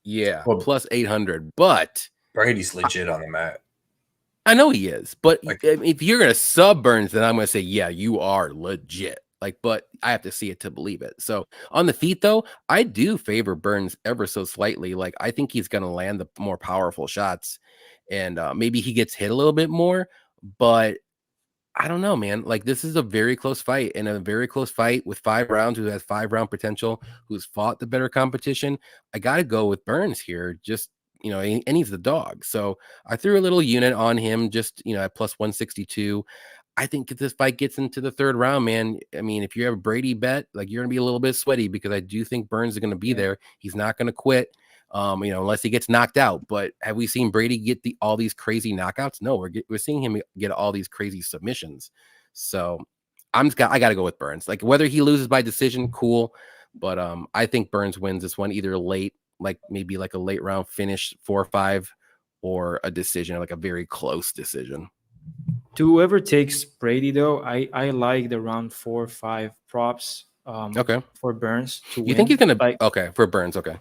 Yeah, Well, plus 800. But Brady's legit on the mat. I know he is. But Like, if you're gonna sub Burns, then I'm gonna say, yeah, you are legit. Like, but I have to see it to believe it. So on the feet, though, I do favor Burns ever so slightly. Like, I think he's gonna land the more powerful shots, and maybe he gets hit a little bit more. But I don't know, man. Like, this is a very close fight, and a very close fight with 5 rounds, who has 5-round potential, who's fought the better competition. I got to go with Burns here. Just, and he's the dog. So I threw a little unit on him, just, at plus 162. I think if this fight gets into the 3rd round, man, I mean, if you have a Brady bet, like, you're going to be a little bit sweaty, because I do think Burns is going to be there. He's not going to quit. Unless he gets knocked out. But have we seen Brady get all these crazy knockouts? No, we're seeing him get all these crazy submissions. So I got to go with Burns. Like, whether he loses by decision, cool. But I think Burns wins this one either late, like maybe like a late round finish, 4-5, or a decision, like a very close decision. To whoever takes Brady, though, I like the round 4-5 props. Okay. For Burns to win. You think he's gonna like? Okay, for Burns? Okay.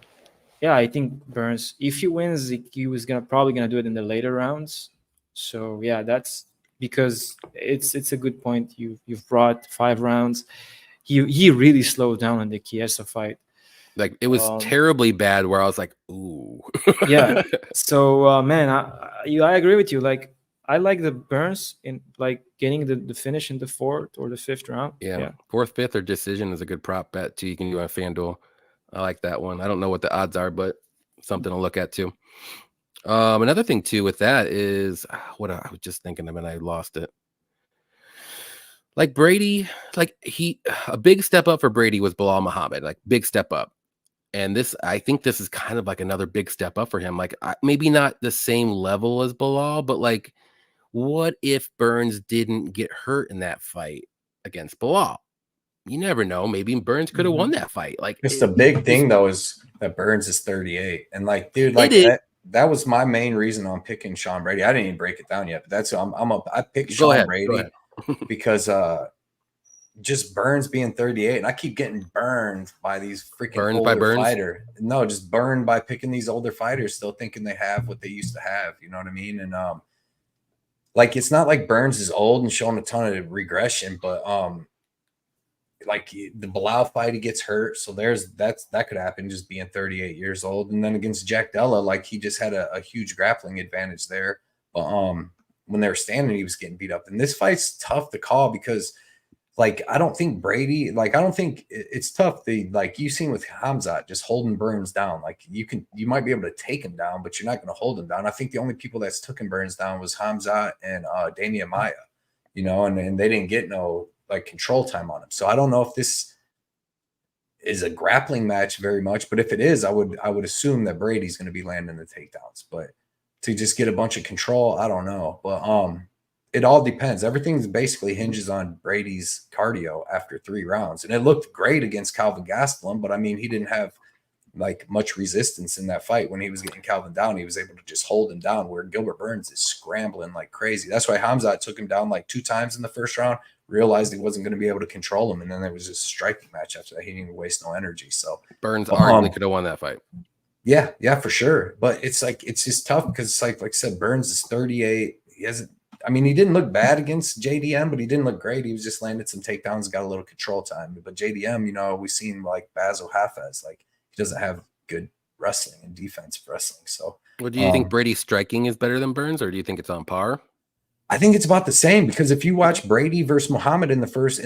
Yeah, I think Burns, if he wins, he was probably gonna do it in the later rounds. So yeah, that's because it's a good point. You've brought 5 rounds. He really slowed down in the Chiesa fight. Like, it was terribly bad, where I was like, ooh. Yeah. So man, I agree with you. Like, I like the Burns in like getting the finish in the 4th or the 5th round. Yeah. 4th, 5th, or decision is a good prop bet too. You can do on FanDuel. I like that one. I don't know what the odds are, but something to look at too. Another thing too with that is what I was just thinking of, and I lost it. Like, Brady, like, a big step up for Brady was Bilal Muhammad, like, big step up. And I think this is kind of like another big step up for him. Like, maybe not the same level as Bilal, but like, what if Burns didn't get hurt in that fight against Bilal? You never know. Maybe Burns could have won that fight. Like, it's the big thing though, is that Burns is 38, and like, dude, like that was my main reason on picking Sean Brady. I didn't even break it down yet, but that's I picked Sean Brady because just Burns being 38, and I keep getting burned by these freaking older fighter. No, just burned by picking these older fighters, still thinking they have what they used to have. You know what I mean? And like, it's not like Burns is old and showing a ton of regression, but like the Bilal fight, he gets hurt, so that could happen, just being 38 years old. And then against Jack Della, like, he just had a huge grappling advantage there, but when they were standing, he was getting beat up. And this fight's tough to call because, like, I don't think Brady, like, I don't think it's tough. Like, you've seen with Hamzat just holding Burns down. Like, you might be able to take him down, but you're not going to hold him down. I think the only people that's taken Burns down was Hamzat and Damian Maia, and they didn't get no like control time on him. So I don't know if this is a grappling match very much, but if it is, I would assume that Brady's going to be landing the takedowns. But to just get a bunch of control, I don't know. But it all depends. Everything basically hinges on Brady's cardio after 3 rounds. And it looked great against Calvin Gastelum, but I mean, he didn't have like much resistance in that fight. When he was getting Calvin down, he was able to just hold him down, where Gilbert Burns is scrambling like crazy. That's why Hamzat took him down like 2 times in the first round, realized he wasn't going to be able to control him, and then there was just a striking match after that. He didn't even waste no energy. So Burns arguably could have won that fight. Yeah, for sure. But it's like, it's just tough because it's like I said, Burns is 38. He hasn't, I mean, he didn't look bad against JDM, but he didn't look great. He was just landed some takedowns, got a little control time. But JDM, we've seen like Basil Hafez, like, he doesn't have good wrestling and defensive wrestling. So, well, do you think Brady's striking is better than Burns, or do you think it's on par? I think it's about the same, because if you watch Brady versus Muhammad in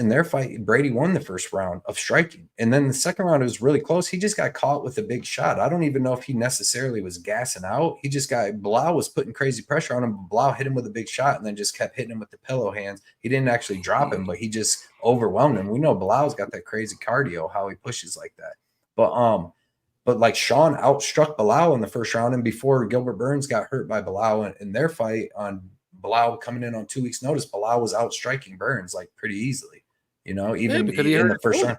their fight, Brady won the first round of striking. And then the second round, it was really close. He just got caught with a big shot. I don't even know if he necessarily was gassing out. Bilal was putting crazy pressure on him. Bilal hit him with a big shot and then just kept hitting him with the pillow hands. He didn't actually drop him, but he just overwhelmed him. We know Bilal's got that crazy cardio, how he pushes like that. But like, Sean outstruck Bilal in the first round. And before Gilbert Burns got hurt by Bilal in their fight, on Bilal coming in on 2 weeks' notice, Bilal was outstriking Burns like pretty easily, even in the first round.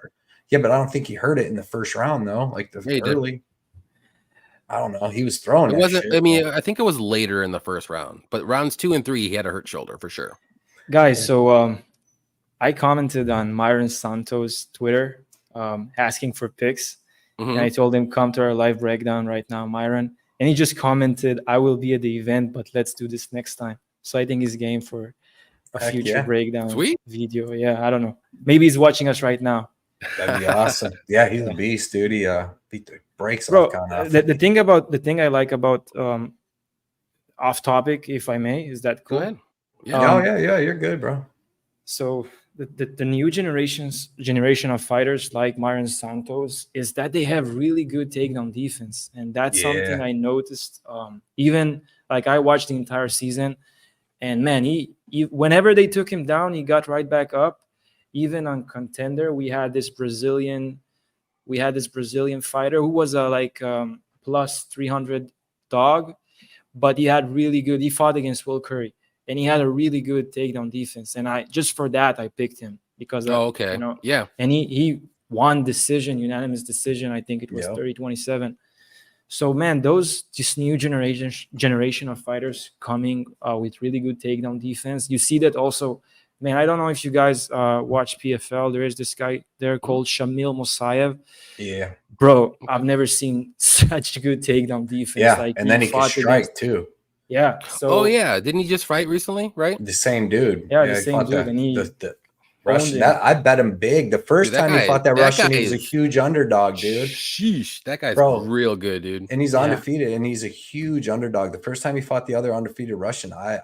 Yeah, but I don't think he hurt it in the first round though. Like early, I don't know. He was throwing. It wasn't. I mean, I think it was later in the first round, but rounds 2 and 3, he had a hurt shoulder for sure. Guys, so I commented on Myron Santos' Twitter asking for picks, And I told him, come to our live breakdown right now, Myron. And he just commented, I will be at the event, but let's do this next time. So I think he's game for a future breakdown video. Yeah, I don't know. Maybe he's watching us right now. That'd be awesome. Yeah, he's a beast, dude. He beat the brakes Bro, off kind of. the thing I like about off topic, if I may, is that cool? Go ahead. Yeah. Yeah, you're good, bro. So the new generation of fighters like Myron Santos is that they have really good takedown defense, and that's something I noticed. Even like I watched the entire season, and man, he whenever they took him down, he got right back up. Even on Contender, we had this Brazilian fighter who was a plus 300 dog, but he fought against Will Curry. And he had a really good takedown defense. And I picked him because and he won unanimous decision. I think it was 30-27. So man, this new generation of fighters coming with really good takedown defense. You see that also, man. I don't know if you guys watch PFL. There is this guy there called Shamil Mosayev. Yeah, bro, I've never seen such good takedown defense. Yeah, and then he can strike too. Yeah. So. Didn't he just fight recently? Right. The same dude. Yeah, the same dude. And he the Russian. I bet him big. The first time he fought that Russian, he was a huge underdog, dude. Sheesh, that guy's real good, dude. And he's undefeated, and he's a huge underdog. The first time he fought the other undefeated Russian, I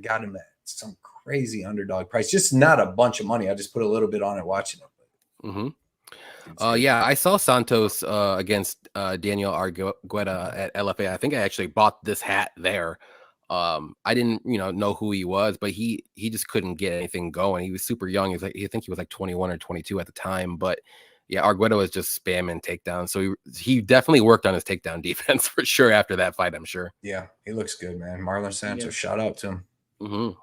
got him at some crazy underdog price. Just not a bunch of money. I just put a little bit on it watching him. I saw Santos against Daniel Argueta at LFA. I think I actually bought this hat there. I didn't, know who he was, but he just couldn't get anything going. He was super young. I think he was like 21 or 22 at the time. But yeah, Argueta was just spamming takedowns. So he definitely worked on his takedown defense for sure after that fight, I'm sure. Yeah, he looks good, man. Marlon Santos, shout out to him.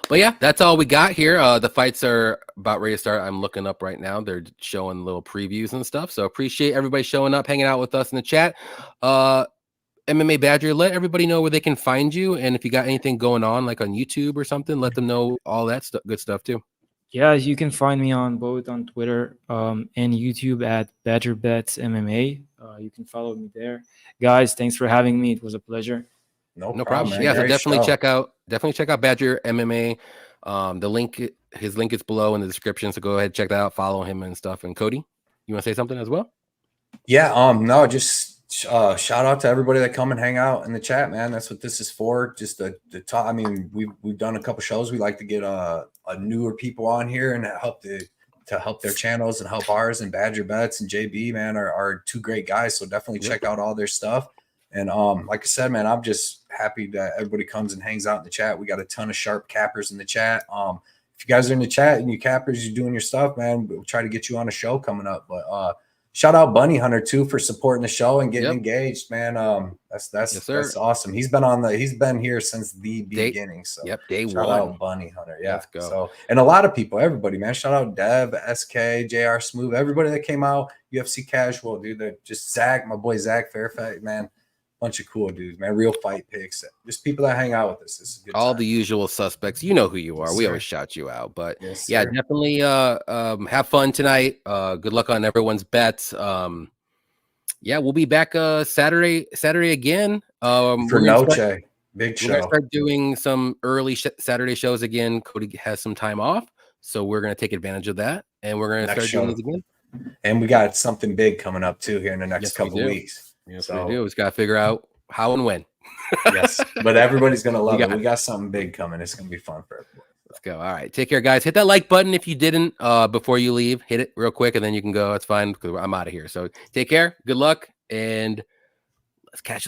But yeah, that's all we got here. The fights are about ready to start. I'm looking up right now. They're showing little previews and stuff. So appreciate everybody showing up, hanging out with us in the chat. MMA Badger, let everybody know where they can find you. And if you got anything going on, like on YouTube or something, let them know all that good stuff too. Yeah, you can find me on both on Twitter and YouTube at Badger Bets MMA. You can follow me there. Guys, thanks for having me. It was a pleasure. No problem. Yeah, so definitely check out Badger MMA. His link is below in the description. So go ahead, check that out, follow him and stuff. And Cody, you want to say something as well? Yeah, no, just shout out to everybody that come and hang out in the chat, man. That's what this is for. Just the talk. I mean, we've done a couple shows. We like to get a newer people on here and help their channels and help ours. And Badger Bets and JB, man, are two great guys. So definitely check out all their stuff. And like I said, man, I'm just happy that everybody comes and hangs out in the chat. We got a ton of sharp cappers in the chat. If you guys are in the chat and you cappers, you're doing your stuff, man, we'll try to get you on a show coming up. But shout out Bunny Hunter too for supporting the show and getting engaged, man. That's awesome. He's been here since the beginning. So day one. Shout out Bunny Hunter. Yeah. Let's go. So and a lot of people, everybody, man. Shout out Dev, SK, JR Smooth, everybody that came out, UFC Casual, dude. Just Zach, my boy Zach Fairfax, man. Bunch of cool dudes, man. Real fight picks. Just people that hang out with us. This is good. All the usual suspects. You know who you are. We always shout you out. But definitely have fun tonight. Good luck on everyone's bets. We'll be back Saturday again. For Noche. Big show. We're gonna start doing some early Saturday shows again. Cody has some time off, so we're gonna take advantage of that, and we're gonna start doing this again. And we got something big coming up too here in the next couple weeks. Yes, we do. We just got to figure out how and when. Yes, but everybody's going to love it. We got something big coming. It's going to be fun for everyone. Let's go. All right. Take care, guys. Hit that like button if you didn't before you leave. Hit it real quick, and then you can go. It's fine because I'm out of here. So take care. Good luck, and let's catch